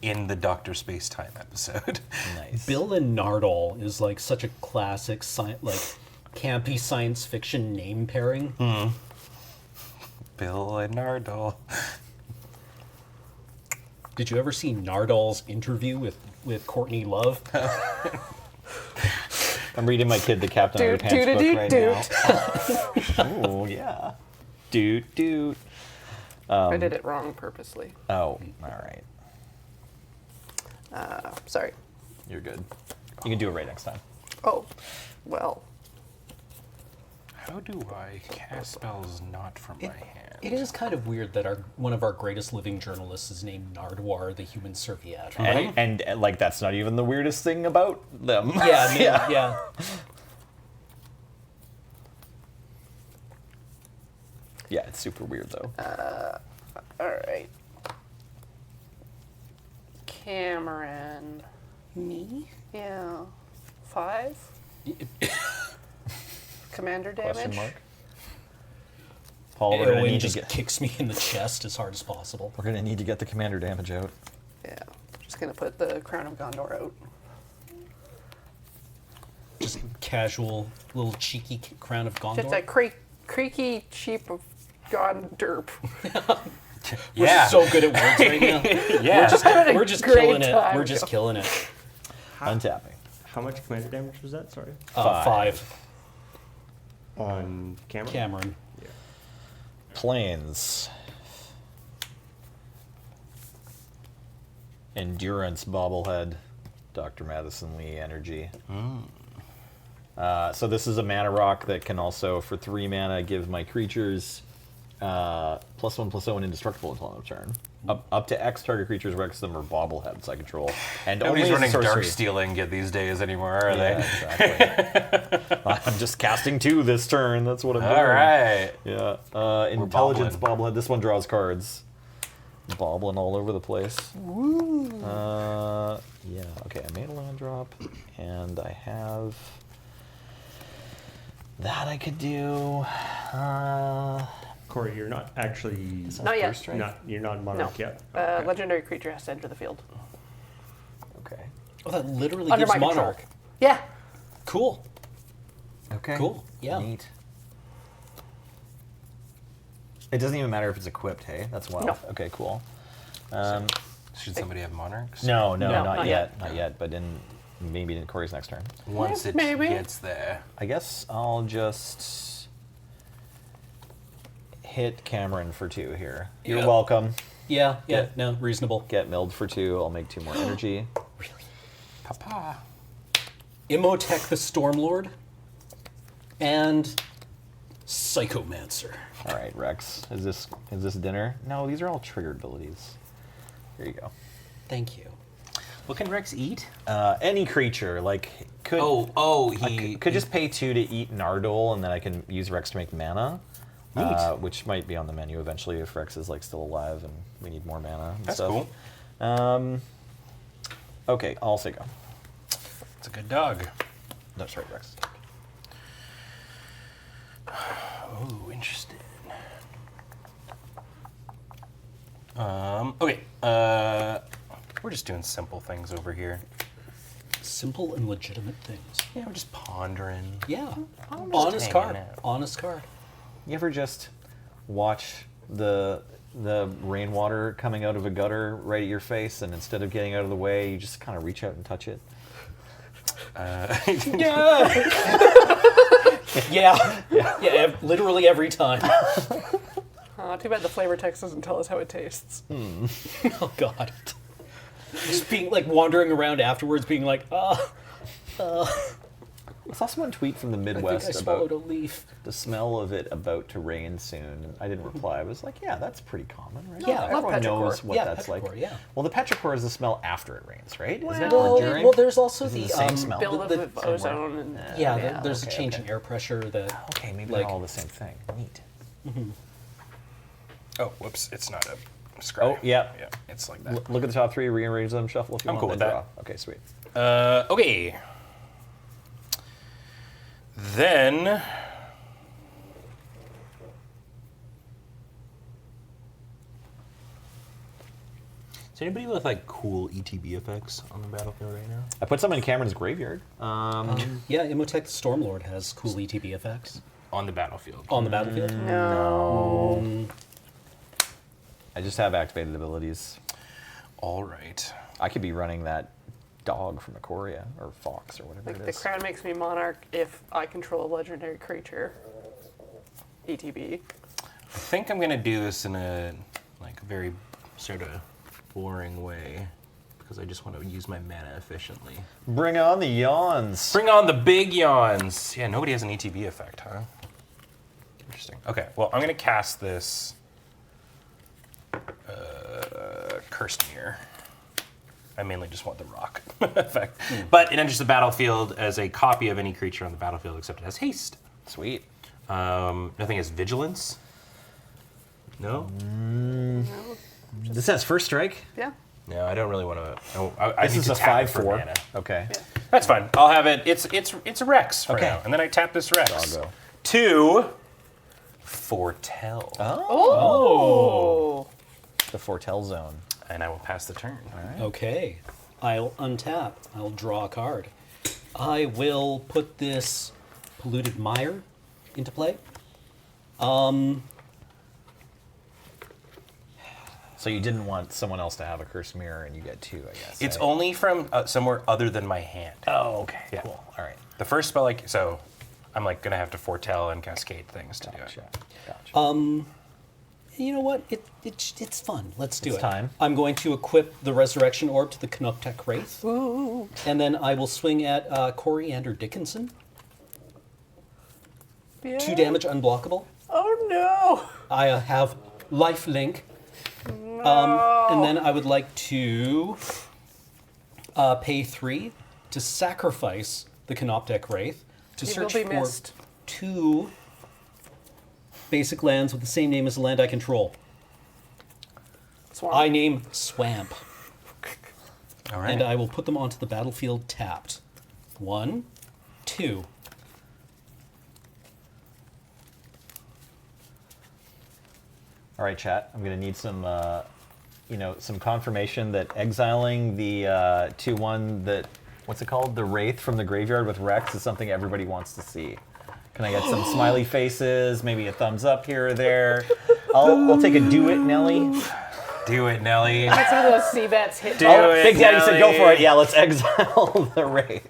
In the Dr. Space Time episode. Nice. Bill and Nardole is like such a classic campy science fiction name pairing. Bill and Nardole. Did you ever see Nardole's interview with Courtney Love? I'm reading my kid the Captain Doot, Underpants book doot, right doot, now. Oh, yeah. Doot, doot. I did it wrong purposely. Oh, all right. Sorry. You're good. You can do it right next time. Oh, well. How do I cast spells not from my hand? It is kind of weird that one of our greatest living journalists is named Nardwar, the human serviette, right? And like that's not even the weirdest thing about them. Yeah, yeah. Yeah, it's super weird though. All right. Cameron. Me? Yeah. 5? Commander damage? Question mark. Paul, we're gonna Erwin need to just get. kicks me in the chest as hard as possible. We're gonna need to get the commander damage out. Yeah. Just gonna put the Crown of Gondor out. Just casual, little cheeky crown of Gondor. Just a creaky sheep of Gondorp. Yeah. We're so good at words right now. Yeah. We're just great killing it. time. We're just killing it. Untapping. How much commander damage was that? Sorry. 5. On camera? Cameron. Planes. Endurance bobblehead. Dr. Madison Lee energy. So this is a mana rock that can also, for 3 mana, give my creatures +1/+0 and indestructible until end of turn. Up to X target creatures, Rex them, or bobbleheads I control. And Nobody's only running sorcery. Darksteel Ingot these days anymore, are Yeah, exactly. I'm just casting 2 this turn. That's what I'm they? doing. All right. Yeah. Intelligence bobbling. bobblehead. This one draws cards. Bobbling all over the place. Woo. Yeah. Okay. I made a land drop, and I have that I could do. Corey, you're not actually. Not yet. First strike? You're not monarch No. yet. Okay. Legendary creature has to enter the field. Okay. Oh, that literally Under gives my control. Monarch. Yeah. Cool. Okay. Cool. Yeah. Neat. It doesn't even matter if it's equipped. Hey, that's wild. No. Okay. Cool. Should somebody have monarchs? No, No, not not yet. yet. Not yet. But maybe in Corey's next turn. Once it Maybe. gets there. I guess I'll just hit Cameron for 2 here. You're Yeah. welcome. Yeah. Yeah. No, reasonable. Get milled for 2. I'll make 2 more energy. Papa. Imhotep the Stormlord. And Psychomancer. All right, Rex. Is this dinner? No, these are all triggered abilities. Here you go. Thank you. What can Rex eat? Any creature, like could He could just pay 2 to eat Nardole, and then I can use Rex to make mana. Neat. Which might be on the menu eventually if Rex is like still alive and we need more mana. And That's stuff. cool. Okay, I'll say go. It's a good dog. That's right, Rex. Oh, interesting. Okay. We're just doing simple things over here. Simple and legitimate things. Yeah, we're just pondering. Yeah. just Honest hanging card. out. Honest card. You ever just watch the rainwater coming out of a gutter right at your face, and instead of getting out of the way, you just kind of reach out and touch it? Yeah, literally every time. Too bad the flavor text doesn't tell us how it tastes. Oh, God. Just being like wandering around afterwards, being like, I saw someone tweet from the I think I Midwest swallowed about a leaf. the smell of it about to rain soon. And I didn't reply. I was like, yeah, that's pretty common, right? Yeah, I love everyone knows petrichor. what Yeah, that's like. petrichor, yeah. Well, the petrichor is the smell after it rains, right? Isn't it? Well, Or during? Well, there's also Is it the the same smell? Build the- up of ozone. And, yeah, there's a okay, change okay. in air pressure that. Okay, maybe like- they're all the same thing. Neat. Oh, whoops! It's not a scribe. Oh, yeah. Yeah, it's like that. Look at the top 3, rearrange them, shuffle if you I'm want. cool with then that. draw. Okay, sweet. Okay. Then. Is anybody with like cool ETB effects on the battlefield right now? I put some in Cameron's graveyard. Yeah, Imhotep the Stormlord has cool ETB effects On the battlefield. on the battlefield. no. I just have activated abilities. All right. I could be running that dog from Ikoria, or fox, or whatever Like it the is. crown makes me monarch if I control a legendary creature. ETB. I think I'm gonna do this in a very sort of boring way because because I just want to use my mana efficiently. Bring on the yawns. Bring on the big yawns. Yeah, nobody has an ETB effect, huh? Interesting. Okay, well, I'm going to cast this Cursed Mirror. I mainly just want the rock effect. But it enters the battlefield as a copy of any creature on the battlefield, except it has haste. Sweet. Nothing has vigilance. No? This has first strike? Yeah. No, I don't really want to. I This need is to a tap it for 5/4. mana. Okay. That's fine. I'll have it. It's a Rex for Okay. now, and then I tap this Rex. I'll go. To foretell, Oh. The foretell zone. and I will pass the turn. Okay. I'll untap. I'll draw a card. I will put this Polluted Mire into play. So you didn't want someone else to have a cursed mirror, and you get 2, I guess. It's right? only from somewhere other than my hand. Oh, okay. Yeah. Cool. All right. The first spell, so I'm like gonna have to foretell and cascade things to do it. Gotcha. You know what? It's fun. Let's do It's it. time. I'm going to equip the Resurrection Orb to the Canoptek Wraith. Ooh. And then I will swing at Coriander Dickinson. Yeah. 2 damage unblockable. Oh no. I have Life Link. And then I would like to pay 3 to sacrifice the Canoptek Wraith to You will search be for missed. 2 basic lands with the same name as the land I control. Swamp. I name Swamp. All right. And I will put them onto the battlefield tapped. 1, 2. All right, chat. I'm going to need some, some confirmation that exiling the 2/1 that, what's it called? The Wraith from the graveyard with Rex is something everybody wants to see. Can I get some smiley faces? Maybe a thumbs up here or there. I'll take a do it, Nelly. Do it, Nelly. Get some of those Seabats hit. Do Oh, it, Big Daddy said go Nelly. for it. Yeah, let's exile the Wraith.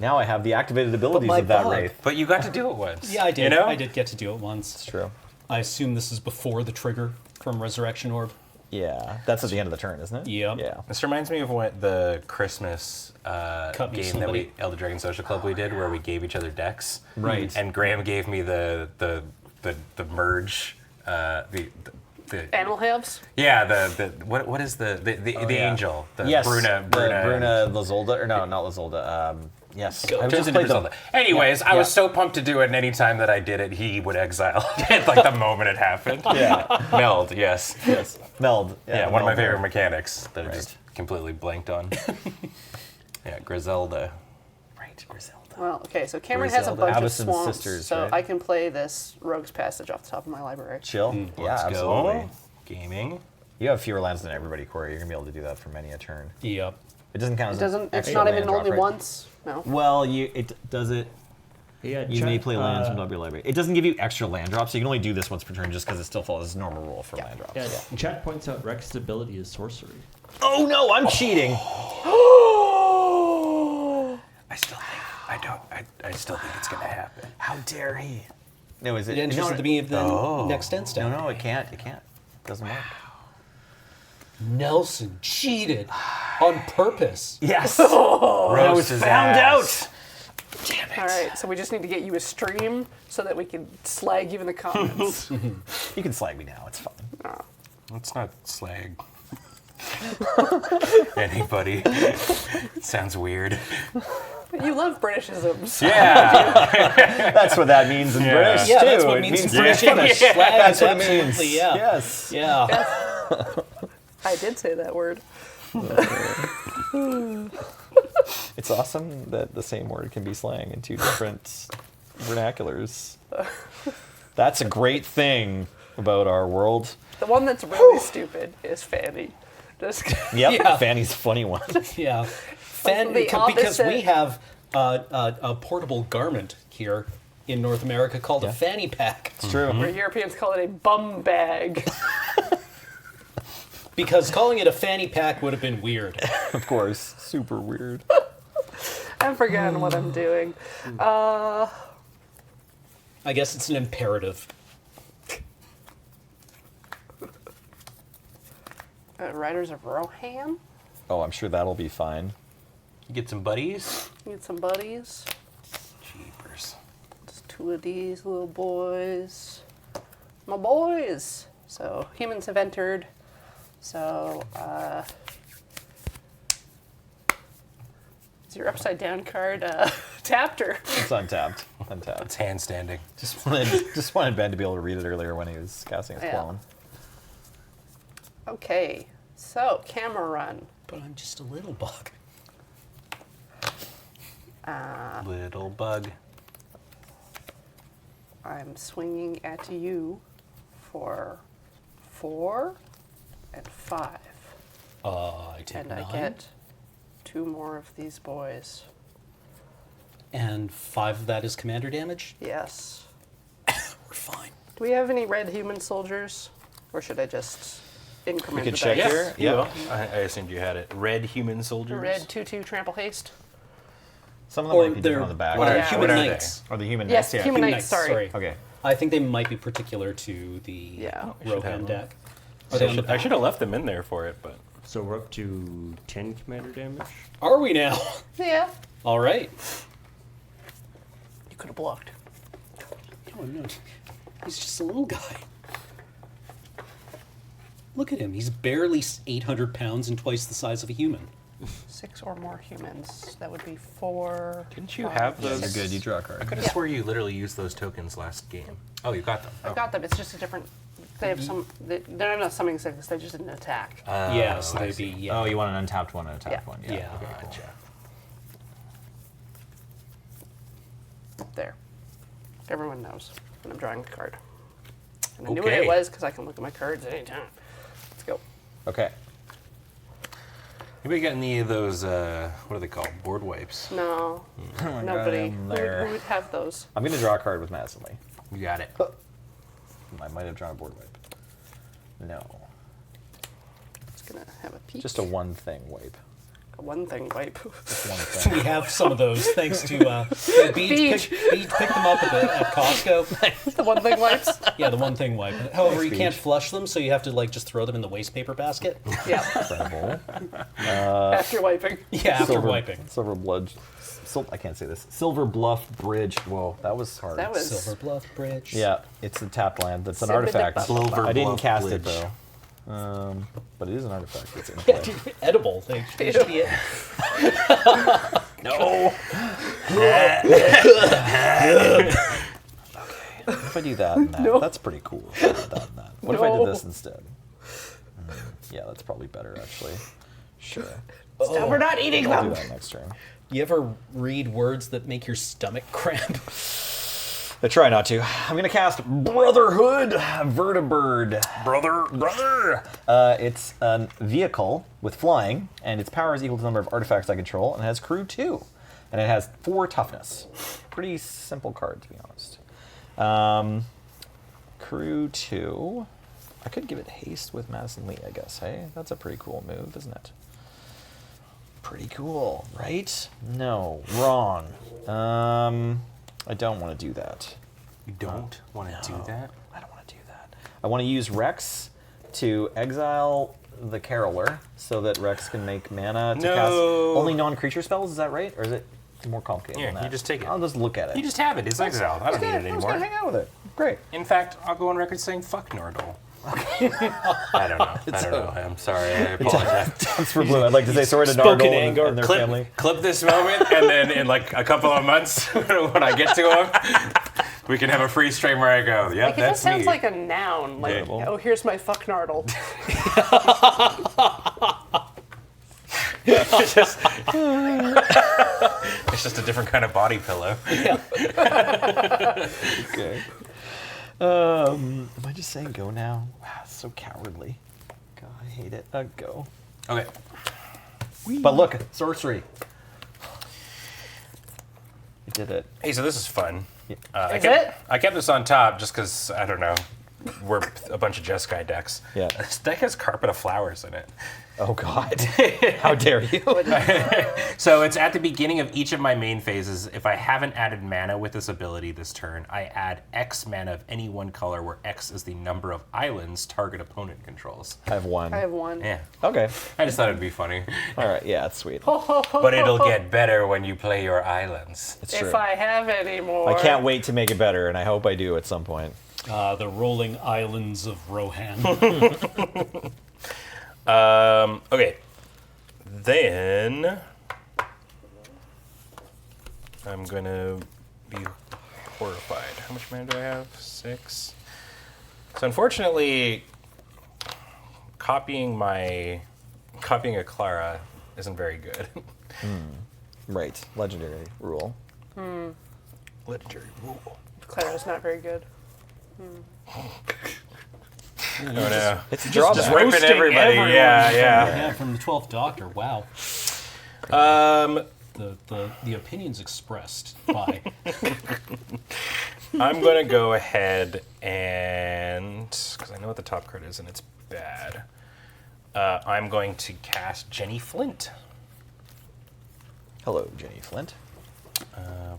Now I have the activated abilities my of that bug. Wraith. But you got to do it once. Yeah, I did. You know? I did get to do it once. It's true. I assume this is before the trigger from Resurrection Orb. Yeah, that's at the end of the turn, isn't it? Yep. Yeah. This reminds me of what the Christmas Cut me game somebody. that Elder Dragon Social Club we did, where we gave each other decks. Right. And Graham gave me the merge, the Animal halves. yeah the what is the yeah. angel, the Yes. Bruna Bruna Lazolda, or no, not Lazolda. Yes. I turns just into played them. Griselda. Anyways, I was yeah. so pumped to do it, and anytime that I did it, he would exile it like the moment it happened. Yeah. Meld, yes. Yes. Meld. Yeah, one of my Meld. favorite mechanics that I Right. just completely blanked on. Yeah, Griselda. Right, Griselda. Well, okay, so Cameron has a Griselda. bunch Addison's of swamps, sisters, so right? I can play this Rogue's Passage off the top of my library. Chill. Yeah, Let's absolutely. go. Gaming. You have fewer lands than everybody, Corey. You're gonna be able to do that for many a turn. Yep. It doesn't count as It doesn't. an It's extra not land even drop, only right? once. No. Well, it does it. Yeah, You may chat, play lands from your library. It doesn't give you extra land drops. So you can only do this once per turn, just because it still follows the normal rule for land drops. Yeah, chat points out Rex's ability is sorcery. Oh no, I'm cheating. I still think it's gonna happen. How dare he? No, is it? It enters no, at the beginning of the next end step. no, it can't. It can't. It doesn't work. Nelson cheated on purpose. Yes. Roast his found ass. All right, so we just need to get you a stream so that we can slag you in the comments. You can slag me now. It's fine. Let's not slag anybody. Sounds weird. You love Britishisms. Yeah. That's what that means in Yeah. British Yeah, too. that's what it means in British yeah. English. Slag That's is what it means. absolutely, yeah. Yes. Yeah. I did say that word. It's awesome that the same word can be slang in 2 different vernaculars. That's a great thing about our world. The one that's really stupid is Fanny. Just Yep, Yeah. Fanny's a funny one. Yeah. the Because opposite. we have a portable garment here in North America called a fanny pack. It's true. or Europeans call it a bum bag. Because calling it a fanny pack would have been weird. Of course. Super weird. I've forgotten what I'm doing. I guess it's an imperative. Riders of Rohan? Oh, I'm sure that'll be fine. Get some buddies. Need some buddies. Jeepers. Just 2 of these little boys. My boys. So humans have entered. So is your upside down card tapped or? It's untapped. Untapped. It's handstanding. Just wanted Ben to be able to read it earlier when he was casting his Yeah. clone. Okay. So camera run. But I'm just a little bug. Little bug. I'm swinging at you for 4 and 5. I take And 9. I get 2 more of these boys. And 5 of that is commander damage. Yes. We're fine. Do we have any red human soldiers? Or should I just increment We could the check dice? here. You Yeah. will. I assumed you had it. Red human soldiers. Red 2/2 trample haste. Some of them Or might be they're different on the back. What are- Yeah. human what are they? knights. Or the human Yes, knights, yeah. human Human knights, sorry. Okay. I think they might be particular to the Yeah. I should have Rohan them. deck. Are they on the I back? should have left them in there for it, but So we're up to 10 commander damage. Are we now? Yeah. All right. You could have blocked. No, I'm not. He's just a little guy. Look at him. He's barely 800 pounds and twice the size of a human. 6 or more humans. That would be 4. didn't you 5, have those? You're good. You draw a card. I could have Yeah. swore you literally used those tokens last game. Oh, you got them. I got them. It's just a different. They have some. They're not summoning sickness. They just didn't attack. Yeah, so I they'd see. be. Yeah. Oh, you want an untapped one and a tapped Yeah. one. Yeah. Okay, cool. Gotcha. There. Everyone knows when I'm drawing a card. And I knew what Okay. it was because I can look at my cards at any time. Let's go. Okay. Anybody got any of those? What are they called? Board wipes. No. Oh Nobody. I'm Who there. would have those? I'm going to draw a card with Madison Lee. You got it. I might have drawn a board wipe. No. Just gonna have a peek. Just a one thing wipe. A one thing wipe. Just one thing. We have some of those thanks to Beach. Beach picked them up at Costco. the one thing wipes. Yeah, the one thing wipe. However, you Beach. can't flush them, so you have to like just throw them in the waste paper basket. Yeah. Incredible. After wiping. Yeah, after wiping. Silver blood. I can't say this. Silver Bluff Bridge. Whoa, that was hard. That was. Silver Bluff Bridge. Yeah, it's a tapped land. That's an Silver artifact. Bluff. Silver I didn't Bluff cast it Bridge. though. But it is an artifact. It's in Yeah, play. dude, edible. They should be it. No. What if I do that and that? No. That's pretty cool. That and that. What if I did No. this instead? Yeah, that's probably better actually. Sure. Stop, we're not eating I'll do them. that next turn. You ever read words that make your stomach cramp? I try not to. I'm gonna cast Brotherhood Vertibird. Brother. It's a vehicle with flying, and its power is equal to the number of artifacts I control, and it has crew 2, and it has 4 toughness. Pretty simple card, to be honest. Crew 2. I could give it haste with Madison Lee, I guess. Hey, that's a pretty cool move, isn't it? Pretty cool, right? No, wrong. I don't want to do that. You don't want to do that? I don't want to do that. I want to use Rex to exile the Caroler so that Rex can make mana to cast only non-creature spells. Is that right? Or is it more complicated Here, than that? you just take it. I'll just look at it. You just have it. It's exiled. I don't need it I was anymore. going to hang out with it. Great. In fact, I'll go on record saying fuck Nordal. I don't know. I don't know. I'm sorry. I apologize. That's for blue. I'd like to say sorry to Spoken Nardole anger. and their family. Clip this moment, and then in like a couple of months, when I get to him, we can have a free stream where I go, yep, Like, it that's just sounds me. like a noun. Like, Yeah. oh, here's my fucknardle. it's just a different kind of body pillow. Okay. Am I just saying go now? Wow, it's so cowardly. God, I hate it. Go. Okay. But look, sorcery. You did it. Hey, so this is fun. Is it? I kept this on top just because, I don't know, we're a bunch of Jeskai decks. Yeah. This deck has Carpet of Flowers in it. Oh God! How dare you? So it's at the beginning of each of my main phases. If I haven't added mana with this ability this turn, I add X mana of any one color, where X is the number of islands target opponent controls. I have one. I have one. Yeah. Okay. I just thought it'd be funny. All right. Yeah, that's sweet. But it'll get better when you play your islands. It's true. If I have any more. I can't wait to make it better, and I hope I do at some point. The rolling islands of Rohan. Okay. Then I'm gonna be horrified. How much mana do I have? 6. So unfortunately, copying a Clara isn't very good. Right. Legendary rule. Legendary rule. Clara's not very good. Oh no. It's a Just drawback. ripping Roasting everybody. everyone Yeah, from- yeah. From the 12th Doctor. Wow. The opinions expressed by. I'm gonna go ahead and, because I know what the top card is and it's bad. I'm going to cast Jenny Flint. Hello, Jenny Flint.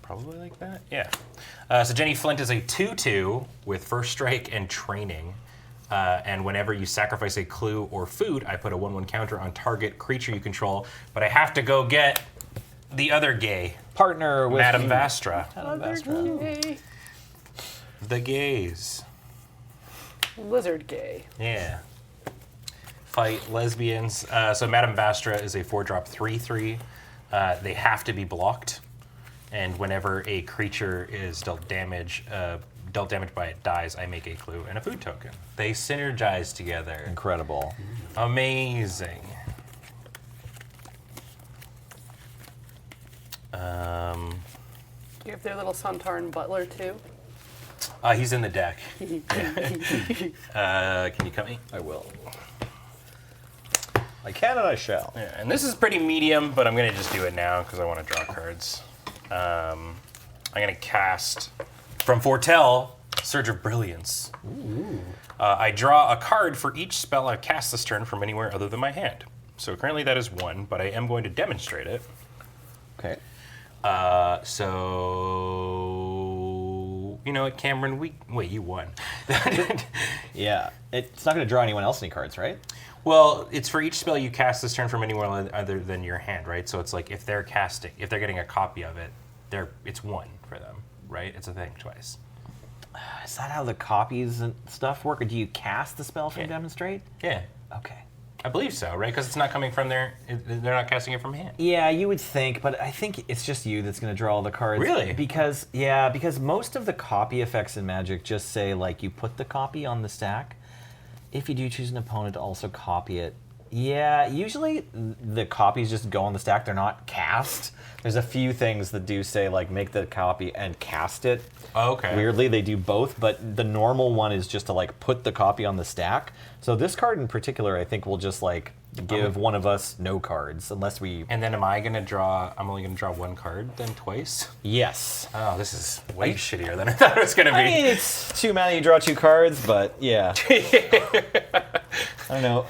Probably like that. Yeah. So Jenny Flint is a 2/2 with first strike and training. And whenever you sacrifice a clue or food, I put a 1/1 counter on target creature you control. But I have to go get the other gay, Partner with Madame Vastra. Gay. The gays. Lizard gay. Yeah. Fight lesbians. So Madame Vastra is a 4-drop 3/3. They have to be blocked. And whenever a creature is dealt damage by it dies, I make a clue and a food token. They synergize together. Incredible. Amazing. You have their little Sontarn Butler too. He's in the deck. Can you cut me? I will. I can and I shall. Yeah, and this is pretty medium, but I'm going to just do it now because I want to draw cards. I'm going to cast from Foretell, Surge of Brilliance. I draw a card for each spell I cast this turn from anywhere other than my hand. So currently that is 1, but I am going to demonstrate it. Okay. So, you know what, Cameron? Wait, you won. Yeah. It's not going to draw anyone else any cards, right? Well, it's for each spell you cast this turn from anywhere other than your hand, right? So it's like if they're getting a copy of it, it's 1 for them, right? It's a thing twice. Is that how the copies and stuff work? Or do you cast the spell from Demonstrate? Yeah, Okay. I believe so, right? Because it's not coming from they're not casting it from hand. Yeah, you would think, but I think it's just you that's going to draw all the cards. Really? Because most of the copy effects in Magic just say, like, you put the copy on the stack. If you do choose an opponent to also copy it, yeah, usually the copies just go on the stack. They're not cast. There's a few things that do say, like, make the copy and cast it. Oh, okay. Weirdly, they do both, but the normal one is just to, like, put the copy on the stack. So this card in particular, I think, will just, like, give one of us no cards, unless we... And then I'm only going to draw 1 card then twice? Yes. Oh, this is way shittier than I thought it was going to be. I mean, it's 2 mana, you draw 2 cards, but yeah. I know.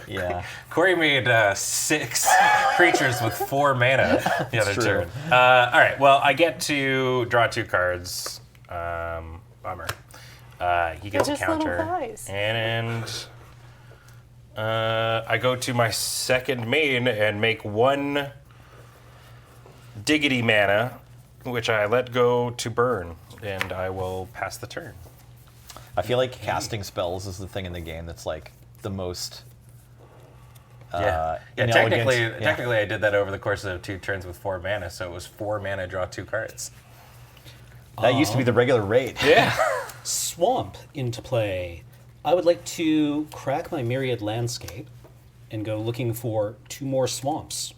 Yeah. Corey made 6 creatures with 4 mana the other true. turn. All right, well, I get to draw 2 cards. Bummer. He gets a just little counter. guys. And I go to my second main and make 1 diggity mana, which I let go to burn, and I will pass the turn. I feel like casting spells is the thing in the game that's, like, the most... Yeah, inelegant. technically I did that over the course of 2 turns with 4 mana, so it was 4 mana, draw 2 cards. That used to be the regular rate. Yeah. Swamp into play. I would like to crack my Myriad Landscape and go looking for 2 more swamps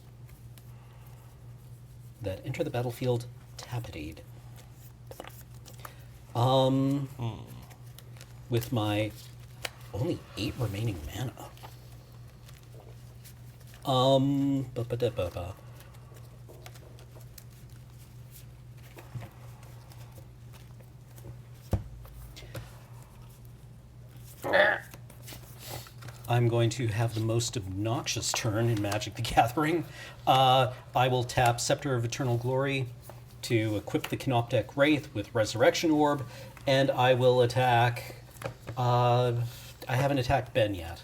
that enter the battlefield tappetied. With my only 8 remaining mana. Ba-ba-da-ba-ba. I'm going to have the most obnoxious turn in Magic the Gathering. I will tap Scepter of Eternal Glory to equip the Canoptek Wraith with Resurrection Orb, and I will attack... I haven't attacked Ben yet.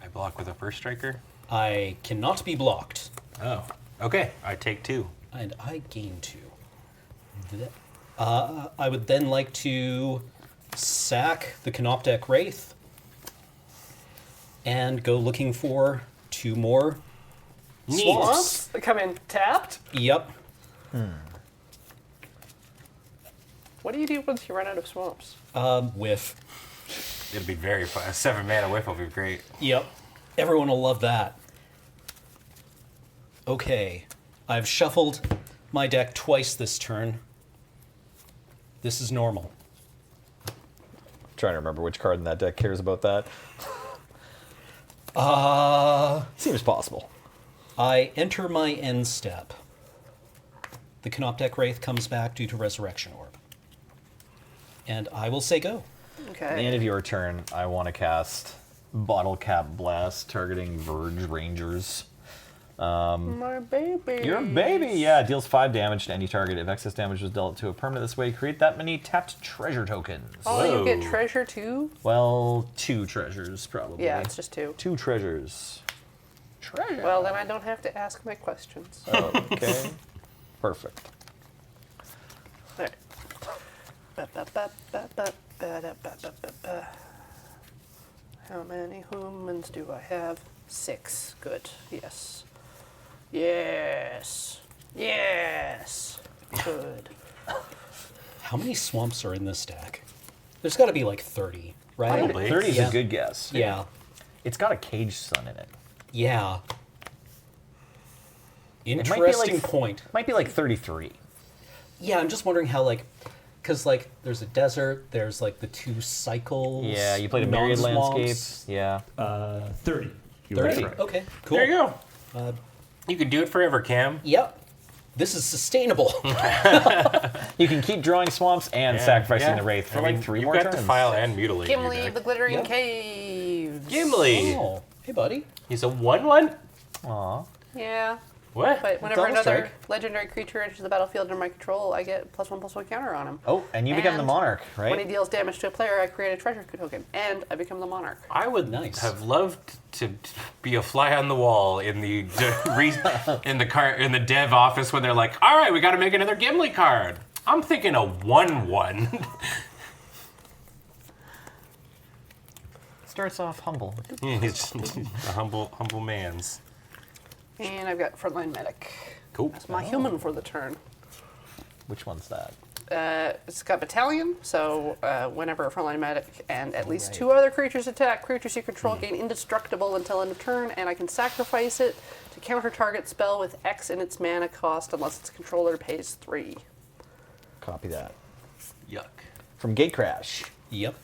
I block with a first striker. I cannot be blocked, Oh, okay. I take 2. and I gain 2. I would then like to sack the Canoptek Wraith and go looking for 2 more Neat. swamps. Swamps that come in tapped. Yep. What do you do once you run out of swamps? Whiff. It'd be very fun. A 7 mana whiff will be great. Yep. Everyone will love that. Okay. I've shuffled my deck twice this turn. This is normal. Trying to remember which card in that deck cares about that. Seems possible. I enter my end step. The Canoptek Wraith comes back due to Resurrection Orb. And I will say go. At the Okay. end of your turn, I want to cast Bottle Cap Blast, targeting Verge Rangers. My baby. You're a baby! Yeah, it deals 5 damage to any target. If excess damage was dealt to a permanent this way, create that many tapped treasure tokens. Oh, you get Whoa. treasure too? Well, 2 treasures, probably. Yeah, it's just 2. 2 treasures. Treasure. Well, then I don't have to ask my questions. Okay. Perfect. All right. Ba-ba-ba-ba-ba-ba-da-ba-ba-ba-ba. How many humans do I have? 6. Good. Yes. Yes. Yes. Good. How many swamps are in this deck? There's got to be like 30, right? Probably. 30 is Yeah. a good guess. Yeah. It's got a Cage Sun in it. Yeah. It might be Interesting like- point. Might be like 33. Yeah, I'm just wondering how, like, because, like, there's a desert, there's, like, the 2 cycles. Yeah, you played a Myriad non-swamps. Landscape. Yeah. 30. You were 30. right. Okay, cool. There you go. You can do it forever, Cam. Yep. This is sustainable. You can keep drawing swamps and Yeah, sacrificing yeah. the Wraith for I mean, like 3 you've more got turns. Defile and Mutilate. in your Gimli, deck. the glittering Yep. caves. Gimli. Oh, hey, buddy. He's a 1/1. Aw. Yeah. What? But whenever Double another strike. legendary creature enters the battlefield under my control, I get +1/+1 counter on him. Oh, and you become the And Monarch, When he right? deals damage to a player, I create a treasure token, and I become the monarch. I would Nice. have loved to be a fly on the wall in the in the dev office when they're like, "All right, we got to make another Gimli card." I'm thinking a 1/1. Starts off humble. He's a humble man's. And I've got frontline medic. Cool. That's my human for the turn. Which one's that? It's got battalion, so whenever a frontline medic and at least Right. 2 other creatures attack, creatures you control gain indestructible until end of turn, and I can sacrifice it to counter target spell with X in its mana cost unless its controller pays 3. Copy that. Yuck. From Gatecrash. Yep.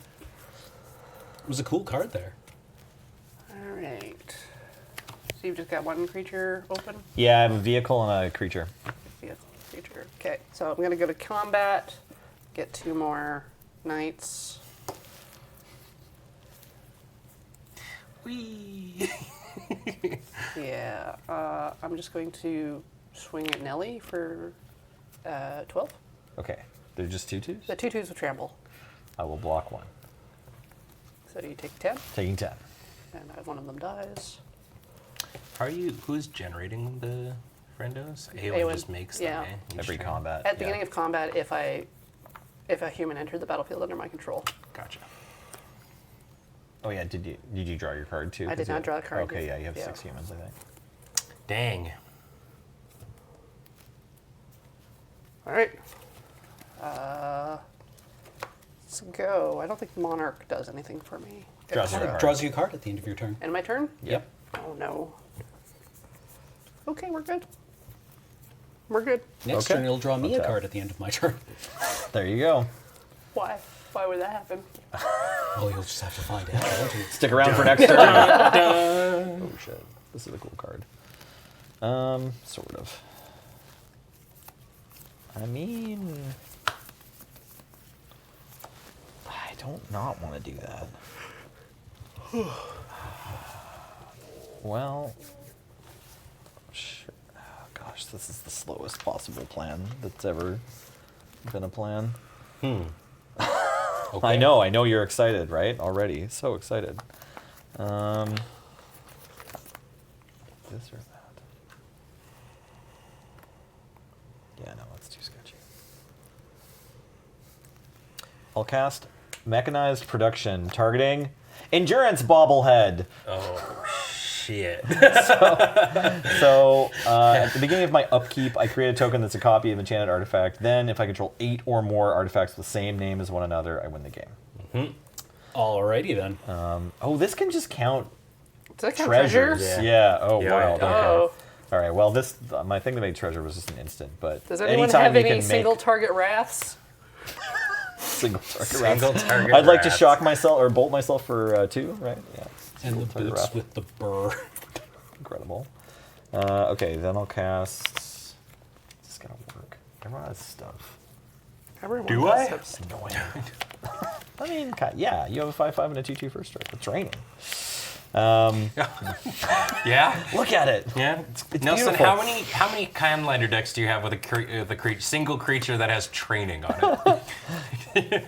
It was a cool card there. Alright. So you've just got 1 creature open? Yeah, I have a vehicle and a creature. Yeah, creature. Okay, so I'm going to go to combat, get 2 more knights. Whee. Yeah, I'm just going to swing at Nelly for 12. Okay. They're just 2/2s? The 2/2s with trample. I will block 1. So you take 10, Taking 10. and one of them dies. Who's generating the friendos? Awen Awen, just makes yeah. them. Eh? Each Every turn. combat. At the beginning of combat, if a human entered the battlefield under my control. Gotcha. Oh yeah, did you draw your card too? I did 'Cause not draw a card. Okay, yeah, you have Yeah. 6 humans, I think. Dang. All right. Let's go. I don't think Monarch does anything for me. Draws you a Extra. card. Draws you a card at the end of your turn. And my turn? Yep. Oh no. Okay, we're good. We're good. Next Okay. turn, you'll draw me a Untap. card at the end of my turn. There you go. Why? Why would that happen? Oh, you'll just have to find out, won't you? Stick around for next turn. Oh shit. This is a cool card. Sort of. I mean, I don't not want to do that. well, oh, gosh, this is the slowest possible plan that's ever been a plan. Okay. I know you're excited, right? Already, so excited. This or that? Yeah, no, that's too sketchy. I'll cast Mechanized Production, targeting Endurance Bobblehead. Oh, shit. So, at the beginning of my upkeep, I create a token that's a copy of enchanted artifact. Then, if I control 8 or more artifacts with the same name as one another, I win the game. Alrighty then. Oh, this can just count Does that count treasures. treasure? Yeah. Oh, Yeah, wow. yeah. Okay. Oh. All right. Well, this my thing to make treasure was just an instant, but Does anyone anytime have you any can single make target wraths? single target Single rats. target I'd like to rats. shock myself or bolt myself for 2, right? Yeah. And the Single target boots rat. with the burr. Incredible. Okay, then I'll cast. This is gonna work. Everyone has stuff. Everyone Do has I? stuff. Annoying. I mean, yeah, you have a 5/5 and a 2/2 first strike. It's raining. Yeah? Look at it. Yeah. It's Nelson, beautiful. how many Kindlander decks do you have with a single creature that has training on it?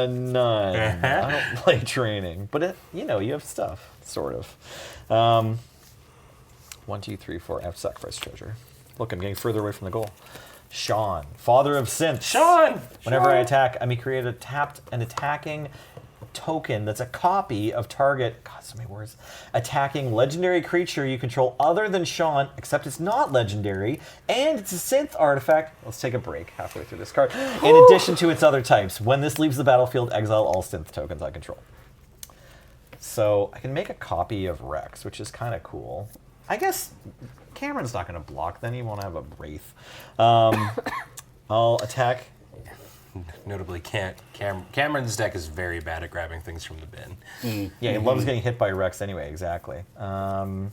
None. I don't play training, but you have stuff, sort of. 1, 2, 3, 4. I have to sacrifice treasure. Look, I'm getting further away from the goal. Sean, father of synths. Sean! Whenever I attack, I may create a tapped and attacking token that's a copy of target. God, so many words. Attacking legendary creature you control other than Sean, except it's not legendary, and it's a synth artifact. Let's take a break halfway through this card. In addition to its other types, when this leaves the battlefield, exile all synth tokens I control. So I can make a copy of Rex, which is kind of cool. I guess Cameron's not going to block, then he won't have a Wraith. I'll attack. Notably, Cameron's deck is very bad at grabbing things from the bin. Yeah, he loves getting hit by Rex anyway, exactly. I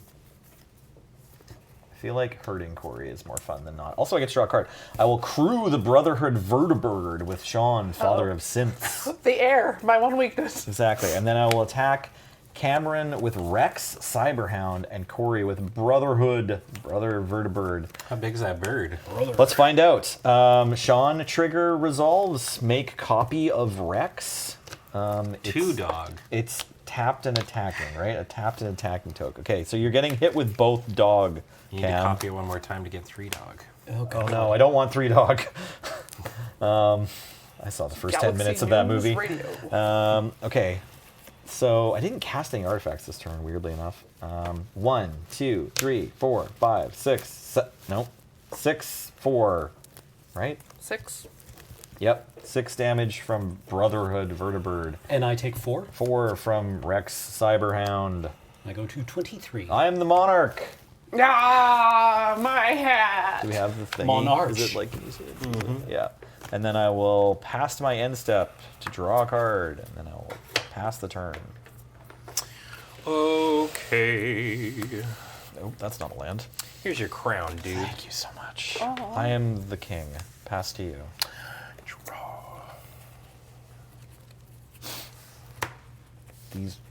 feel like hurting Corey is more fun than not. Also, I get to draw a card. I will crew the Brotherhood Vertibird with Sean, father of synths. The air, my one weakness. Exactly. And then I will attack Cameron with Rex, Cyberhound, and Corey with Brother Vertibird. How big is that bird? Let's find out. Sean, trigger resolves, make copy of Rex. Two dog. It's tapped and attacking, right? A tapped and attacking token. Okay, so you're getting hit with both dog, You need to Cam. copy it one more time to get 3 dog. Oh no, I don't want 3 dog. I saw the first 10 minutes of that News movie. Radio. Okay, so I didn't cast any artifacts this turn, weirdly enough. 1, 2, 3, 4, 5, 6, nope. 6, 4, right? 6. Yep, 6 damage from Brotherhood Vertibird. And I take 4. 4 from Rex Cyberhound. I go to 23. I am the Monarch. Ah, my hat. Do we have the thing? Monarch. Is it like, can you see it? Yeah. And then I will pass my end step to draw a card, and then I will pass the turn. Okay. Nope, that's not a land. Here's your crown, dude. Thank you so much. I am the king. Pass to you. Draw.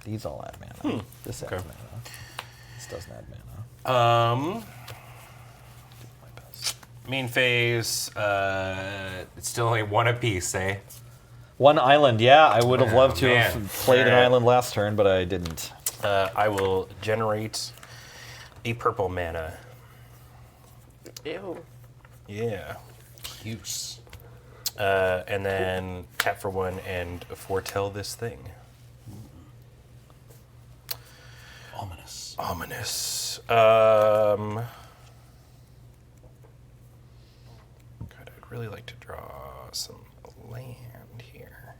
These all add mana. This adds okay. mana. This doesn't add mana. My best. Main phase. It's still only 1 apiece, eh? 1 island, yeah. I would have loved to man. have played an Alright. island last turn, but I didn't. I will generate a purple mana. Ew. Yeah. Use. And then tap for 1 and foretell this thing. Ominous. Ominous. God, I'd really like to draw some land here.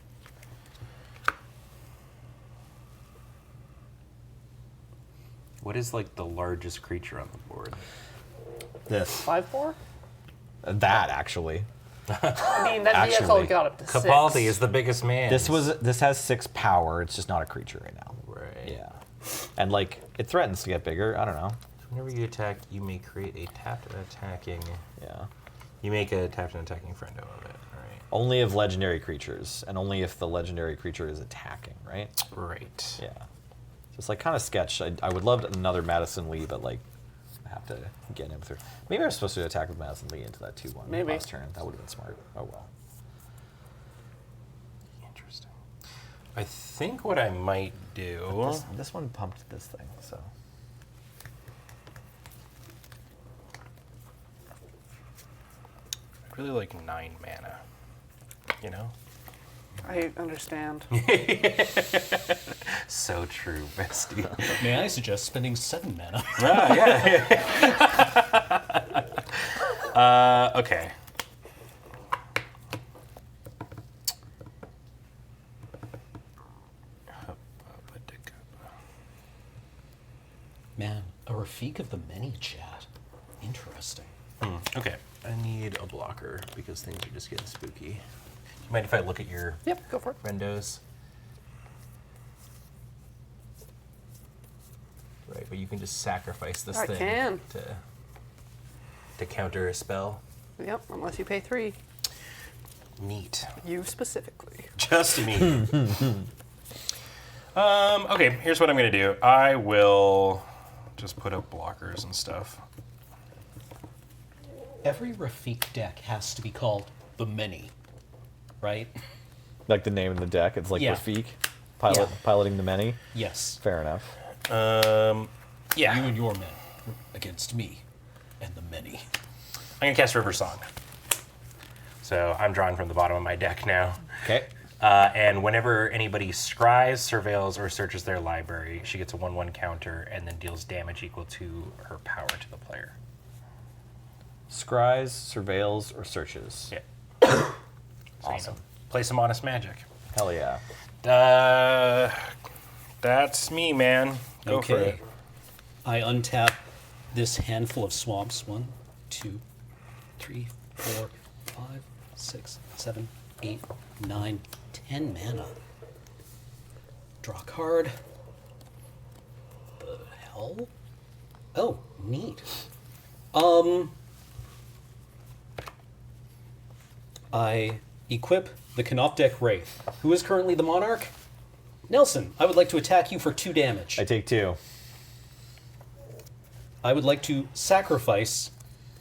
What is like the largest creature on the board? This. 5/4. That, actually. I mean, that vehicle Actually, got up to 6. Capaldi is the biggest man. This has 6 power. It's just not a creature right now. right. Yeah. And, like, it threatens to get bigger. I don't know. Whenever you attack, you may create a tapped and attacking. Yeah. You make a tapped and attacking friendo of it. Only of legendary creatures, and only if the legendary creature is attacking, right? Right. Yeah. Just like kind of sketch. I would love another Madison Lee, but like I have to get him through. Maybe I was supposed to attack with Madison Lee into that 2-1 Maybe. last turn. That would have been smart. Oh well. Interesting. I think what I might do. This one pumped this thing, so. I really like 9 mana. You know? I understand. So true, bestie. May I suggest spending 7 mana? Okay. Man, a Rafik of the many chat. Interesting. Okay. I need a blocker because things are just getting spooky. Do you mind if I look at your Yep, go for it. rendos? Right, but you can just sacrifice this I thing can. to counter a spell. Yep, unless you pay 3. Neat. You specifically. Just me. Okay, here's what I'm gonna do. I will just put up blockers and stuff. Every Rafik deck has to be called the many, right? Like the name of the deck, it's like Yeah. Rafik, Yeah. piloting the many. Yes. Fair enough. Yeah. You and your men against me and the many. I'm gonna cast River Song. So I'm drawing from the bottom of my deck now. Okay. And whenever anybody scries, surveils, or searches their library, she gets a 1/1 counter and then deals damage equal to her power to the player. Scries, surveils, or searches. Yeah. So, Awesome. Play some Honest Magic. Hell yeah. That's me, man. Go for it. I untap this handful of swamps. 1, 2, 3, 4, 5, 6, 7, 8, 9, 10 mana. Draw a card. The hell? Oh, neat. I equip the Canoptek Wraith, who is currently the Monarch. Nelson, I would like to attack you for 2 damage. I take 2. I would like to sacrifice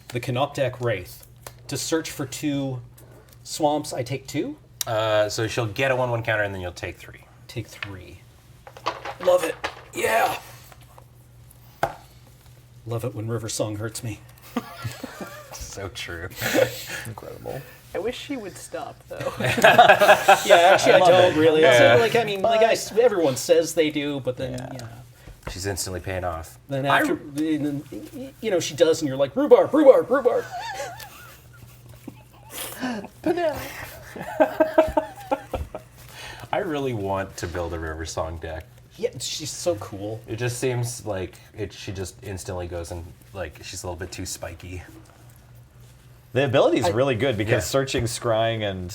the Canoptek Wraith to search for 2 swamps. I take 2. So she'll get a 1/1 counter and then you'll take 3. Take 3. Love it. Yeah. Love it when River Song hurts me. So true. Incredible. I wish she would stop, though. Yeah, actually, I don't really. Yeah. So, like, I mean, like everyone says they do, but then, yeah. She's instantly paying off. Then after, you know, she does, and you're like, rhubarb, rhubarb, rhubarb. I really want to build a River Song deck. Yeah, she's so cool. It just seems like she just instantly goes and like she's a little bit too spiky. The ability is really good because Yeah. searching, scrying, and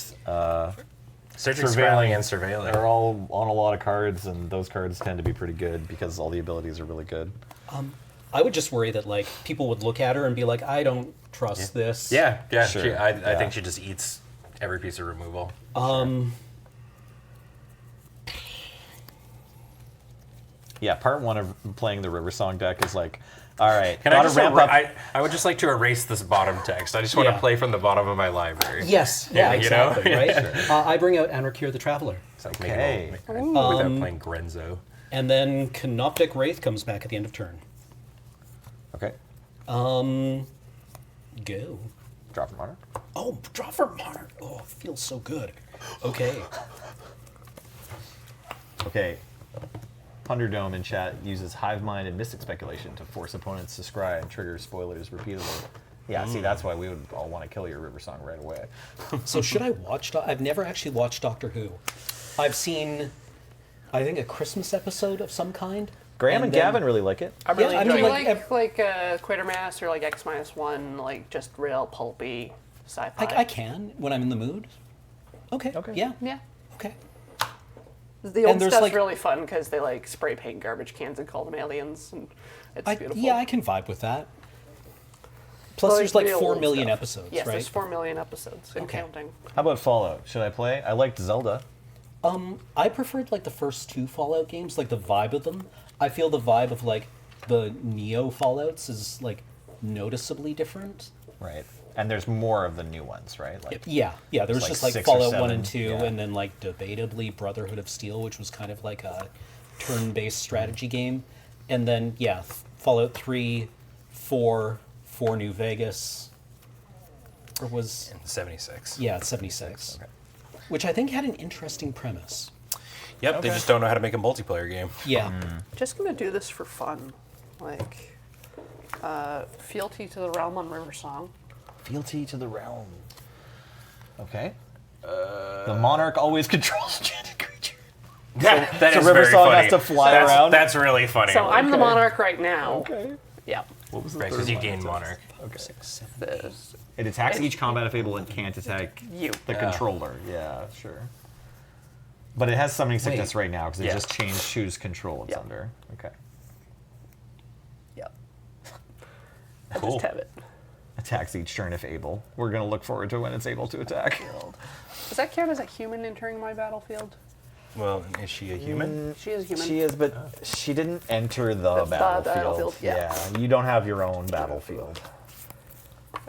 Searching, surveilling scrying, and surveilling. are all on a lot of cards, and those cards tend to be pretty good because all the abilities are really good. I would just worry that, like, people would look at her and be like, I don't trust this. Yeah. Sure, I yeah. think she just eats every piece of removal. Yeah, part 1 of playing the River Song deck is like, all right, Can I gotta just ramp up. I would just like to erase this bottom text. I just want Yeah. to play from the bottom of my library. Yes. Yeah, Yeah, you know? exactly, right? I bring out Anarkir the Traveler. It's like Okay. making without playing Grenzo. And then Canoptek Wraith comes back at the end of turn. Okay, Go. drop from honor. Oh, draw for Monarch. Oh, it feels so good. Okay. Okay. Thunderdome in chat uses Hive Mind and Mystic Speculation to force opponents to scry and trigger spoilers repeatedly. Yeah, see, that's why we would all want to kill your River Song right away. So should I watch? I've never actually watched Doctor Who. I've seen, I think, a Christmas episode of some kind. Graham and then- Gavin really like it. I'm really Yeah, I Do mean, you enjoying like, like Quatermass or like X-1, like just real pulpy sci-fi? I can when I'm in the mood. Okay. Okay. Yeah. Yeah. Okay. The old there's, stuff's like- really fun because they like spray paint garbage cans and call them aliens, and it's beautiful. Yeah, I can vibe with that. Plus, Like there's like real 4 old million stuff. episodes, Yes, right? there's 4 million episodes and Okay. counting. How about Fallout? Should I play? I liked Zelda. I preferred like the first 2 Fallout games, like the vibe of them. I feel the vibe of like the Neo Fallouts is like noticeably different. Right. And there's more of the new ones, right? Like, Yeah, there was like just like 6 or Fallout 1 and 2, 7, yeah. and then like debatably Brotherhood of Steel, which was kind of like a turn-based strategy game. And then, Fallout 3, 4, New Vegas. Or was... 76. Yeah, it's 76. Which I think had an interesting premise. Yep, they just don't know how to make a multiplayer game. Yeah. Just gonna do this for fun, like fealty to the realm on River Song. Fealty to the realm. Okay. The monarch always controls enchanted creature. That so is River very Song funny. has to fly around? That's really funny. So I'm the monarch right now. Okay. Yeah. What was the Right, third because you one? gain monarch. Okay. This. It attacks each combat if able and can't attack You. the controller. Yeah, sure. But it has summoning sickness Wait. right now because it Yeah. just changed whose control it's Yeah. under. Okay. Yep. I Cool. just have it. Attacks each turn if able. We're going to look forward to when it's able to attack. Does that count as a human entering my battlefield? Well, is she a human? She is human. She is, but she didn't enter the The battlefield. battlefield, yeah. You don't have your own battlefield.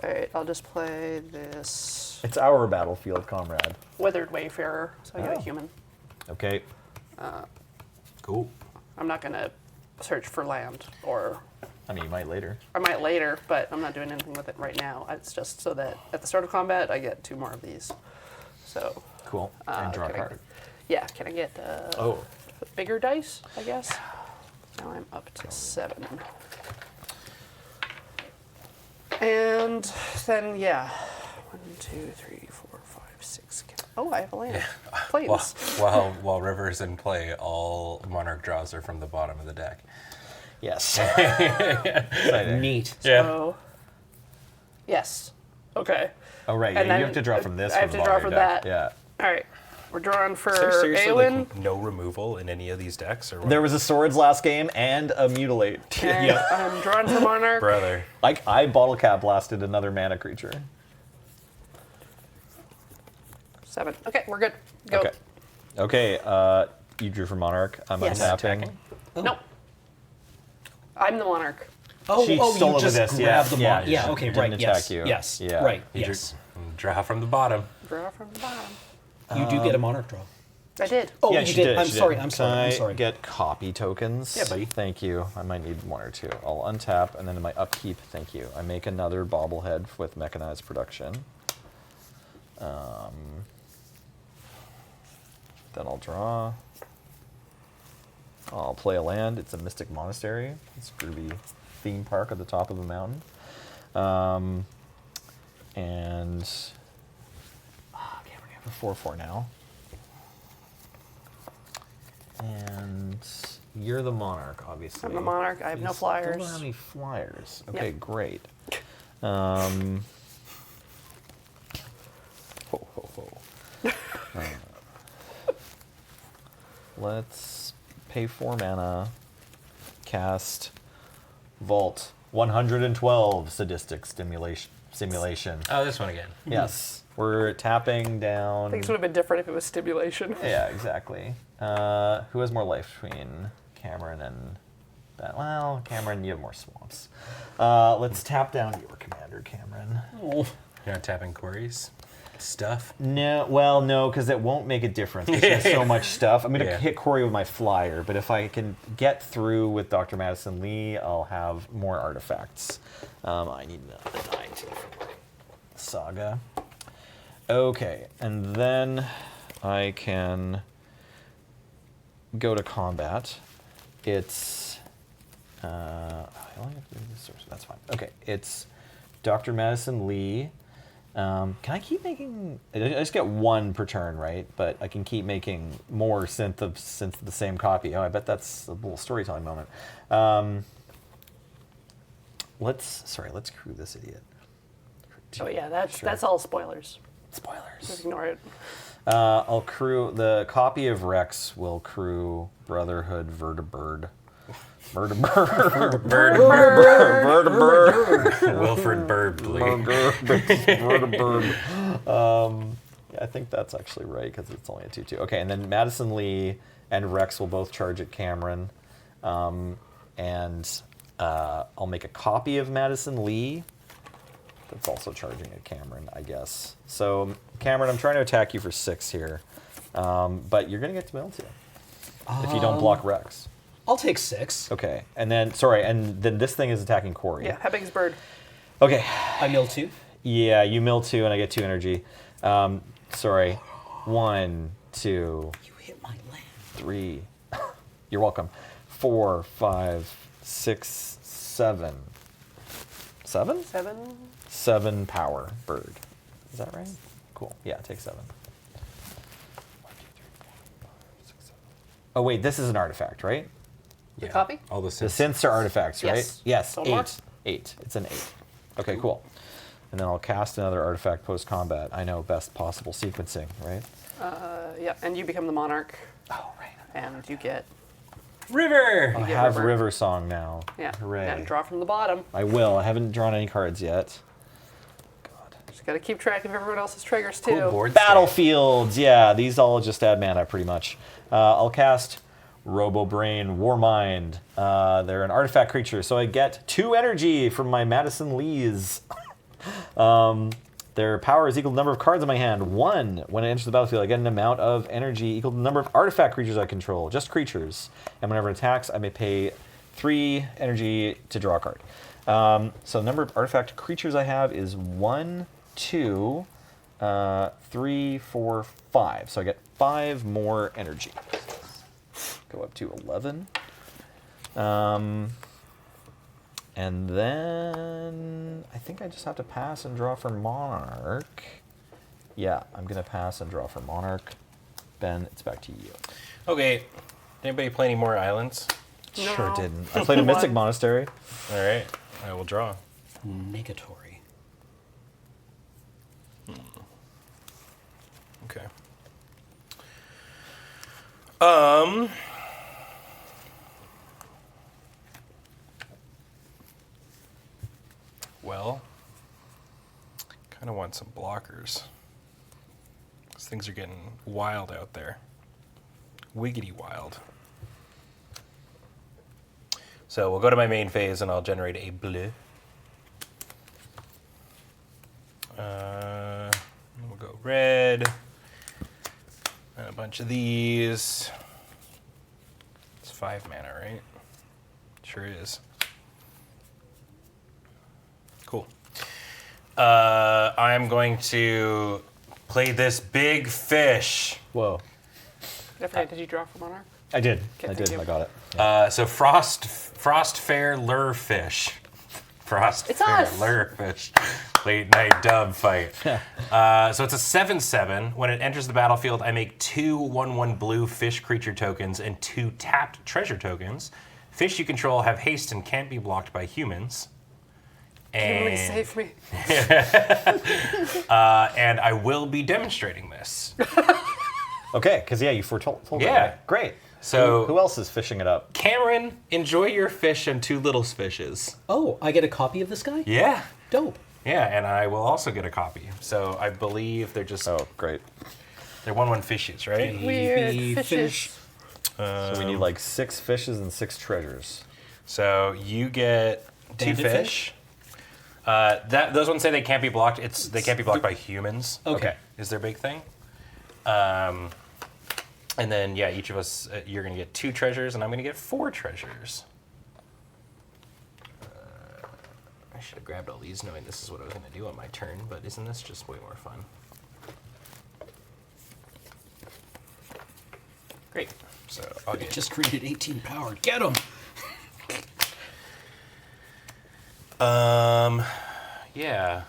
Alright, I'll just play this It's our battlefield, comrade. Weathered Wayfarer, so I get Oh. a human. Okay. Cool. I'm not gonna search for land, or I mean, you might later. I might later, but I'm not doing anything with it right now. It's just so that at the start of combat, I get 2 more of these. So, Cool. And draw a can I- card. yeah, can I get Oh. bigger dice, I guess? Now I'm up to 7. And then, 1, 2, 3, 4, 5, 6. Oh, I have a land. Plains. While River's in play, all monarch draws are from the bottom of the deck. Yes. Exciting. Neat. So, yes. Okay. Oh, right. And Yeah, you then have to draw from this. I have from to the draw bottom of from your deck. that. Yeah. All right. We're drawing for Is there seriously Eowyn. like no removal in any of these decks, or what? There was a swords last game and a mutilate. And I'm drawing for Monarch. Brother. Like I bottle cap blasted another mana creature. 7. Okay, we're good. Go. Okay. Okay. You drew for monarch. I'm Yes. untapping. Attacking? Nope. I'm the Monarch. Oh, She you stole it with just this, grabbed yeah. the Yeah, mon- Yeah, she okay, didn't right, attack yes. you. Yes, Yeah. right, You yes. draw from the bottom. Draw from the bottom. You do get a monarch draw. I did. Oh, Yeah, you she did. did. I'm she sorry, did. I'm sorry, Can I'm I sorry. get copy tokens? Yeah, buddy. Thank you. I might need 1 or 2. I'll untap, and then in my upkeep, thank you. I make another bobblehead with mechanized production. Then I'll draw. I'll play a land. It's a Mystic Monastery. It's a groovy theme park at the top of a mountain. And okay, we're gonna have a 4/4 now. And you're the monarch, obviously. I'm the Monarch. I have You no still flyers. don't have any flyers. Okay, Yep. great. Ho, ho, ho. Let's pay 4 mana. Cast Vault 112 Sadistic Simulation. Oh, this one again. Yes, we're tapping down. I think this would have been different if it was stimulation. Yeah, exactly. Who has more life between Cameron and that? Well, Cameron, you have more swamps. Let's tap down your commander, Cameron. Oh. You're not tapping Corey's stuff. No, well, no, because it won't make a difference. There's so much stuff. I'm going to Yeah. hit Corey with my flyer, but if I can get through with Dr. Madison Lee, I'll have more artifacts. I need the die too for my saga. Okay, and then I can go to combat. It's I only have to do this source. That's fine. Okay, it's Dr. Madison Lee. Can I keep making? I just get 1 per turn, right? But I can keep making more synth of the same copy. Oh, I bet that's a little storytelling moment. Let's crew this idiot. Oh yeah, that's Sure. all spoilers. Just Spoilers. ignore it. I'll crew the copy of Rex. Will crew Brotherhood Vertibird. Vertibird. Wilfred Bird, please. Vertibird. Yeah, I think that's actually right because it's only a 2/2. Okay, and then Madison Lee and Rex will both charge at Cameron. And I'll make a copy of Madison Lee. That's also charging at Cameron, I guess. So, Cameron, I'm trying to attack you for 6 here. But you're going to get to mill 2 if you don't block Rex. I'll take 6. Okay, and then this thing is attacking Corey. Yeah, how big is Bird? Okay, I mill 2. yeah, you mill 2 and I get 2 energy. Sorry, 1, 2, You hit my land. 3. You're welcome. 4, 5, 6, 7. 7? 7. 7 power Bird. Is that right? Cool. Yeah, take 7. 1, 2, 3, 4, 5, 6, 7. Oh wait, this is an artifact, right? The copy? All the The synths. synths are artifacts, right? Yes. Yes. One more. 8. 8. It's an 8. Okay, cool. And then I'll cast another artifact post combat. I know, best possible sequencing, right? Yeah, and you become the monarch, Oh, right. and you get River. I get have River. River Song now. yeah, Hooray. and draw from the bottom. I will. I haven't drawn any cards yet. God. Just got to keep track of everyone else's triggers too. Cool board state. Battlefields. Yeah, these all just add mana pretty much. I'll cast Robo Brain, Warmind. They're an artifact creature, so I get 2 energy from my Madison Lees. Their power is equal to the number of cards in my hand. 1. When it enters the battlefield, I get an amount of energy equal to the number of artifact creatures I control. Just creatures. And whenever it attacks, I may pay 3 energy to draw a card. So the number of artifact creatures I have is 1, 2, 3, 4, 5. So I get 5 more energy. Go up to 11. And then I think I just have to pass and draw for Monarch. Yeah, I'm going to pass and draw for Monarch. Ben, it's back to you. Okay. Anybody play any more islands? No. Sure didn't. I played a Mystic What? Monastery. All right. I will draw. Negatory. Okay. Well, kind of want some blockers. 'Cause things are getting wild out there. Wiggity wild. So we'll go to my main phase and I'll generate a bleu. We'll go red. And a bunch of these. It's 5 mana, right? Sure is. Cool. I'm going to play this big fish. Whoa. I forget, did you draw for monarch? I did. Okay, I thank did. you. I got it. So frost fair lure fish. Frost It's fair us. lure fish. Late night dub fight. So it's a 7/7. When it enters the battlefield, I make 2 1/1 blue fish creature tokens and 2 tapped treasure tokens. Fish you control have haste and can't be blocked by humans. Please And, save me. and I will be demonstrating this. Okay, because yeah, you foretold. Yeah. It, right? Great. So- who else is fishing it up? Cameron, enjoy your fish and 2 little fishes. Oh, I get a copy of this guy? Yeah. Dope. Yeah, and I will also get a copy. So I believe they're just Oh, great. they're 1/1 fishes, right? Weird Baby fishes. So we need like 6 fishes and 6 treasures. So you get 2 Bandit fish. Those ones say they can't be blocked. They can't be blocked by humans. Okay. Is their big thing. And then yeah, each of us you're gonna get 2 treasures, and I'm gonna get 4 treasures. I should have grabbed all these, knowing this is what I was gonna do on my turn. But isn't this just way more fun? Great. So I'll get Just created 18 power. Get him! Yeah,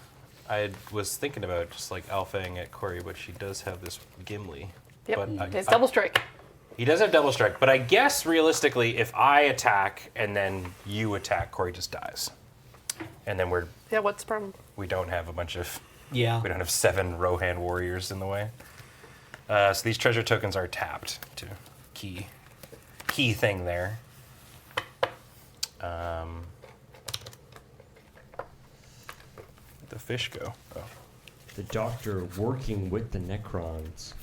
I was thinking about just like alphaing at Corey, but she does have this Gimli. Yep, But it's double strike. he does have double strike, but I guess realistically, if I attack and then you attack, Corey just dies, and then Yeah, what's the problem? we don't have a bunch of Yeah. we don't have 7 Rohan warriors in the way. So these treasure tokens are tapped to key thing there. Where'd the fish go? Oh. the Doctor working with the Necrons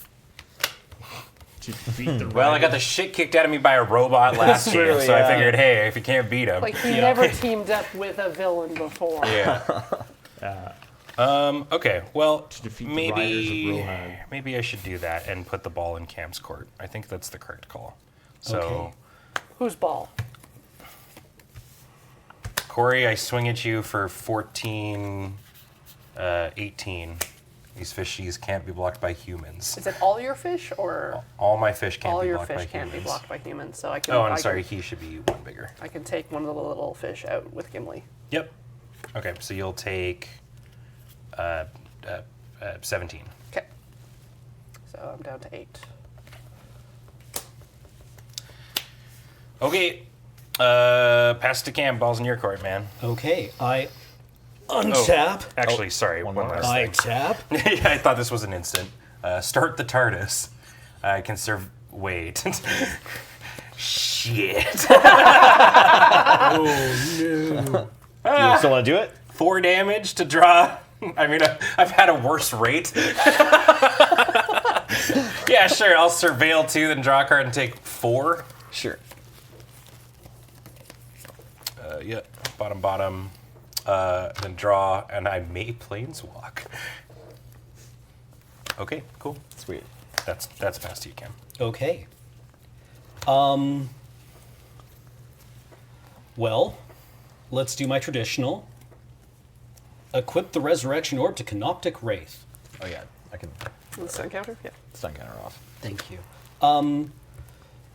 to defeat the Well, I got the shit kicked out of me by a robot last That's game, true, so I yeah. figured, hey, if you can't beat him. Like, he never teamed up with a villain before. Yeah. Okay, well, to defeat the riders of Rohan. maybe I should do that and put the ball in Cam's court. I think that's the correct call. So, Okay. Whose ball? Corey, I swing at you for 14, 18. These fishies can't be blocked by humans. Is it all your fish, or All my fish can't all be your blocked by fish can't humans. be blocked by humans? So I can. Oh, I I'm can- sorry, he should be one bigger. I can take one of the little fish out with Gimli. Yep. Okay, so you'll take 17. Okay. So I'm down to 8. Okay, pass to Cam. Ball's in your court, man. Okay, I untap. Actually, sorry, one one more. last I thing. tap. Yeah, I thought this was an instant. Start the TARDIS. I can serve. Wait. Shit. Oh no. You still want to do it? 4 damage to draw. I mean, I've had a worse rate. Yeah, sure. I'll surveil 2, then draw a card and take 4. Sure. Yeah, bottom. Then draw, and I may planeswalk. Okay, cool. Sweet. That's past you, Cam. Okay. Well, let's do my traditional. Equip the Resurrection Orb to Canoptic Wraith. Oh yeah, I can The sun counter? Yeah. stun counter off. Thank you.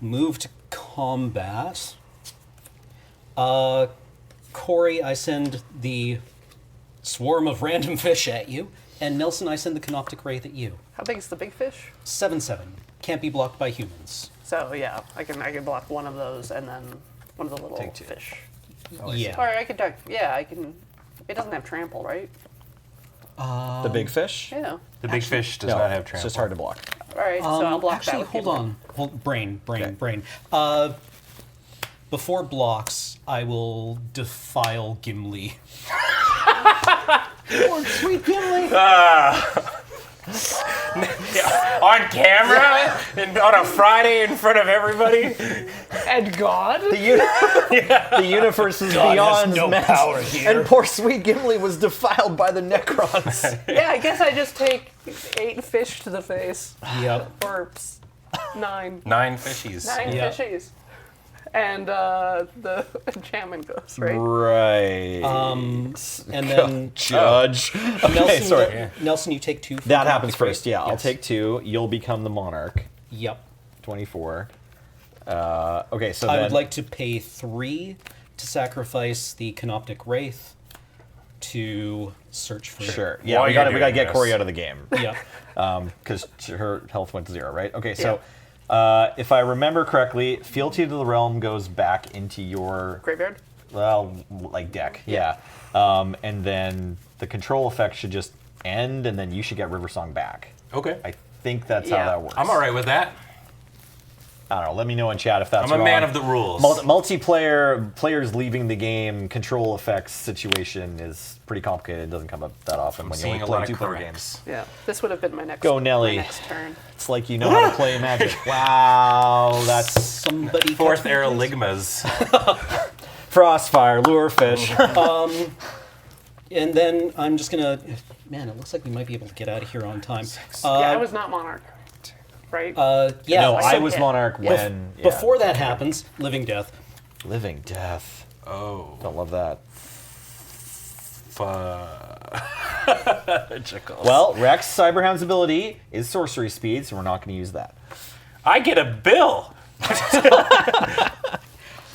Move to combat. Corey, I send the swarm of random fish at you, and Nelson, I send the Canoptic Wraith at you. How big is the big fish? 7/7. Can't be blocked by humans. So yeah, I can block one of those and then one of the little Take 2. fish. Yeah. Or I could duck. Yeah, I can. It doesn't have trample, right? The big fish? Yeah. The big fish does No, not have it's trample. just hard to block. All right, so I'll block that Actually, with hold Gimli. on. Brain. Okay. Before blocks, I will defile Gimli. Oh, sweet Gimli! On camera? And on a Friday in front of everybody? And God? The universe is God has beyond no match. power here. And poor sweet Gimli was defiled by the Necrons. Yeah, I guess I just take 8 fish to the face. Yep. Or 9. 9 fishies. 9 Yeah. fishies. And the enchantment goes, right? Right. And then Judge. Okay, Nelson, sorry. Nelson, you take 2. For That happens Canoptic Wraith. first. Yeah, I'll Yes. take 2. You'll become the monarch. Yep. 24. Okay, so I then would like to pay 3 to sacrifice the Canoptic Wraith to search for. sure. Yeah, While we you're got to doing get this. Corey out of the game Yep. because her health went to 0, right? Okay, so if I remember correctly, Fealty to the Realm goes back into your Graveyard? like deck. Yeah. And then the control effect should just end, and then you should get Riversong back. Okay. I think that's Yeah. how that works. I'm all right with that. I don't know. Let me know in chat if that's I'm a wrong. man of the rules. Multiplayer players leaving the game control effects situation is pretty complicated. It doesn't come up that often when you Seeing only a play lot of 2-player corrects. games. Yeah. This would have been my next Go, Nelly. My next turn. It's like you know how to play Magic. Wow, that's Somebody. Fourth catch me, era please. ligmas. Frostfire, Lurefish. And then I'm just gonna. Man, it looks like we might be able to get out of here on time. Yeah, I was not Monarch. Right? Yeah. no, like I some was hit. Monarch Yeah. when yeah. Before that happens, Living Death. Living Death. Oh. Don't love that. Jiggles. Well, Rex Cyberhound's ability is sorcery speed, so we're not going to use that. I get a bill.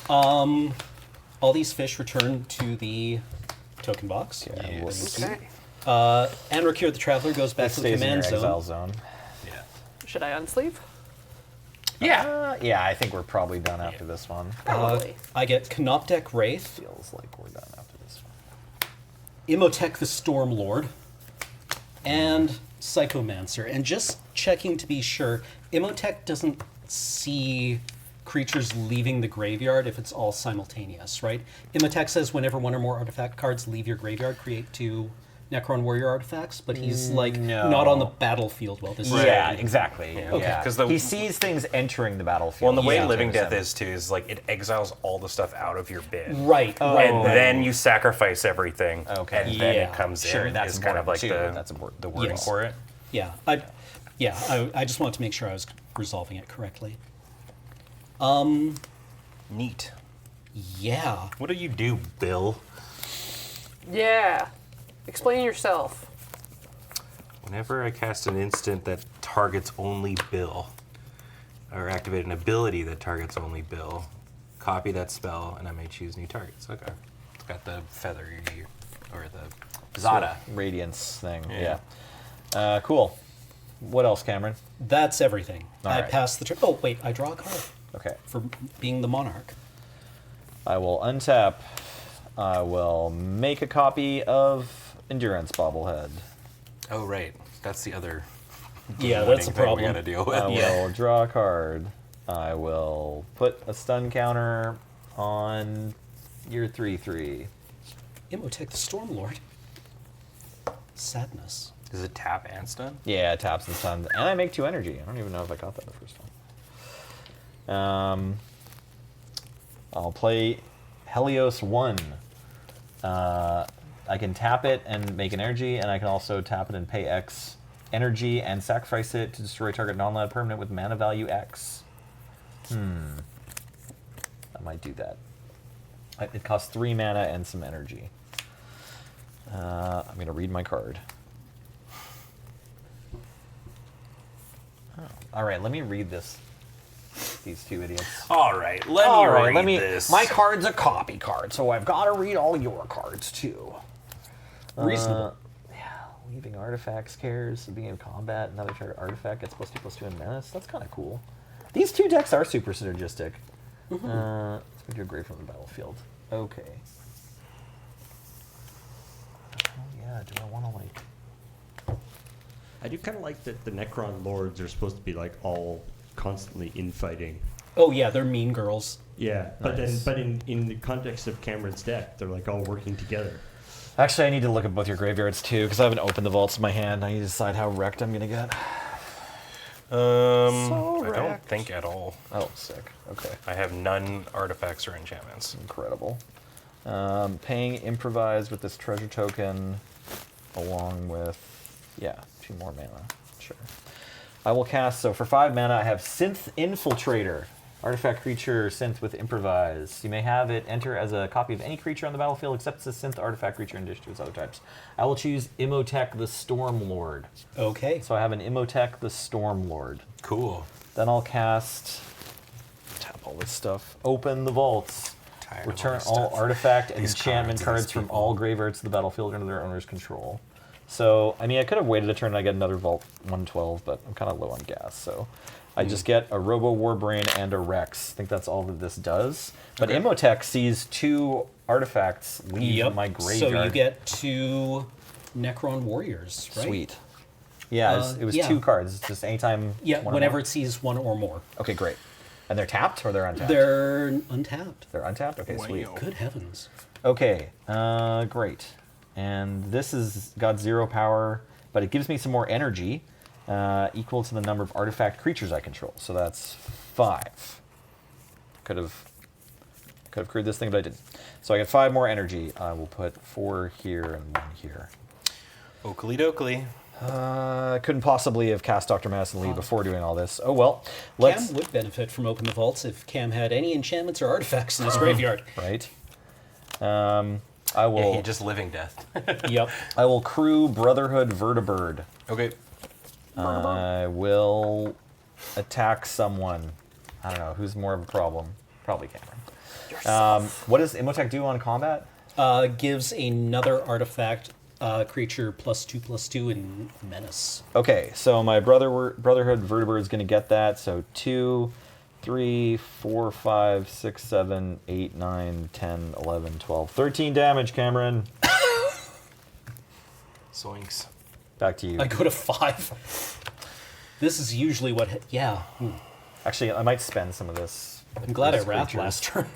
All these fish return to the token box. Yeah, we'll see. Okay. Anrakir the Traveler goes back It to the stays in your command exile zone. zone. Yeah. Should I unsleeve? Yeah. Yeah, I think we're probably done after this one. Probably. I get Canoptek Wraith, Feels like we're done after this one. Imhotep the Stormlord, and Psychomancer. And just checking to be sure, Imhotep doesn't see creatures leaving the graveyard if it's all simultaneous, right? Imhotep says whenever one or more artifact cards leave your graveyard, create 2 Necron Warrior artifacts, but he's like No. not on the battlefield while this is Yeah, happening. exactly. Yeah. Okay. Because the- he sees things entering the battlefield. Well, and the way Yeah. Living Death is too is like it exiles all the stuff out of your bin. Right, right. And then you sacrifice everything. Okay. And then Yeah. it comes Sure, in. that's is kind of like important, too. That's important. the wording Yes. for it. Yeah, I just wanted to make sure I was resolving it correctly. Neat. Yeah. What do you do, Bill? Yeah. Explain yourself. Whenever I cast an instant that targets only Bill, or activate an ability that targets only Bill, copy that spell, and I may choose new targets. Okay. It's got the feathery, or the Zada. Radiance thing. Yeah. Yeah. Cool. What else, Cameron? That's everything. All I right. pass the turn. Oh, wait, I draw a card Okay. for being the monarch. I will untap. I will make a copy of Endurance Bobblehead. Oh, right. That's the other Yeah, that's a thing we problem. gotta deal with. I will draw a card. I will put a stun counter on your 3/3. Imhotep the Stormlord. Sadness. Is it tap and stun? Yeah, taps and stuns. And I make 2 energy. I don't even know if I got that the first time. I'll play Helios 1. I can tap it and make an energy, and I can also tap it and pay X energy and sacrifice it to destroy target non-land permanent with mana value X. I might do that. It costs 3 mana and some energy. I'm going to read my card. Oh. All right, let me read this. These 2 idiots. All right, let All me right, read let me. this. My card's a copy card, so I've got to read all your cards too. Reasonable. Yeah, leaving artifacts cares. Being in combat, another target artifact gets +2/+2 in menace. That's kind of cool. These 2 decks are super synergistic. Let's go to a grave from the battlefield. Okay. Oh yeah, do I want to like? I do kind of like that the Necron Lords are supposed to be like all constantly infighting. Oh, yeah, they're mean girls. Yeah, but Nice. in the context of Cameron's deck, they're like all working together. Actually, I need to look at both your graveyards too, because I haven't opened the vaults in my hand. I need to decide how wrecked I'm gonna get. I don't wrecked. think at all. Oh, sick. Okay. I have none artifacts or enchantments. Incredible. Paying improvise with this treasure token, along with, 2 more mana. Sure. I will cast, so for 5 mana, I have Synth Infiltrator. Artifact creature, synth with improvise. You may have it enter as a copy of any creature on the battlefield except it's a synth artifact creature in addition to its other types. I will choose Imhotep the Stormlord. Okay. So I have an Imhotep the Stormlord. Cool. Then I'll cast, tap all this stuff, open the vaults, Tired of return this all stuff. artifact and These enchantment cards and cards these from people. all graveyards to the battlefield under their owner's control. So, I mean, I could have waited a turn and I get another Vault 112, but I'm kind of low on gas, so I just get a Robo Warbrain and a Rex. I think that's all that this does. But Okay. Imhotep sees 2 artifacts leave my graveyard. So you get 2 Necron Warriors, right? Sweet. Yeah, it was yeah. 2 cards. It's just anytime. Yeah, one or whenever more. it sees 1 or more. Okay, great. And they're tapped or they're untapped? They're untapped. They're untapped? Okay, sweet. Wow. Good heavens. Okay, great. And this has got 0 power, but it gives me some more energy, equal to the number of artifact creatures I control. So that's 5. Could have crewed this thing, but I didn't. So I get 5 more energy. I will put 4 here and 1 here. Oakley dokley. I couldn't possibly have cast Dr. Madison Lee before doing all this. Oh well, let's Cam would benefit from Open the Vaults if Cam had any enchantments or artifacts in his graveyard. right. I Yeah, will. he just living death. Yep. I will crew Brotherhood Vertibird. Okay. I will attack someone. I don't know who's more of a problem. Probably Cameron. What does Imhotep do on combat? Gives another artifact creature +2/+2 in Menace. Okay, so my Brotherhood Vertibird is going to get that. So 2, 3, 4, 5, 6, 7, 8, 9, 10, 11, 12, 13 damage, Cameron. Zoinks. Back to you. I go to 5. This is usually what. Yeah. Actually, I might spend some of this. I'm glad I These wrapped creatures last turn.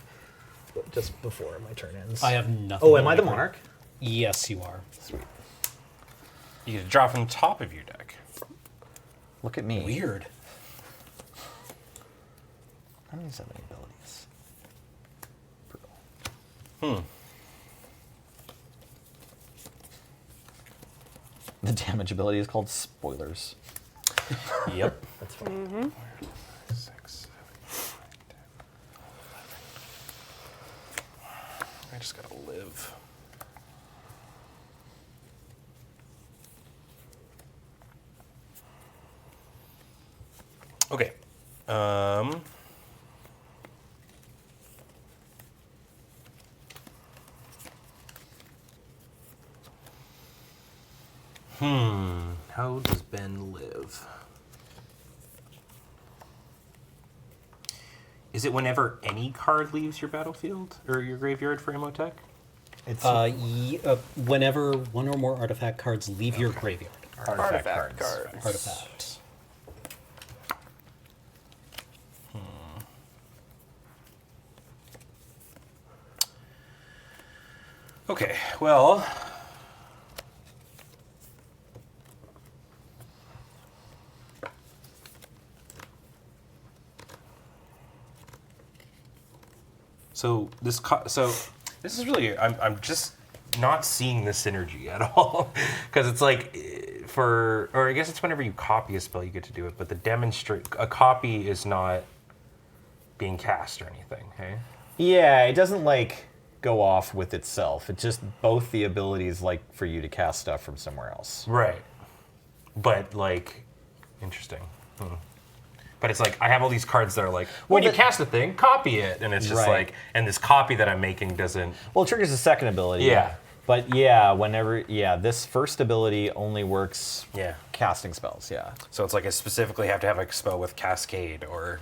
just before my turn ends. I have nothing. Oh, am on I the my monarch? Yes, you are. Sweet. You get to draw from the top of your deck. Look at me. Weird. How many have any abilities? The damage ability is called spoilers. Yep. That's fine. 6, 7, 8, 9, 10. I just gotta live. Okay. How does Ben live? Is it whenever any card leaves your battlefield or your graveyard for Emotech? It's Whenever one or more artifact cards leave your graveyard. Artifact cards. Artifacts. Okay, well. So this is really I'm just not seeing the synergy at all because it's like or I guess it's whenever you copy a spell you get to do it, but a copy is not being cast or anything. Hey. yeah, it doesn't like go off with itself. It's just both the abilities like for you to cast stuff from somewhere else. Right. But like, interesting. But it's like I have all these cards that are like, when you cast a thing, copy it, and it's just Right. like, and this copy that I'm making doesn't. Well, it triggers the second ability. Yeah. But this first ability only works Yeah. casting spells, yeah. So it's like I specifically have to have a spell with Cascade or.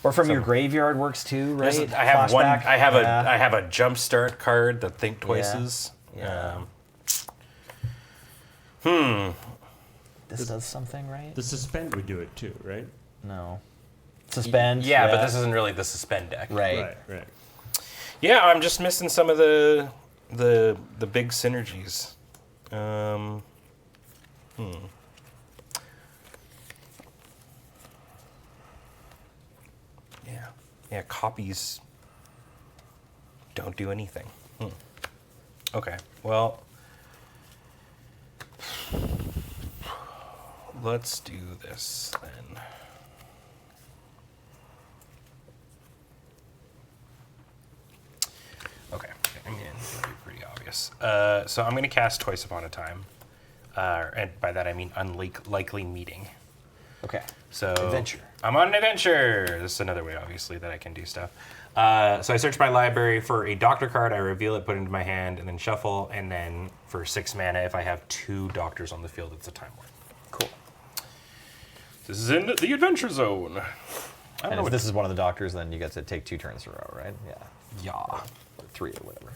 Or from your graveyard works too, right? I have one. Flashback? I have Yeah. I have a jumpstart card that Think Twices. Yeah. This does something, right? The suspend would do it too, right? No. Suspend. Yeah, but this isn't really the suspend deck. right. Right. Yeah, I'm just missing some of the big synergies. Yeah, copies don't do anything. Okay, well, let's do this then. Okay, I mean, it'll be pretty obvious. So I'm going to cast Twice Upon a Time, and by that I mean Unlikely Meeting. Okay. So Adventure. I'm on an adventure. This is another way, obviously, that I can do stuff. So I search my library for a doctor card. I reveal it, put it into my hand, and then shuffle. And then for 6 mana, if I have 2 doctors on the field, it's a Time Lord. Cool. This is in the adventure zone. I don't And know if what this is one of the doctors, then you get to take 2 turns in a row, right? Yeah. Yeah. Or 3 or whatever.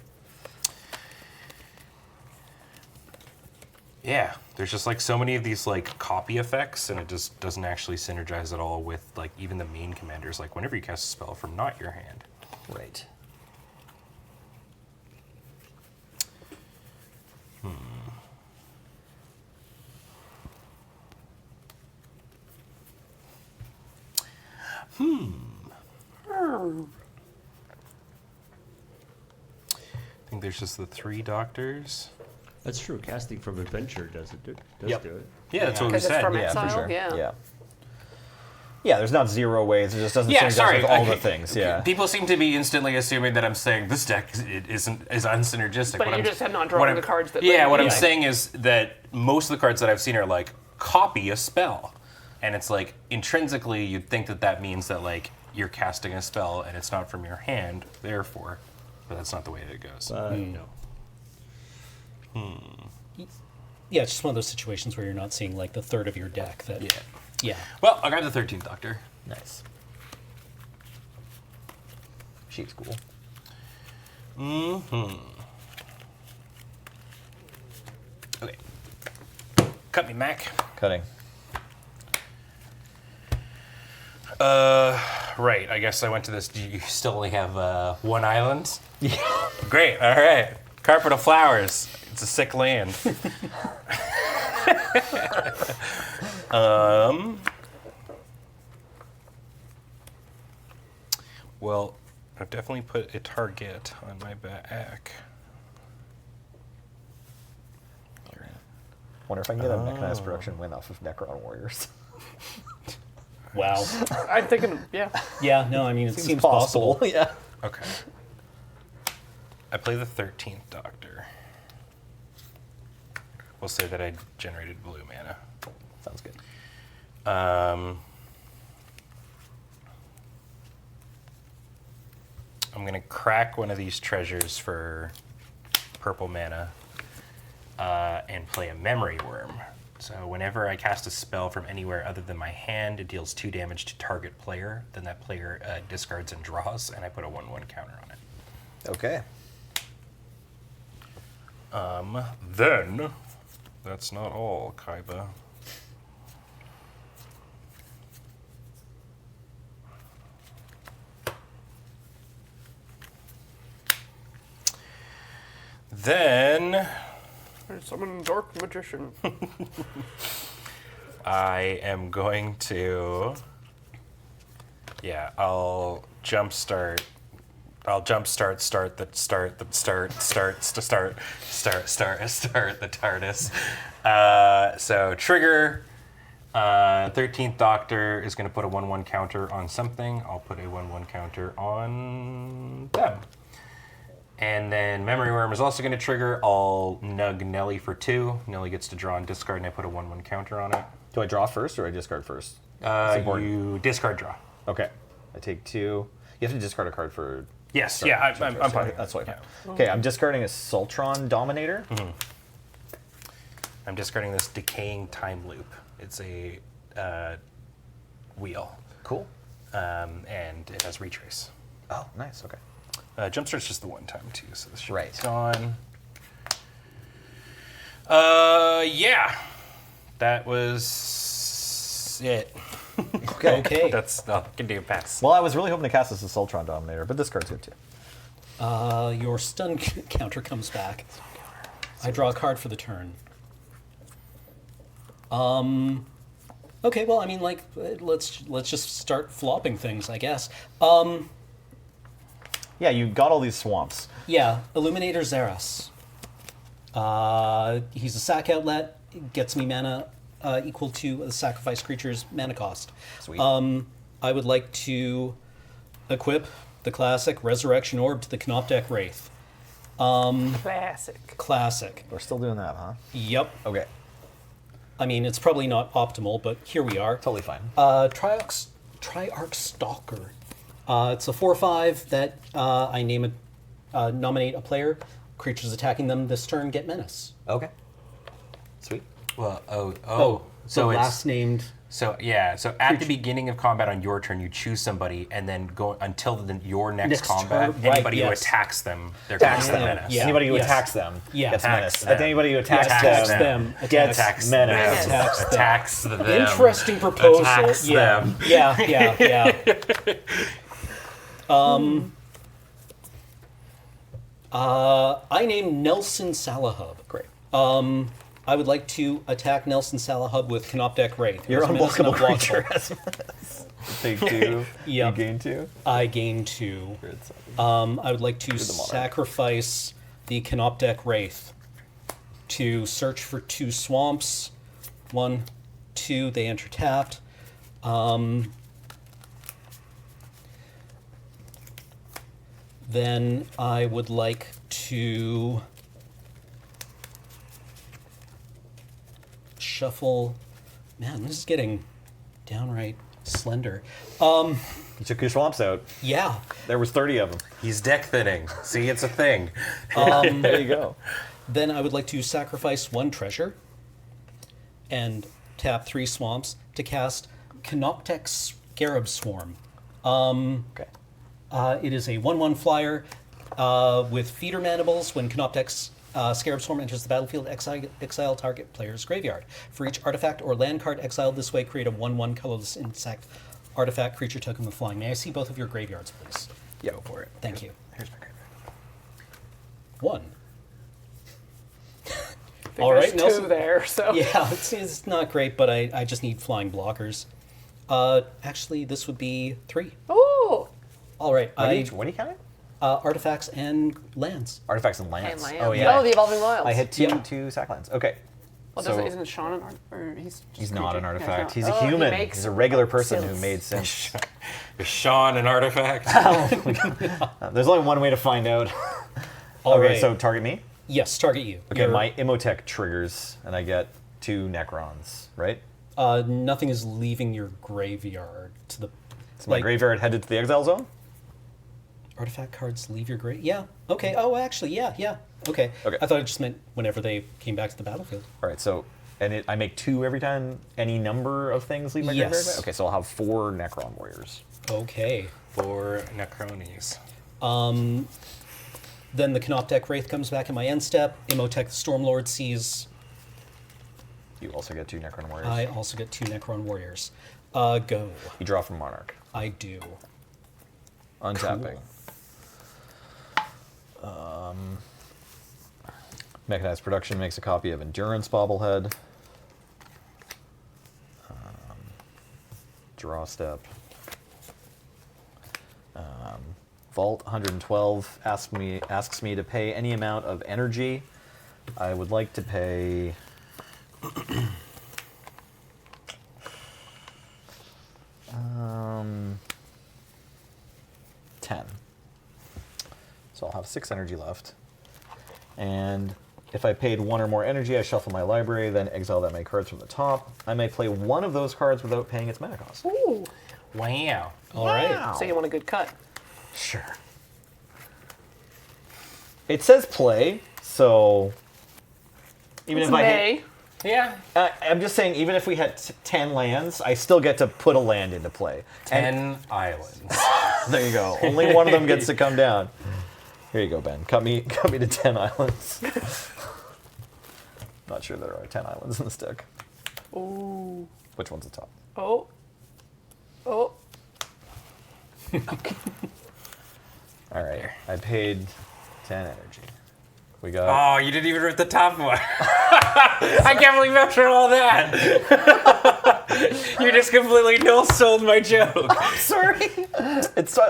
Yeah, there's just like so many of these like copy effects, and it just doesn't actually synergize at all with like even the main commanders. Like whenever you cast a spell from not your hand. Right. I think there's just the 3 doctors. That's true. Casting from adventure does do Yep. it. Yeah, that's what we Because it's said. from Yeah, exile. for sure. Yeah. Yeah. Yeah, there's not 0 ways. It just doesn't Yeah, synergize sorry. with all okay. the things. Yeah. People seem to be instantly assuming that I'm saying this deck is unsynergistic. But What you I'm- just have not what drawn I'm- the cards that. Yeah, what I'm Yeah. saying is that most of the cards that I've seen are like copy a spell, and it's like intrinsically you'd think that that means that like you're casting a spell and it's not from your hand, therefore, but that's not the way that it goes. No. Yeah, it's just one of those situations where you're not seeing like the third of your deck. That Yeah. yeah. Well, I'll grab the 13th Doctor. Nice. She's cool. Okay. Cut me, Mac. Cutting. Right, I guess I went to this. Do you still only have 1 island? Yeah. Great, all right. Carpet of Flowers. It's a sick land. Well, I've definitely put a target on my back. Wonder if I can get a mechanized production win off of Necron Warriors. Wow. I'm thinking, yeah. Yeah, no, I mean, it seems possible. Yeah. Okay. I play the 13th Doctor. We'll say that I generated blue mana. Sounds good. I'm going to crack one of these treasures for purple mana and play a Memory Worm. So whenever I cast a spell from anywhere other than my hand, it deals 2 damage to target player. Then that player discards and draws, and I put a 1/1 counter on it. Okay. Then, that's not all, Kaiba. Then Summon Dark Magician. I am going to. Yeah, I'll jumpstart the TARDIS. So trigger. 13th Doctor is going to put a 1/1 counter on something. I'll put a 1/1 counter on them. And then Memory Worm is also going to trigger. I'll nug Nelly for 2. Nelly gets to draw and discard, and I put a 1/1 counter on it. Do I draw first or I discard first? It's important. You discard draw. Okay. I take 2. You have to discard a card for. Yes, Sorry, yeah, sorry, I'm sorry, fine. That's what I meant. Okay, I'm discarding a Sultron Dominator. I'm discarding this Decaying Time Loop. It's a wheel, Cool. and it has retrace. Oh, nice. Okay. Jumpstart's just the one time too, so this should Right. be gone. Yeah, that was it. Okay. Okay. That's all I can do. Pass. Well, I was really hoping to cast this as Sultron Dominator, but this card's good too. Your stun counter comes back. I draw a card for the turn. Okay, well, I mean, like, let's just start flopping things, I guess. Yeah, you got all these swamps. Yeah, Illuminator Xeras. He's a sack outlet, gets me mana equal to the sacrifice creature's mana cost. Sweet. I would like to equip the classic Resurrection Orb to the Canoptek Wraith. Classic. Classic. We're still doing that, huh? Yep. Okay. I mean, it's probably not optimal, but here we are. Totally fine. Triarch Stalker. It's a 4/5 that I nominate a player. Creatures attacking them this turn get menace. Okay. Sweet. Well, So so it's last named. so yeah. So at the beginning of combat on your turn, you choose somebody, and then go until your next Next combat. turn, right, Anybody who yes. attacks them, they're going to Attacks get them. menace. Yeah. Anybody who Yes. attacks them Yeah. gets Attacks menace. them. Anybody who attacks, Attacks them, them. gets Attacks menace. them. Attacks them. Attacks them. Interesting proposal. Attacks yeah. them. Yeah. I named Nelson Salahub. Great. I would like to attack Nelson Salahub with Canoptek Wraith. Your It's a menace and unblockable a creature blockable. has menace. Take 2. Yep. You gain 2. I gain 2. I would like to the monarch. sacrifice the Canoptek Wraith to search for 2 swamps. 1, 2, they enter tapped. Then I would like to shuffle. Man, this is getting downright slender. You took your swamps out. Yeah. There was 30 of them. He's deck thinning. See, it's a thing. There you go. Then I would like to sacrifice 1 treasure and tap 3 swamps to cast Canoptek Scarab Swarm. Okay. It is a 1/1 flyer with feeder mandibles. When Canoptek's Scarab Swarm enters the battlefield, exile target player's graveyard. For each artifact or land card exiled this way, create a 1/1 colorless insect artifact creature token with flying. May I see both of your graveyards, please? Yeah, go for it. Thank you. Here's my graveyard. 1. All right, There's Nelson. two there, so. Yeah, it's not great, but I just need flying blockers. Actually, this would be 3. Ooh. All right, What are you counting? artifacts and lands. Artifacts and lands. And lands. Oh yeah. Oh, the Evolving Wilds. I hit two Yeah. two sack lands. Okay. Well, so isn't Sean an art? Or he's not creature? an Yeah, artifact. he's He's not. a Oh, he human. makes He's a regular person who sense. made sense. Is Sean an artifact? There's only one way to find out. All Okay, right. so target me. Yes, target you. Okay, You're- my Imhotech triggers, and I get 2 Necrons, right? nothing is leaving your graveyard to the. So my graveyard headed to the exile zone? Artifact cards leave your grave. Yeah. Okay. Oh, actually, yeah. Okay. Okay. I thought it just meant whenever they came back to the battlefield. All right, so, I make 2 every time any number of things leave my Yes. graveyard? Okay, so I'll have 4 Necron warriors. Okay. 4 Necronies. Then the Canoptek Wraith comes back in my end step. Imhotech the Stormlord sees. You also get 2 Necron warriors. I also get 2 Necron Warriors. Go. You draw from Monarch. I do. Untapping. Mechanized Production makes a copy of Endurance Bobblehead. Draw step. Vault 112 asks me to pay any amount of energy. I would like to pay 10. So I'll have 6 energy left. And if I paid 1 or more energy, I shuffle my library, then exile that many cards from the top. I may play one of those cards without paying its mana cost. Ooh. Wow. All right. So you want a good cut. Sure. It says play, so even It's if I May. hit, Yeah. I'm just saying, even if we had 10 lands, I still get to put a land into play. 10 islands. There you go. Only one of them gets to come down. Here you go, Ben. Cut me to 10 islands. Not sure there are 10 islands in this deck. Ooh. Which one's the top? Oh. Oh. All right. I paid 10 energy. We got. Oh, you didn't even rip the top one. I can't believe after all that. You just completely no-sold my joke. Sorry. I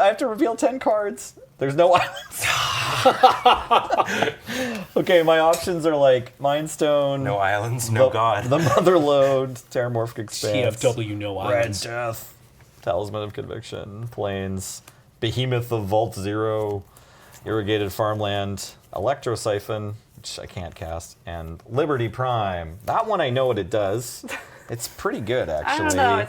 have to reveal 10 cards. There's no islands. Okay, my options are like Mind Stone. No islands, no god. The Motherlode, Terramorphic Expanse. TFW, no Red islands. Death, Talisman of Conviction, Plains, Behemoth of Vault Zero, Irrigated Farmland, Electro Siphon, which I can't cast, and Liberty Prime. That one I know what it does. It's pretty good, I actually. don't know.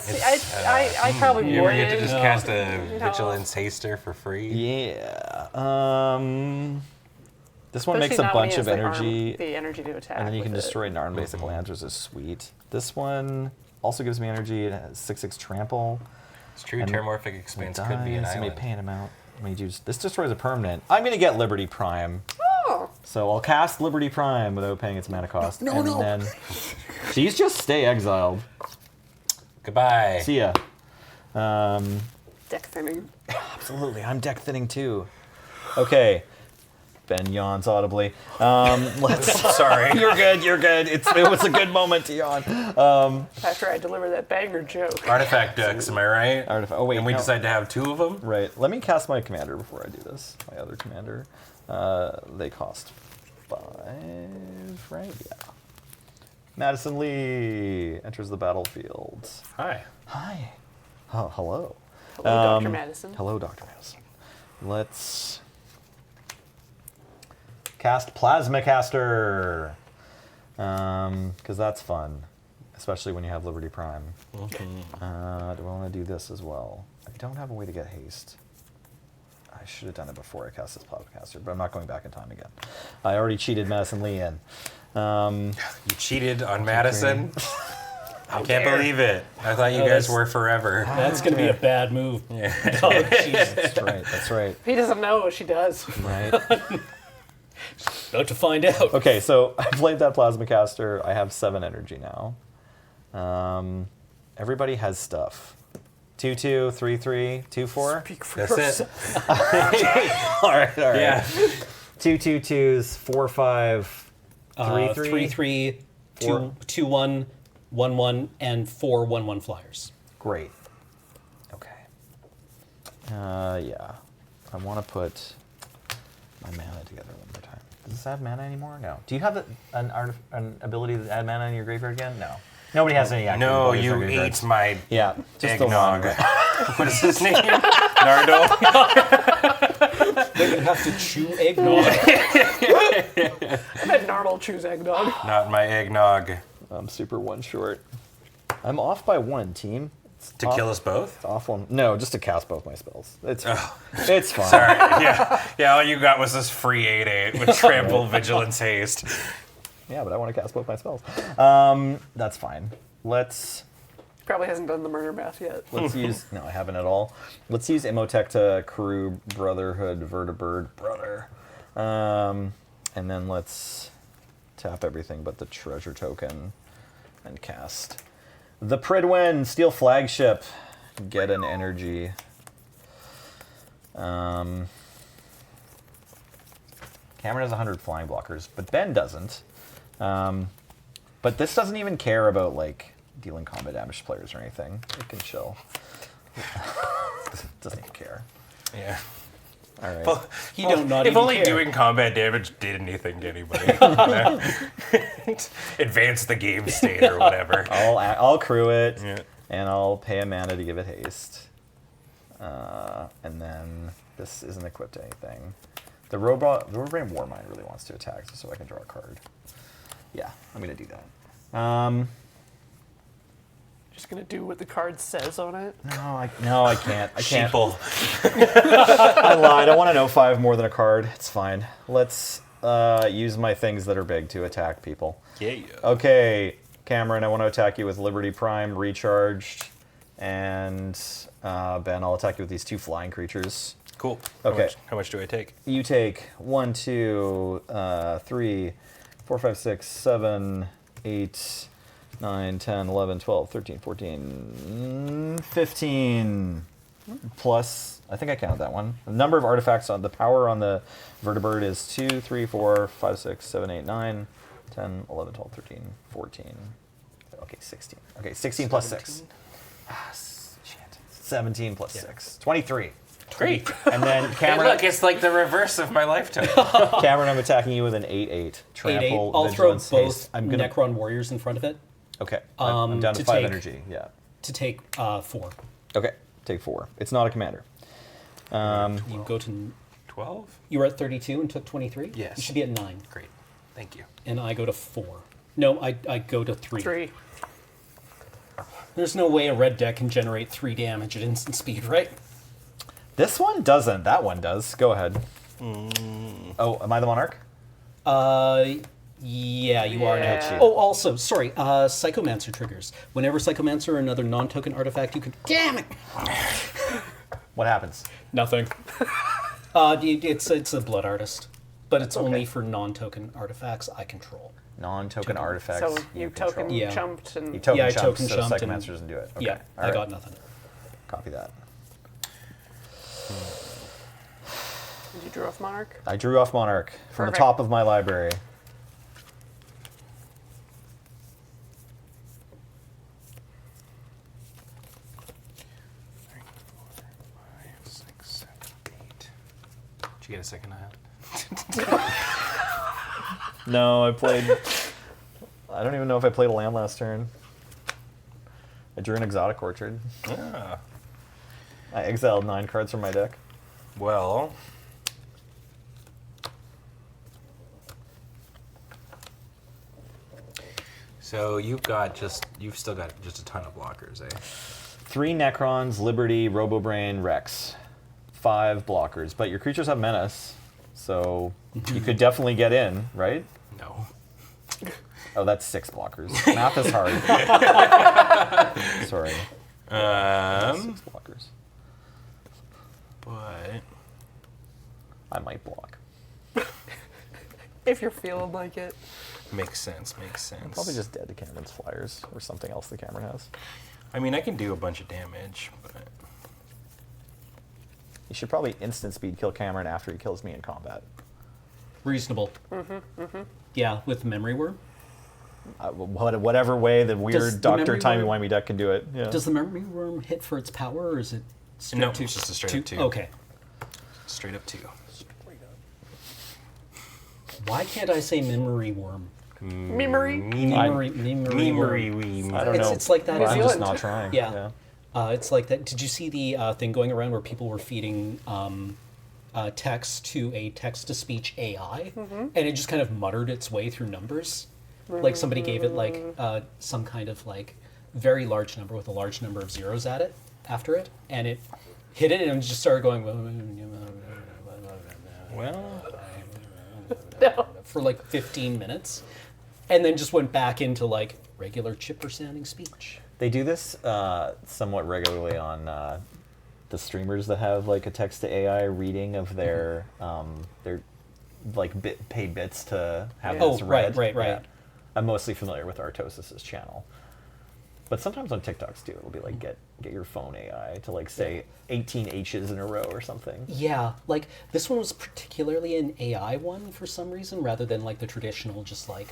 I probably You ever get to wouldn't. just cast a Vigilance Haster for free? Yeah. This one makes Especially a not when he bunch has of the arm- energy, the energy to attack. and then you can with it. destroy non-basic lands, which is sweet. This one also gives me energy. It has 6/6 trample. It's true, And Terramorphic It Expanse could be an dies, and we island. pay an amount. This destroys a permanent. I'm gonna get Liberty Prime. Oh. So I'll cast Liberty Prime without paying its mana cost. And then these just stay exiled. Goodbye. See ya. Deck thinning. Absolutely, I'm deck thinning too. Okay. Ben yawns audibly. Let's. Sorry. You're good. It was a good moment to yawn. After I deliver that banger joke. Artifact decks, am I right? Oh wait. And we no. decide to have 2 of them? Right. Let me cast my commander before I do this. My other commander. They cost 5, right? Yeah. Madison Lee enters the battlefield. Hi. Hi. Oh, hello. Hello, Dr. Madison. Hello, Dr. Madison. Let's cast Plasma Caster. Because that's fun. Especially when you have Liberty Prime. Do I want to do this as well? I don't have a way to get haste. I should have done it before I cast this Plasma Caster, but I'm not going back in time again. I already cheated Madison Lee in. You cheated on Madison? I can't dare. believe it. I thought you Oh, guys that's- were forever. That's going to be a bad move. Yeah. Oh, jeez. That's right, that's right. If he doesn't know, she does. Right. About to find out. Okay, so I played that Plasma Caster. I have 7 energy now. Everybody has stuff. 2/2, 3/3, 2/4. Speak for That's yourself. it. All right. Yeah. 2/2/2s, 4/5, 3/3, 3/3, four. 2/1, 1/1, and 4 1/1 flyers. Great. Okay. Yeah. I want to put my mana together one more time. Does this add mana anymore? No. Do you have an ability to add mana in your graveyard again? No. Nobody has any active No, abilities in you their graveyards. ate my Yeah, just the eggnog. one. What is his name? Nardo? Then you have to chew eggnog. I bet Narm will choose eggnog. Not my eggnog. I'm super one short. I'm off by one, team. It's To kill us both? It's awful. No, just to cast both my spells. It's it's fine. Sorry. Yeah, all you got was this free 8/8 with trample, vigilance, haste. Yeah, but I want to cast both my spells. That's fine. Let's Probably hasn't done the murder math yet. use. No, I haven't at all. Let's use Imhotep to crew Brotherhood Vertibird Brother, and then let's tap everything but the treasure token and cast the Pridwen Steel Flagship. Get an energy. Cameron has 100 flying blockers, but Ben doesn't. But this doesn't even care about like dealing combat damage to players or anything. It can chill. Doesn't even care. Yeah. All right. Well, He don't not if even only care. doing combat damage did anything to anybody. Advance the game state or whatever. I'll crew it, Yeah. and I'll pay a mana to give it haste. And then this isn't equipped to anything. The Robobrain Warmind really wants to attack, so I can draw a card. Yeah, I'm gonna do that. Just gonna do what the card says on it. No, I can't. I can't. Sheeple. I lied. I want to know 5 more than a card. It's fine. Let's use my things that are big to attack people. Yeah. Okay, Cameron, I want to attack you with Liberty Prime recharged, and Ben, I'll attack you with these 2 flying creatures. Cool. Okay. How much do I take? You take 1, 2, 3, 4, 5, 6, 7, 8, 9, 10, 11, 12, 13, 14, 15. Plus, I think I counted that one. The number of artifacts on the power on the vertibird is 2, 3, 4, 5, 6, 7, 8, 9, 10, 11, 12, 13, 14. Okay, 16. Okay, 16 plus 6. Shit. 17 plus 6. 23. Great. And then Hey, Cameron, look, it's like the reverse of my lifetime. Cameron, I'm attacking you with an 8/8. 8/8. Trample, I'll throw vigilance, both haste. I'm gonna. Necron warriors in front of it Okay. I'm down to to 5 take- energy. Yeah. to take 4. Okay. Take 4. It's not a commander. You go to 12? you were at 32 and took 23. Yes. You should be at 9, Great. Thank you. and I go to 4. No, I go to 3. 3. There's no way a red deck can generate 3 damage at instant speed, right? This one doesn't. That one does. Go ahead. Oh, am I the monarch? Yeah, you are now. Yeah. Oh, also, sorry, Psychomancer triggers. Whenever Psychomancer or another non-token artifact, you can. Damn it! What happens? Nothing. It's a Blood Artist, but it's only for non-token artifacts I control. Non-token artifacts. So you control. token Yeah. jumped and You token Yeah, I chump, token so chumped Psychomancer and- doesn't do it. Okay. Yeah, All I right. got nothing. Copy that. did you draw off Monarch? I drew off Monarch from Perfect. the top of my library. Did you get a second hand? No, I played. I don't even know if I played a land last turn. I drew an Exotic Orchard. Ah. I exiled 9 cards from my deck. Well, so you've still got just a ton of blockers, eh? 3 Necrons, Liberty, Robobrain, Rex. 5 blockers, but your creatures have menace, so you could definitely get in, right? No. Oh, that's 6 blockers. Math is hard. Sorry. That's 6 blockers. But I might block. If you're feeling like it. makes sense. Makes sense. Probably just dead to Cameron's Flyers or something else that Cameron has. I mean, I can do a bunch of damage, but You should probably instant speed kill Cameron after he kills me in combat. Reasonable. Yeah, with memory worm. Whatever way the Does weird the Doctor memory Timey worm- Wimey deck can do it. Yeah. Does the memory worm hit for its power, or is it straight No, two? it's just a straight up two. Okay. Straight up 2. Why can't I say memory worm? Memory. Memory worm. I don't know. It's like that. New I'm just Zealand. not trying. Yeah. It's like that. Did you see the thing going around where people were feeding text to a text-to-speech AI, and it just kind of muttered its way through numbers? Like somebody gave it like some kind of like very large number with a large number of zeros at it after it, and it hit it and it just started going Well, No. for like 15 minutes, and then just went back into like regular chipper-sounding speech. They do this somewhat regularly on the streamers that have like a text to AI reading of their like pay bits to have Oh, this read. right. Yeah. I'm mostly familiar with Artosis's channel, but sometimes on TikToks too, it'll be like get your phone AI to like say 18 H's in a row or something. Yeah, like this one was particularly an AI one for some reason, rather than like the traditional, just like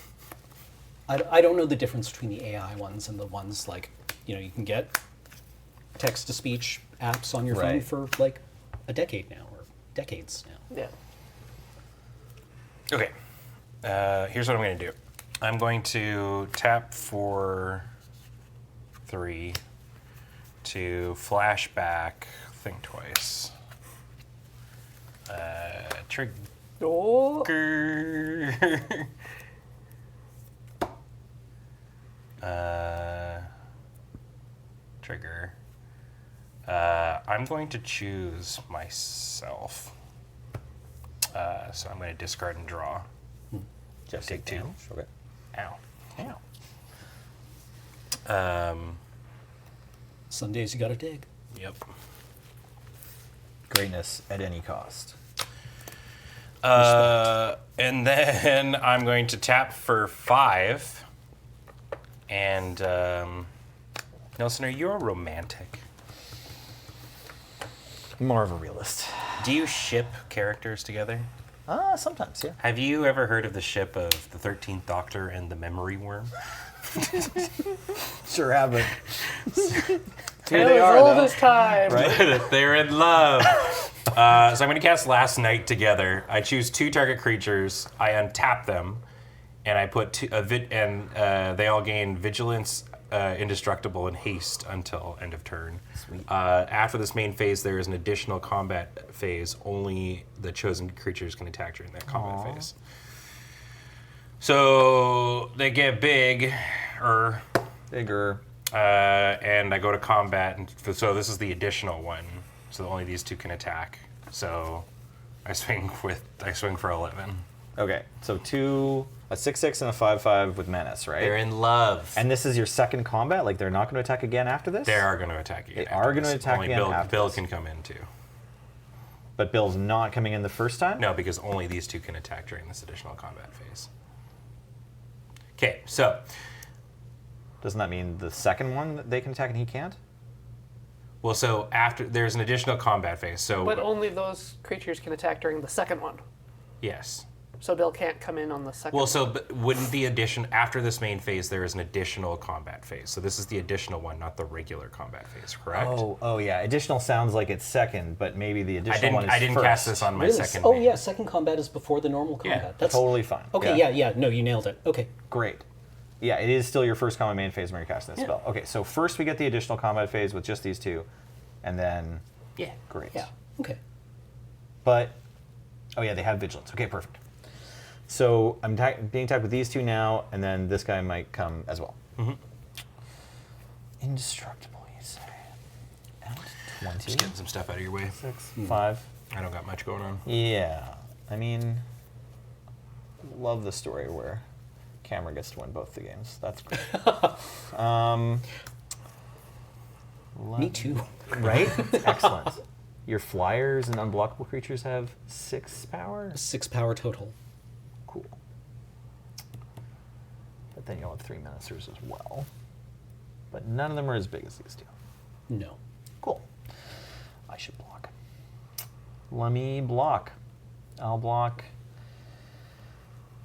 I don't know the difference between the AI ones and the ones like, you know, you can get text to speech apps on your phone Right. for like a decade now or decades now. Yeah. okay. Here's what I'm going to do. I'm going to tap for 3 to flashback, think twice. Trigger. Oh. Trigger. I'm going to choose myself. So I'm going to discard and draw. Just Take 2. Okay. Ow. Some days you gotta dig. Yep. Greatness at any cost. And then I'm going to tap for 5. And Nelson, are you a romantic? More of a realist. Do you ship characters together? Sometimes, yeah. Have you ever heard of the ship of the 13th Doctor and the Memory Worm? Sure haven't. Here they are all this time. They're in love. So I'm going to cast Last Night together. I choose 2 target creatures. I untap them, and I put they all gain Vigilance, Indestructible, and Haste until end of turn. Sweet. After this main phase, there is an additional combat phase. Only the chosen creatures can attack during that combat phase. So they get bigger. And I go to combat, and so this is the additional one. So only these 2 can attack. So I swing for 11. Okay, so a 6/6 and a 5/5 with menace, right? They're in love. And this is your second combat? Like they're not going to attack again after this? They are going to attack again. They are going to attack only again after Bill this. can come in too. But Bill's not coming in the first time? No, because only these 2 can attack during this additional combat phase. Okay, so Doesn't that mean the second one they can attack and he can't? well, so after there's an additional combat phase. So But only those creatures can attack during the second one. yes. So Bill can't come in on the second Well, so but wouldn't the addition after this main phase there is an additional combat phase? So this is the additional one, not the regular combat phase, correct? Oh yeah. Additional sounds like it's second, but maybe the additional one is I didn't first. cast this on my Really? second. Oh main. yeah, second combat is before the normal combat. That's Totally fine. Okay, yeah, no, you nailed it. Okay. Great. Yeah, it is still your first combat main phase when you're casting this Yeah. spell. Okay, so first we get the additional combat phase with just these 2, and then Yeah. great. Yeah. Okay. But oh yeah, they have vigilance. Okay, perfect. So I'm being attacked with these 2 now, and then this guy might come as well. Indestructible, you say? At 20. Just getting some stuff out of your way. 6, 5. I don't got much going on. Yeah, I mean, love the story where Cameron gets to win both the games. That's great. Me too. Right? Excellent. Your flyers and unblockable creatures have 6 power? 6 power total. Cool. But then you'll have 3 menacers as well. But none of them are as big as these 2. No. Cool. I should block. Let me block. I'll block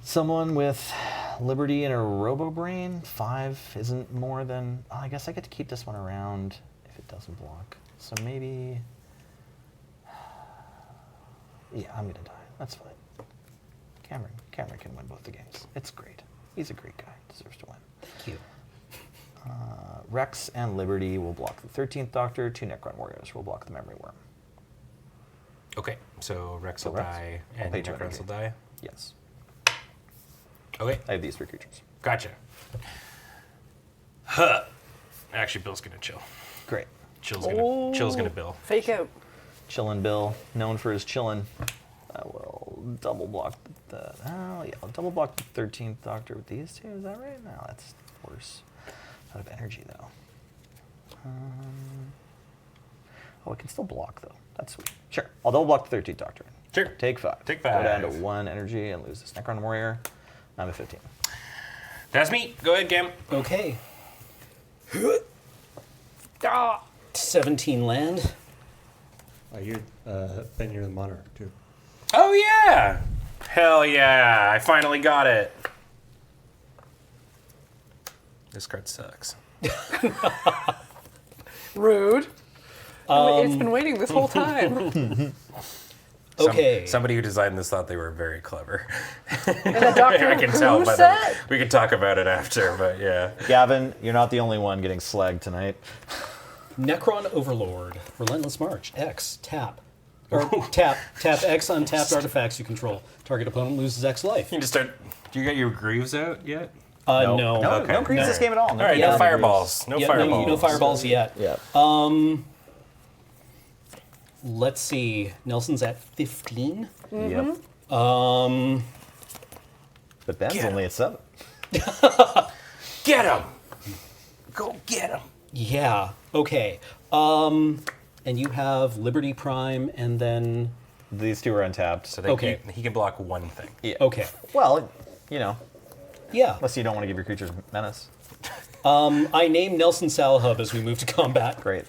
Someone with Liberty and a Robo Brain. 5 isn't more than. Oh, I guess I get to keep this one around if it doesn't block. So maybe. Yeah, I'm gonna die. That's fine. Cameron can win both the games. It's great. He's a great guy. Deserves to win. Thank you. Rex and Liberty will block the 13th Doctor. 2 Necron Warriors will block the Memory Worm. Okay, so Rex will Rex. die I'll and pay 2 Necrons energy. will die. Yes. Okay, I have these 3 creatures. gotcha. Huh. Actually, Bill's gonna chill. Great. Chill's gonna bill. Fake out. Chillin' Bill, known for his chillin'. I will double block I'll double block the 13th Doctor with these 2. Is that right? No, that's worse. Out of energy though. Oh, I can still block though. That's sweet. Sure, I'll double block the 13th Doctor. Sure. Take 5. Take Go down to 5. 1 energy and lose this Necron Warrior. I'm at 15. That's me. Go ahead, Cam. Okay. Ah. 17 land. Ben, you're the monarch too. Oh yeah! Hell yeah! I finally got it. This card sucks. Rude. It's been waiting this whole time. Okay. Somebody who designed this thought they were very clever. And the Doctor I can tell Who by set? the. We can talk about it after, but yeah. Gavin, you're not the only one getting slagged tonight. Necron Overlord. Relentless March. X. Tap. Or tap X untapped artifacts you control. Target opponent loses X life. You can just start. Do you got your greaves out yet? No. No, Okay. no greens this game at all. All right, Yeah. no fireballs. No Yeah, fireballs. no fireballs yet. Yeah. Let's see. Nelson's at 15. Yep. Um, But Ben's Get only at 7. Get him! Go get him! yeah. Okay. And you have Liberty Prime, and then These 2 are untapped. So they, Okay. he can block one thing. Yeah. okay. Well, you know, Yeah. unless you don't want to give your creatures menace. I named Nelson Salahub as we move to combat. Great.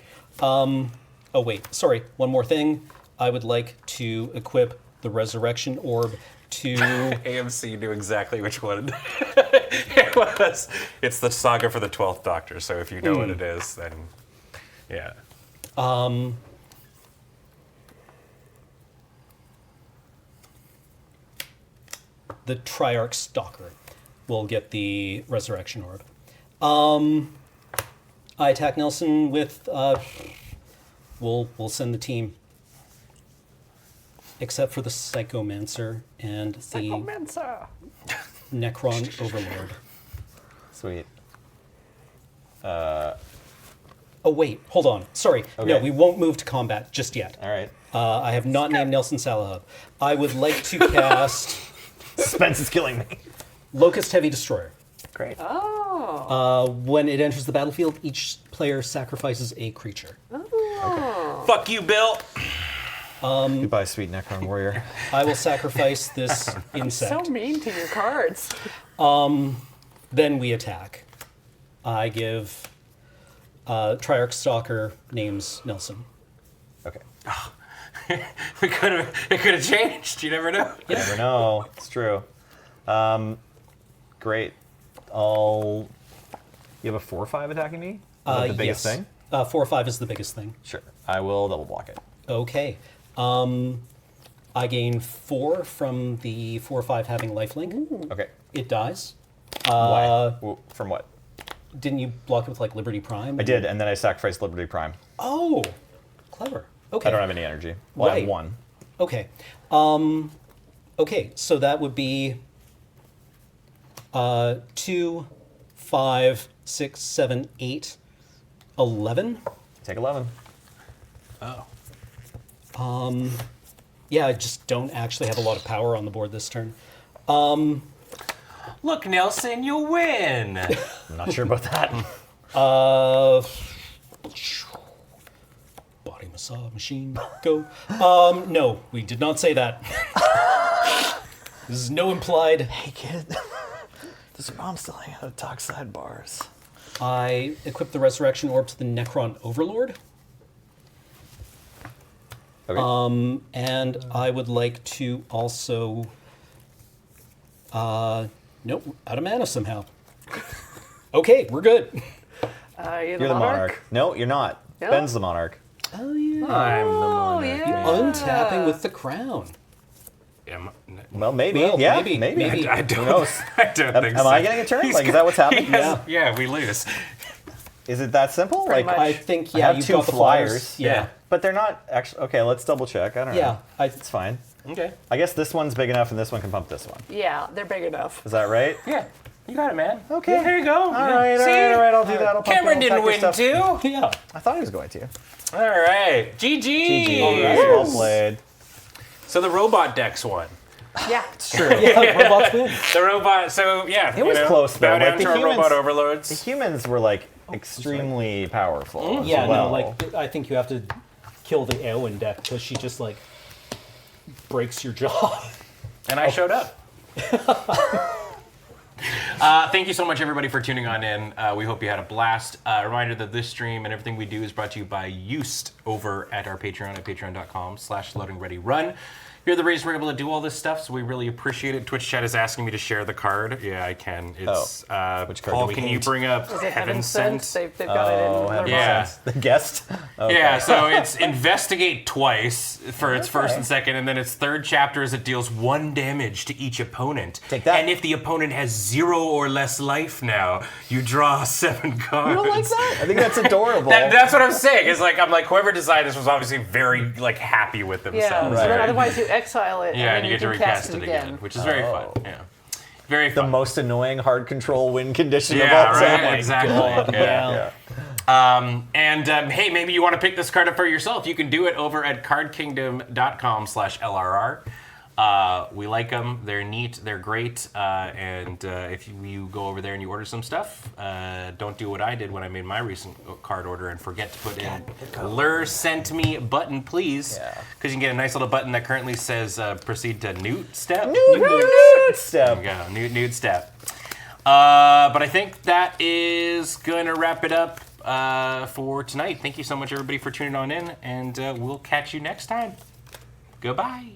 Oh wait, sorry. One more thing. I would like to equip the Resurrection Orb to. AMC knew exactly which one it was. It's the saga for the 12th Doctor, so if you know what it is, then yeah. The Triarch Stalker will get the Resurrection Orb. I attack Nelson with. We'll send the team. Except for the Psychomancer and the Psychomancer. Necron Overlord. Sweet. Oh wait, hold on. Sorry. No, Okay. we won't move to combat just yet. All right. I have not named Nelson Salahub. I would like to cast Suspense is killing me. Locust Heavy Destroyer. Great. When it enters the battlefield, each player sacrifices a creature. Fuck you, Bill. Goodbye, sweet Necron Warrior. I will sacrifice this So insect. mean to your cards. Then we attack. I give Triarch Stalker names Nelson. Okay. It could have changed. You never know. You never know. It's true. Great. You have a 4/5 attacking me? Is that the biggest yes. thing? 4/5 is the biggest thing. Sure. I will double block it. Okay. I gain 4 from the 4/5 having lifelink. Okay. It dies. Why? From what? Didn't you block it with like Liberty Prime? I did, and then I sacrificed Liberty Prime. Oh, clever. Okay. I don't have any energy. Well, I Right. have 1. Okay. Okay, so that would be 2, 5, 6, 7, 8, 11. Take 11. Oh. Yeah, I just don't actually have a lot of power on the board this turn. Look, Nelson, you'll win. I'm not sure about that. Body massage machine, go. No, we did not say that. This is no implied. Hey, kid. Does your mom still hang out at dockside bars? I equip the Resurrection Orb to the Necron Overlord. Okay. And I would like to also Nope, out of mana somehow. Okay, we're good. You're You're the monarch. No, you're not. No? Ben's the monarch. Oh yeah. I'm the Oh, monarch. yeah. Untapping with the crown. Well, maybe. Well, yeah, maybe. I don't, Who knows? I don't think Am so. I getting a turn? He's Like, is that what's happening? Yeah, we lose. Is it that simple? Pretty Like, much. I think I yeah, have you've 2 got the flyers. Yeah. But they're not actually. Okay, let's double check. I don't know. Yeah, It's fine. Okay. I guess this one's big enough and this one can pump this one. Yeah, they're big enough. Is that right? Yeah, you got it, man. Okay. Yeah, there you go. All right, See? all right, I'll do that. I'll pump Cameron it, I'll didn't pack your win stuff. too. Yeah. I thought he was going to. All right, GG. GG. Well played. So the robot decks won. Yeah. True. Yeah, robots win. The robot. So yeah, It was close, though. Bow Like, down the to our humans- robot The overlords. humans were like extremely powerful. as Yeah, well. no, like I think you have to kill the Eowyn deck because she just like breaks your jaw. And I showed up. Thank you so much, everybody, for tuning on in. We hope you had a blast. Reminder that this stream and everything we do is brought to you by Youst over at our Patreon at patreon.com/loadingreadyrun. You're the reason we're able to do all this stuff, so we really appreciate it. Twitch chat is asking me to share the card. Yeah, I can. It's which card Paul, do we can you hate? bring up Is it Heaven Sent? They've got it in Heaven their Yeah. Sent. The guest? Okay. Yeah, so it's investigate twice for its first Okay. and second, and then its third chapter is it deals 1 damage to each opponent. Take that. And if the opponent has 0 or less life now, you draw 7 cards. You don't like that? I think that's adorable. That's what I'm saying. It's like I'm like whoever designed this was obviously very like happy with Yeah. themselves. So then Right. otherwise you exile it Yeah, and and then you get to can recast it again, which is very fun. Yeah, very the fun. most annoying hard control win condition Yeah, of all time. right. Exactly. Yeah. Hey, maybe you want to pick this card up for yourself. You can do it over at cardkingdom.com/LRR. We like them. They're neat. They're great. And if you go over there and you order some stuff, don't do what I did when I made my recent card order and forget to put in Lur sent me button, please. Yeah. Because you can get a nice little button that currently says proceed to Newt step. Nude step. There you go. Nude step. But I think that is going to wrap it up for tonight. Thank you so much, everybody, for tuning on in, and we'll catch you next time. Goodbye.